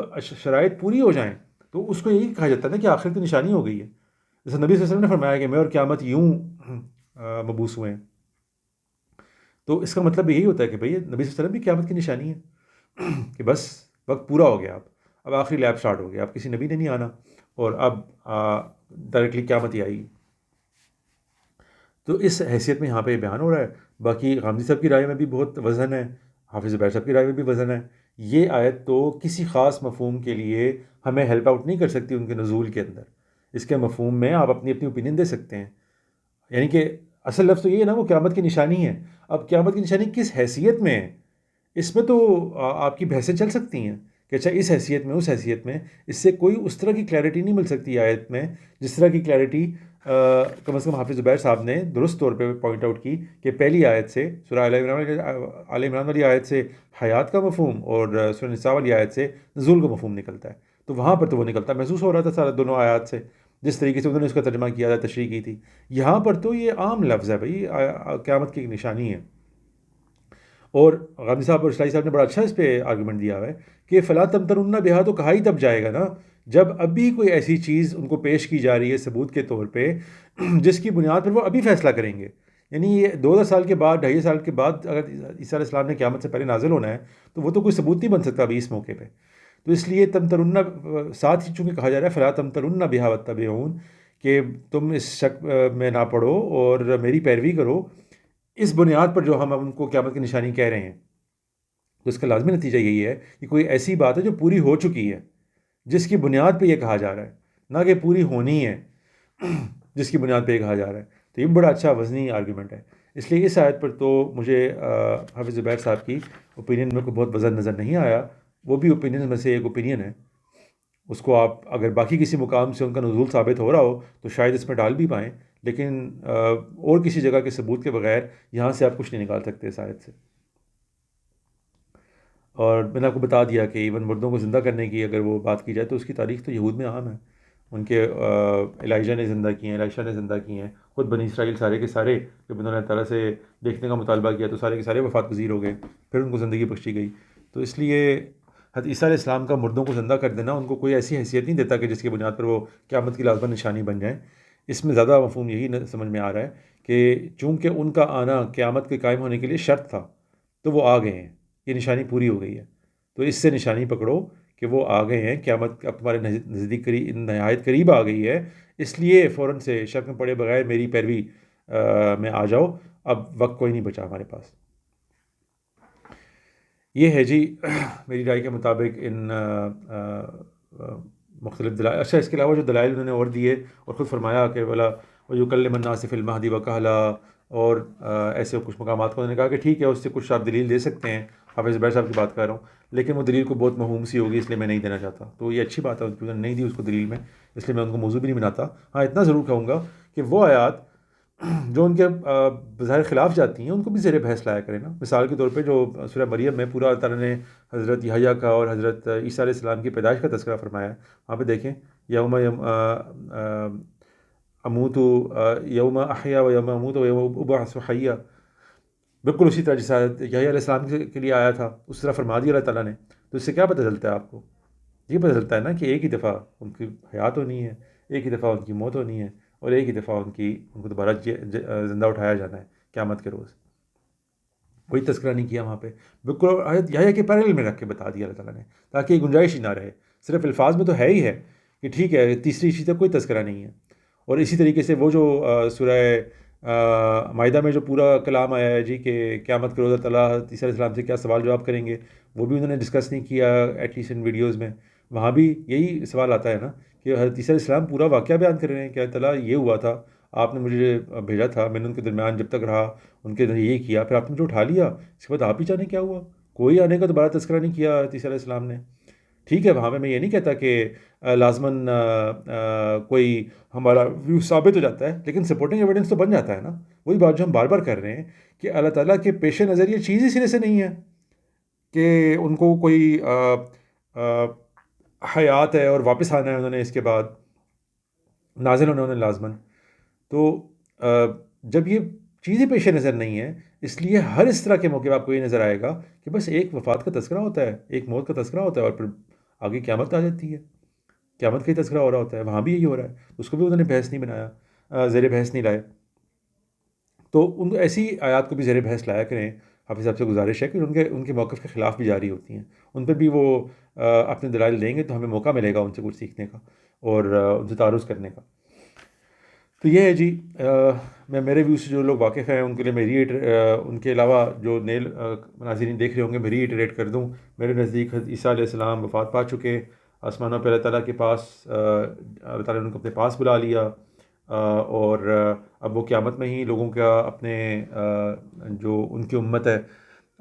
شرائط پوری ہو جائیں تو اس کو یہی کہا جاتا ہے نا کہ آخرت کی نشانی ہو گئی ہے۔ جیسے نبی صلی اللہ علیہ وسلم نے فرمایا کہ میں اور قیامت یوں مبعوث ہوئے ہیں، تو اس کا مطلب یہی ہوتا ہے کہ بھئی نبی صلی اللہ علیہ وسلم بھی قیامت کی نشانی ہے کہ بس وقت پورا ہو گیا، اب آخری لیب سٹارٹ ہو گیا، اب کسی نبی نے نہیں آنا، اور اب ڈائریکٹلی قیامت ہی آئی۔ تو اس حیثیت میں یہاں پہ یہ بیان ہو رہا ہے۔ باقی غامدی صاحب کی رائے میں بھی بہت وزن ہے، حافظ زبیر صاحب کی رائے میں بھی وزن ہے۔ یہ آیت تو کسی خاص مفہوم کے لیے ہمیں ہیلپ آؤٹ نہیں کر سکتی ان کے نزول کے اندر۔ اس کے مفہوم میں آپ اپنی اپنی اوپینین دے سکتے ہیں، یعنی کہ اصل لفظ تو یہ ہے نا، وہ قیامت کی نشانی ہے۔ اب قیامت کی نشانی کس حیثیت میں ہے، اس میں تو آپ کی بحثیں چل سکتی ہیں کہ اچھا اس حیثیت میں، اس حیثیت میں، اس سے کوئی اس طرح کی کلیئرٹی نہیں مل سکتی آیت میں جس طرح کی کلیئرٹی کم از کم حافظ زبیر صاحب نے درست طور پہ پوائنٹ آؤٹ کی کہ پہلی آیت سے، سورہ آل عمران والی آیت سے حیات کا مفہوم، اور سورہ نساء والی آیت سے نزول کا مفہوم نکلتا ہے۔ تو وہاں پر تو وہ نکلتا محسوس ہو رہا تھا سارا دونوں آیات سے، جس طریقے سے انہوں نے اس کا ترجمہ کیا تھا، تشریح کی تھی۔ یہاں پر تو یہ عام لفظ ہے بھائی، قیامت کی ایک نشانی ہے۔ اور غازی صاحب اور اسلائی صاحب نے بڑا اچھا اس پہ آرگومنٹ دیا ہوا ہے کہ فلا تمترن بہا، تو کہا ہی تب جائے گا نا جب ابھی کوئی ایسی چیز ان کو پیش کی جا رہی ہے ثبوت کے طور پہ، جس کی بنیاد پر وہ ابھی فیصلہ کریں گے۔ یعنی یہ 2000 سال کے بعد، 2.5 سال کے بعد اگر عیسیٰ علیہ السلام نے قیامت سے پہلے نازل ہونا ہے تو وہ تو کوئی ثبوت نہیں بن سکتا ابھی اس موقع پہ۔ تو اس لیے تمترن ساتھ ہی چونکہ کہا جا رہا ہے فلا تمترن بہا واتبعون، کہ تم اس شک میں نہ پڑو اور میری پیروی کرو اس بنیاد پر جو ہم ان کو قیامت کی نشانی کہہ رہے ہیں۔ تو اس کا لازمی نتیجہ یہی ہے کہ کوئی ایسی بات ہے جو پوری ہو چکی ہے، جس کی بنیاد پہ یہ کہا جا رہا ہے، نہ کہ پوری ہونی ہے جس کی بنیاد پہ یہ کہا جا رہا ہے۔ تو یہ بڑا اچھا وزنی آرگومنٹ ہے۔ اس لیے اس آیت پر تو مجھے حافظ زبیر صاحب کی اوپینین میں کوئی بہت وزن نظر نہیں آیا۔ وہ بھی اوپینین میں سے ایک اوپینین ہے، اس کو آپ اگر باقی کسی مقام سے ان کا نزول ثابت ہو رہا ہو تو شاید اس میں ڈال بھی پائیں، لیکن اور کسی جگہ کے ثبوت کے بغیر یہاں سے آپ کچھ نہیں نکال سکتے اس آیت سے۔ اور میں نے آپ کو بتا دیا کہ ایون مردوں کو زندہ کرنے کی اگر وہ بات کی جائے تو اس کی تاریخ تو یہود میں عام ہے۔ ان کے الائجہ نے زندہ کی ہیں، الائشہ نے زندہ کی ہیں، خود بنی اسرائیل سارے کے سارے جب انہوں نے تعالیٰ سے دیکھنے کا مطالبہ کیا تو سارے کے سارے وفات پذیر ہو گئے، پھر ان کو زندگی بخشی گئی۔ تو اس لیے حضرت عیسیٰ علیہ السلام کا مردوں کو زندہ کر دینا ان کو کوئی ایسی حیثیت نہیں دیتا کہ جس کی بنیاد پر وہ قیامت کی لازماً نشانی بن جائیں۔ اس میں زیادہ مفہوم یہی سمجھ میں آ رہا ہے کہ چونکہ ان کا آنا قیامت کے قائم ہونے کے لیے شرط تھا تو وہ آ گئے ہیں، یہ نشانی پوری ہو گئی ہے، تو اس سے نشانی پکڑو کہ وہ آ گئے ہیں، قیامت اب تمہارے نزدیک نہایت قریب آ گئی ہے، اس لیے فوراً سے شک میں پڑے بغیر میری پیروی میں آ جاؤ، اب وقت کوئی نہیں بچا ہمارے پاس۔ یہ ہے جی میری رائے کے مطابق ان مختلف دلائل۔ اچھا، اس کے علاوہ جو دلائل انہوں نے اور دیے اور خود فرمایا کہ بولا وَيُكَلِّمُ النَّاسَ فِي الْمَهْدِ وَكَهْلًا، اور ایسے کچھ مقامات کو انہوں نے کہا کہ ٹھیک ہے اس سے کچھ آپ دلیل دے سکتے ہیں، حافظ زبیر صاحب کی بات کر رہا ہوں، لیکن وہ دلیل کو بہت مفہوم سی ہوگی، اس لیے میں نہیں دینا چاہتا. تو یہ اچھی بات ہے انہوں نے نہیں دی اس کو دلیل میں، اس لیے میں ان کو موضوع بھی نہیں بناتا. ہاں اتنا ضرور کہوں گا کہ وہ آیات جو ان کے بظاہر خلاف جاتی ہیں ان کو بھی زیر بحث لایا کریں نا. مثال کے طور پہ جو سورہ مریم میں پورا اللہ تعالیٰ نے حضرت یحییٰ کا اور حضرت عیسیٰ علیہ السلام کی پیدائش کا تذکرہ فرمایا ہے. وہاں پہ دیکھیں یوم اموت یوم احیا و یوم اموت و یوم ابعث حیا، بالکل اسی طرح جیسا یحییٰ علیہ السلام کے لیے آیا تھا اس طرح فرما دیا اللہ تعالیٰ نے. تو اس سے کیا پتہ چلتا ہے آپ کو؟ یہ پتہ چلتا ہے نا کہ ایک ہی دفعہ ان کی حیات ہونی ہے، ایک ہی دفعہ ان کی موت ہونی ہے، اور ایک ہی دفعہ ان کو دوبارہ زندہ اٹھایا جانا ہے قیامت کے روز. کوئی تذکرہ نہیں کیا وہاں پہ، بالکل آیت یحییٰ کے پیرل میں رکھ کے بتا دیا اللہ تعالیٰ نے، تاکہ یہ گنجائش ہی نہ رہے. صرف الفاظ میں تو ہے ہی ہے کہ ٹھیک ہے تیسری چیز تک کوئی تذکرہ نہیں ہے. اور اسی طریقے سے وہ جو سورہ مائدہ میں جو پورا کلام آیا ہے جی کہ قیامت کے روز اللہ تعالیٰ عیسیٰ علیہ السلام سے کیا سوال جواب کریں گے، وہ بھی انہوں نے ڈسکس نہیں کیا ایٹ لیسٹ ان ویڈیوز میں. وہاں بھی یہی سوال آتا ہے نا کہ حضرت عیسیٰ علیہ السلام پورا واقعہ بیان کر رہے ہیں کہ اللہ تعالیٰ یہ ہوا تھا، آپ نے مجھے بھیجا تھا، میں نے ان کے درمیان جب تک رہا ان کے یہ کیا، پھر آپ نے مجھے اٹھا لیا، اس کے بعد آپ ہی جانے کیا ہوا. کوئی آنے کا دوبارہ تذکرہ نہیں کیا حضرت عیسیٰ علیہ السلام نے. ٹھیک ہے وہاں پہ میں یہ نہیں کہتا کہ لازماً کوئی ہمارا ویو ثابت ہو جاتا ہے، لیکن سپورٹنگ ایویڈنس تو بن جاتا ہے نا. وہی بات جو ہم بار بار کر رہے ہیں کہ اللہ تعالیٰ کے پیش نظر یہ چیز ہی سرے سے نہیں ہے کہ ان کو کوئی حیات ہے اور واپس آنا ہے انہوں نے اس کے بعد نازل ہونا انہوں نے لازماً. تو جب یہ چیزیں پیش نظر نہیں ہے، اس لیے ہر اس طرح کے موقع پہ آپ کو یہ نظر آئے گا کہ بس ایک وفات کا تذکرہ ہوتا ہے، ایک موت کا تذکرہ ہوتا ہے، اور پھر آگے قیامت آ جاتی ہے، قیامت کا ہی تذکرہ ہو رہا ہوتا ہے. وہاں بھی یہی ہو رہا ہے، اس کو بھی انہوں نے بحث نہیں بنایا، زیر بحث نہیں لائے. تو ان ایسی آیات کو بھی زیر بحث لایا کریں. حافظ صاحب سے گزارش ہے کہ ان کے موقف کے خلاف بھی جاری ہوتی ہیں، ان پہ بھی وہ اپنے دلائل دیں گے تو ہمیں موقع ملے گا ان سے کچھ سیکھنے کا اور ان سے تعارض کرنے کا. تو یہ ہے جی. میں میرے ویو سے جو لوگ واقف ہیں ان کے لیے میں ان کے علاوہ جو نئے ناظرین دیکھ رہے ہوں گے میں ریٹریٹ کر دوں. میرے نزدیک عیسیٰ علیہ السلام وفات پا چکے، آسمانوں پہ اللہ تعالیٰ کے پاس، اللہ تعالیٰ نے ان کو اپنے پاس بلا لیا، اور اب وہ قیامت میں ہی لوگوں کا اپنے جو ان کی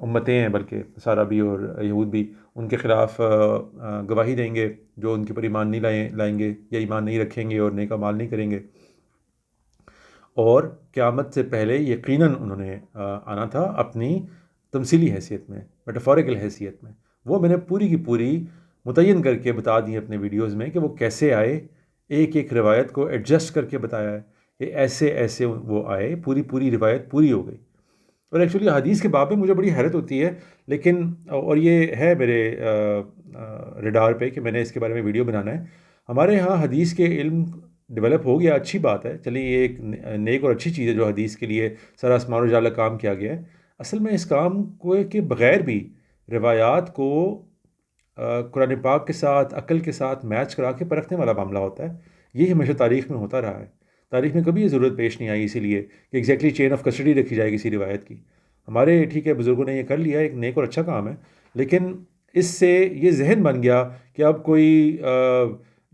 امتیں ہیں بلکہ سارا بھی اور یہود بھی ان کے خلاف گواہی دیں گے جو ان کے پر ایمان نہیں لائیں گے یا ایمان نہیں رکھیں گے اور نیک اعمال نہیں کریں گے. اور قیامت سے پہلے یقیناً انہوں نے آنا تھا اپنی تمثیلی حیثیت میں، میٹافوریکل حیثیت میں. وہ میں نے پوری کی پوری متعین کر کے بتا دی اپنے ویڈیوز میں کہ وہ کیسے آئے، ایک ایک روایت کو ایڈجسٹ کر کے بتایا ہے کہ ایسے وہ آئے، پوری روایت پوری ہو گئی. اور ایکچولی حدیث کے باب میں مجھے بڑی حیرت ہوتی ہے، لیکن اور یہ ہے میرے ریڈار پہ کہ میں نے اس کے بارے میں ویڈیو بنانا ہے. ہمارے ہاں حدیث کے علم ڈیولپ ہو گیا، اچھی بات ہے، چلیے یہ ایک نیک اور اچھی چیز ہے جو حدیث کے لیے سارا اسمان و جالا کام کیا گیا ہے. اصل میں اس کام کو کے بغیر بھی روایات کو قرآن پاک کے ساتھ عقل کے ساتھ میچ کرا کے پرکھنے والا معاملہ ہوتا ہے. یہ ہمیشہ تاریخ میں ہوتا رہا ہے، تاریخ میں کبھی یہ ضرورت پیش نہیں آئی اسی لیے کہ ایگزیکٹلی چین آف کسٹڈی رکھی جائے کسی روایت کی. ہمارے ٹھیک ہے بزرگوں نے یہ کر لیا، ایک نیک اور اچھا کام ہے، لیکن اس سے یہ ذہن بن گیا کہ اب کوئی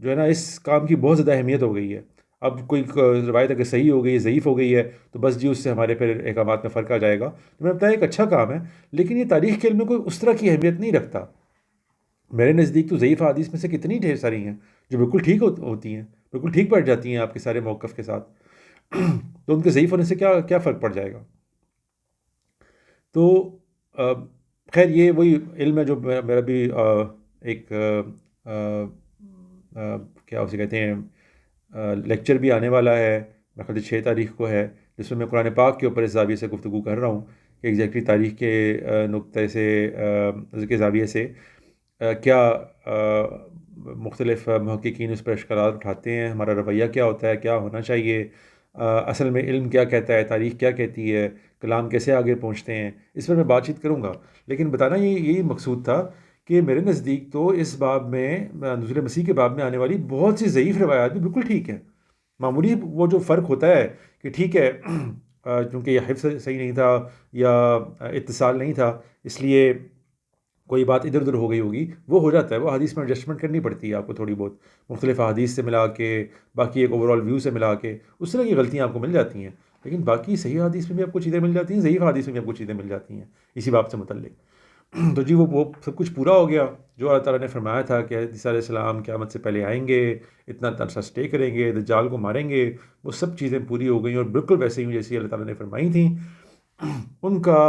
جو ہے نا اس کام کی بہت زیادہ اہمیت ہو گئی ہے. اب کوئی روایت اگر صحیح ہو گئی، ضعیف ہو گئی ہے تو بس جی اس سے ہمارے پھر احکامات میں فرق آ جائے گا. تو میں نے بتایا ایک اچھا کام ہے، لیکن یہ تاریخ کے علم میں کوئی اس طرح کی اہمیت نہیں رکھتا. میرے نزدیک تو ضعیف حدیث میں سے کتنی ڈھیر ساری ہیں جو بالکل ٹھیک ہوتی ہیں، بالکل ٹھیک بیٹھ جاتی ہیں آپ کے سارے موقف کے ساتھ. تو ان کے ضعیف ہونے سے کیا فرق پڑ جائے گا. تو خیر یہ وہی علم ہے جو میرا بھی ایک کیا اسے کہتے ہیں لیکچر بھی آنے والا ہے، میرے خیال سے 6 تاریخ کو ہے، جس میں قرآن پاک کے اوپر اس زاویے سے گفتگو کر رہا ہوں کہ ایگزیکٹلی تاریخ کے نقطے سے کے زاویے سے کیا مختلف محققین اس پر اشکالات اٹھاتے ہیں، ہمارا رویہ کیا ہوتا ہے، کیا ہونا چاہیے، اصل میں علم کیا کہتا ہے، تاریخ کیا کہتی ہے، کلام کیسے آگے پہنچتے ہیں. اس پر میں بات چیت کروں گا، لیکن بتانا یہی مقصود تھا کہ میرے نزدیک تو اس باب میں نزول مسیح کے باب میں آنے والی بہت سی ضعیف روایات بھی بالکل ٹھیک ہیں. معمولی وہ جو فرق ہوتا ہے کہ ٹھیک ہے کیونکہ یہ حفظ صحیح نہیں تھا یا اتصال نہیں تھا اس لیے کوئی بات ادھر ادھر ہو گئی ہوگی، وہ ہو جاتا ہے، وہ حدیث میں ایڈجسٹمنٹ کرنی پڑتی ہے آپ کو تھوڑی بہت، مختلف حدیث سے ملا کے، باقی ایک اوور آل ویو سے ملا کے اس طرح کی غلطیاں آپ کو مل جاتی ہیں. لیکن باقی صحیح حدیث میں بھی آپ کو چیزیں مل جاتی ہیں، ضعیف حدیث میں بھی آپ کو چیزیں مل جاتی ہیں اسی باب سے متعلق. تو جی وہ سب کچھ پورا ہو گیا جو اللہ تعالیٰ نے فرمایا تھا کہ عیسیٰ علیہ السلام قیامت سے پہلے آئیں گے، اتنا عرصہ اسٹے کریں گے، دجال کو ماریں گے، وہ سب چیزیں پوری ہو گئیں اور بالکل ویسے ہی جیسی اللہ تعالیٰ نے فرمائی تھیں۔ ان کا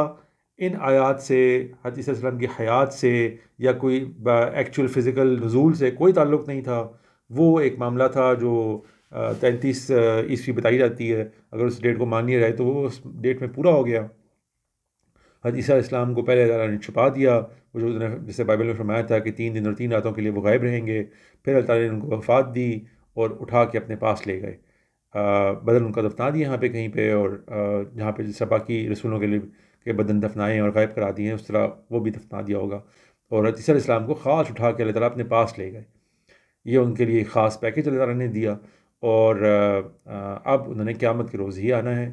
ان آیات سے، حضرت عیسیٰ علیہ السلام کی حیات سے یا کوئی ایکچوئل فزیکل نزول سے کوئی تعلق نہیں تھا۔ وہ ایک معاملہ تھا جو 33 عیسوی بتائی جاتی ہے، اگر اس ڈیٹ کو مان لیا جائے تو وہ اس ڈیٹ میں پورا ہو گیا۔ حضرت عیسیٰ علیہ السلام کو پہلے اللہ تعالیٰ نے چھپا دیا، وہ جو جیسے بائبل میں فرمایا تھا کہ 3 دن اور 3 راتوں کے لیے وہ غائب رہیں گے، پھر اللہ تعالیٰ نے ان کو وفات دی اور اٹھا کے اپنے پاس لے گئے، بدن ان کا دفنا دیا یہاں پہ کہیں پہ، اور جہاں پہ جیسا باقی رسولوں کے لیے کے بدن دفنائے اور غائب کرا دیے ہیں اس طرح وہ بھی دفنا دیا ہوگا، اور حضرت عیسیٰ علیہ السلام کو خاص اٹھا کے اللہ تعالیٰ اپنے پاس لے گئے۔ یہ ان کے لیے ایک خاص پیکج اللہ تعالیٰ نے دیا، اور اب انہوں نے قیامت کے روز ہی آنا ہے۔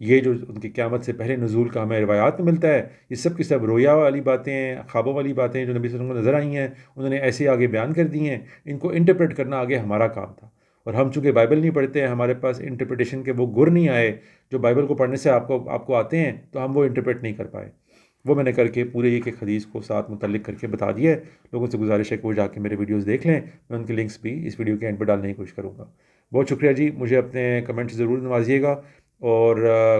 یہ جو ان کی قیامت سے پہلے نزول کا ہمیں روایات میں ملتا ہے، یہ سب کی سب رویا والی باتیں ہیں، خوابوں والی باتیں ہیں جو نبی صلی اللہ علیہ وسلم کو نظر آئی ہیں، انہوں نے ایسے آگے بیان کر دی ہیں۔ ان کو انٹرپریٹ کرنا آگے ہمارا کام تھا، اور ہم چونکہ بائبل نہیں پڑھتے ہیں، ہمارے پاس انٹرپریٹیشن کے وہ گر نہیں آئے جو بائبل کو پڑھنے سے آپ کو آتے ہیں، تو ہم وہ انٹرپریٹ نہیں کر پائے۔ وہ میں نے کر کے پورے ایک ایک حدیث کو ساتھ متعلق کر کے بتا دیا ہے۔ لوگوں سے گزارش ہے کہ وہ جا کے میرے ویڈیوز دیکھ لیں، میں ان کے لنکس بھی اس ویڈیو کے اینڈ پہ ڈالنے کی کوشش کروں گا۔ بہت شکریہ جی، مجھے اپنے کمنٹ سے ضرور نوازیے گا، اور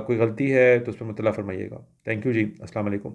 کوئی غلطی ہے تو اس پہ مطلع فرمائیے گا۔ تھینک یو جی، السلام علیکم۔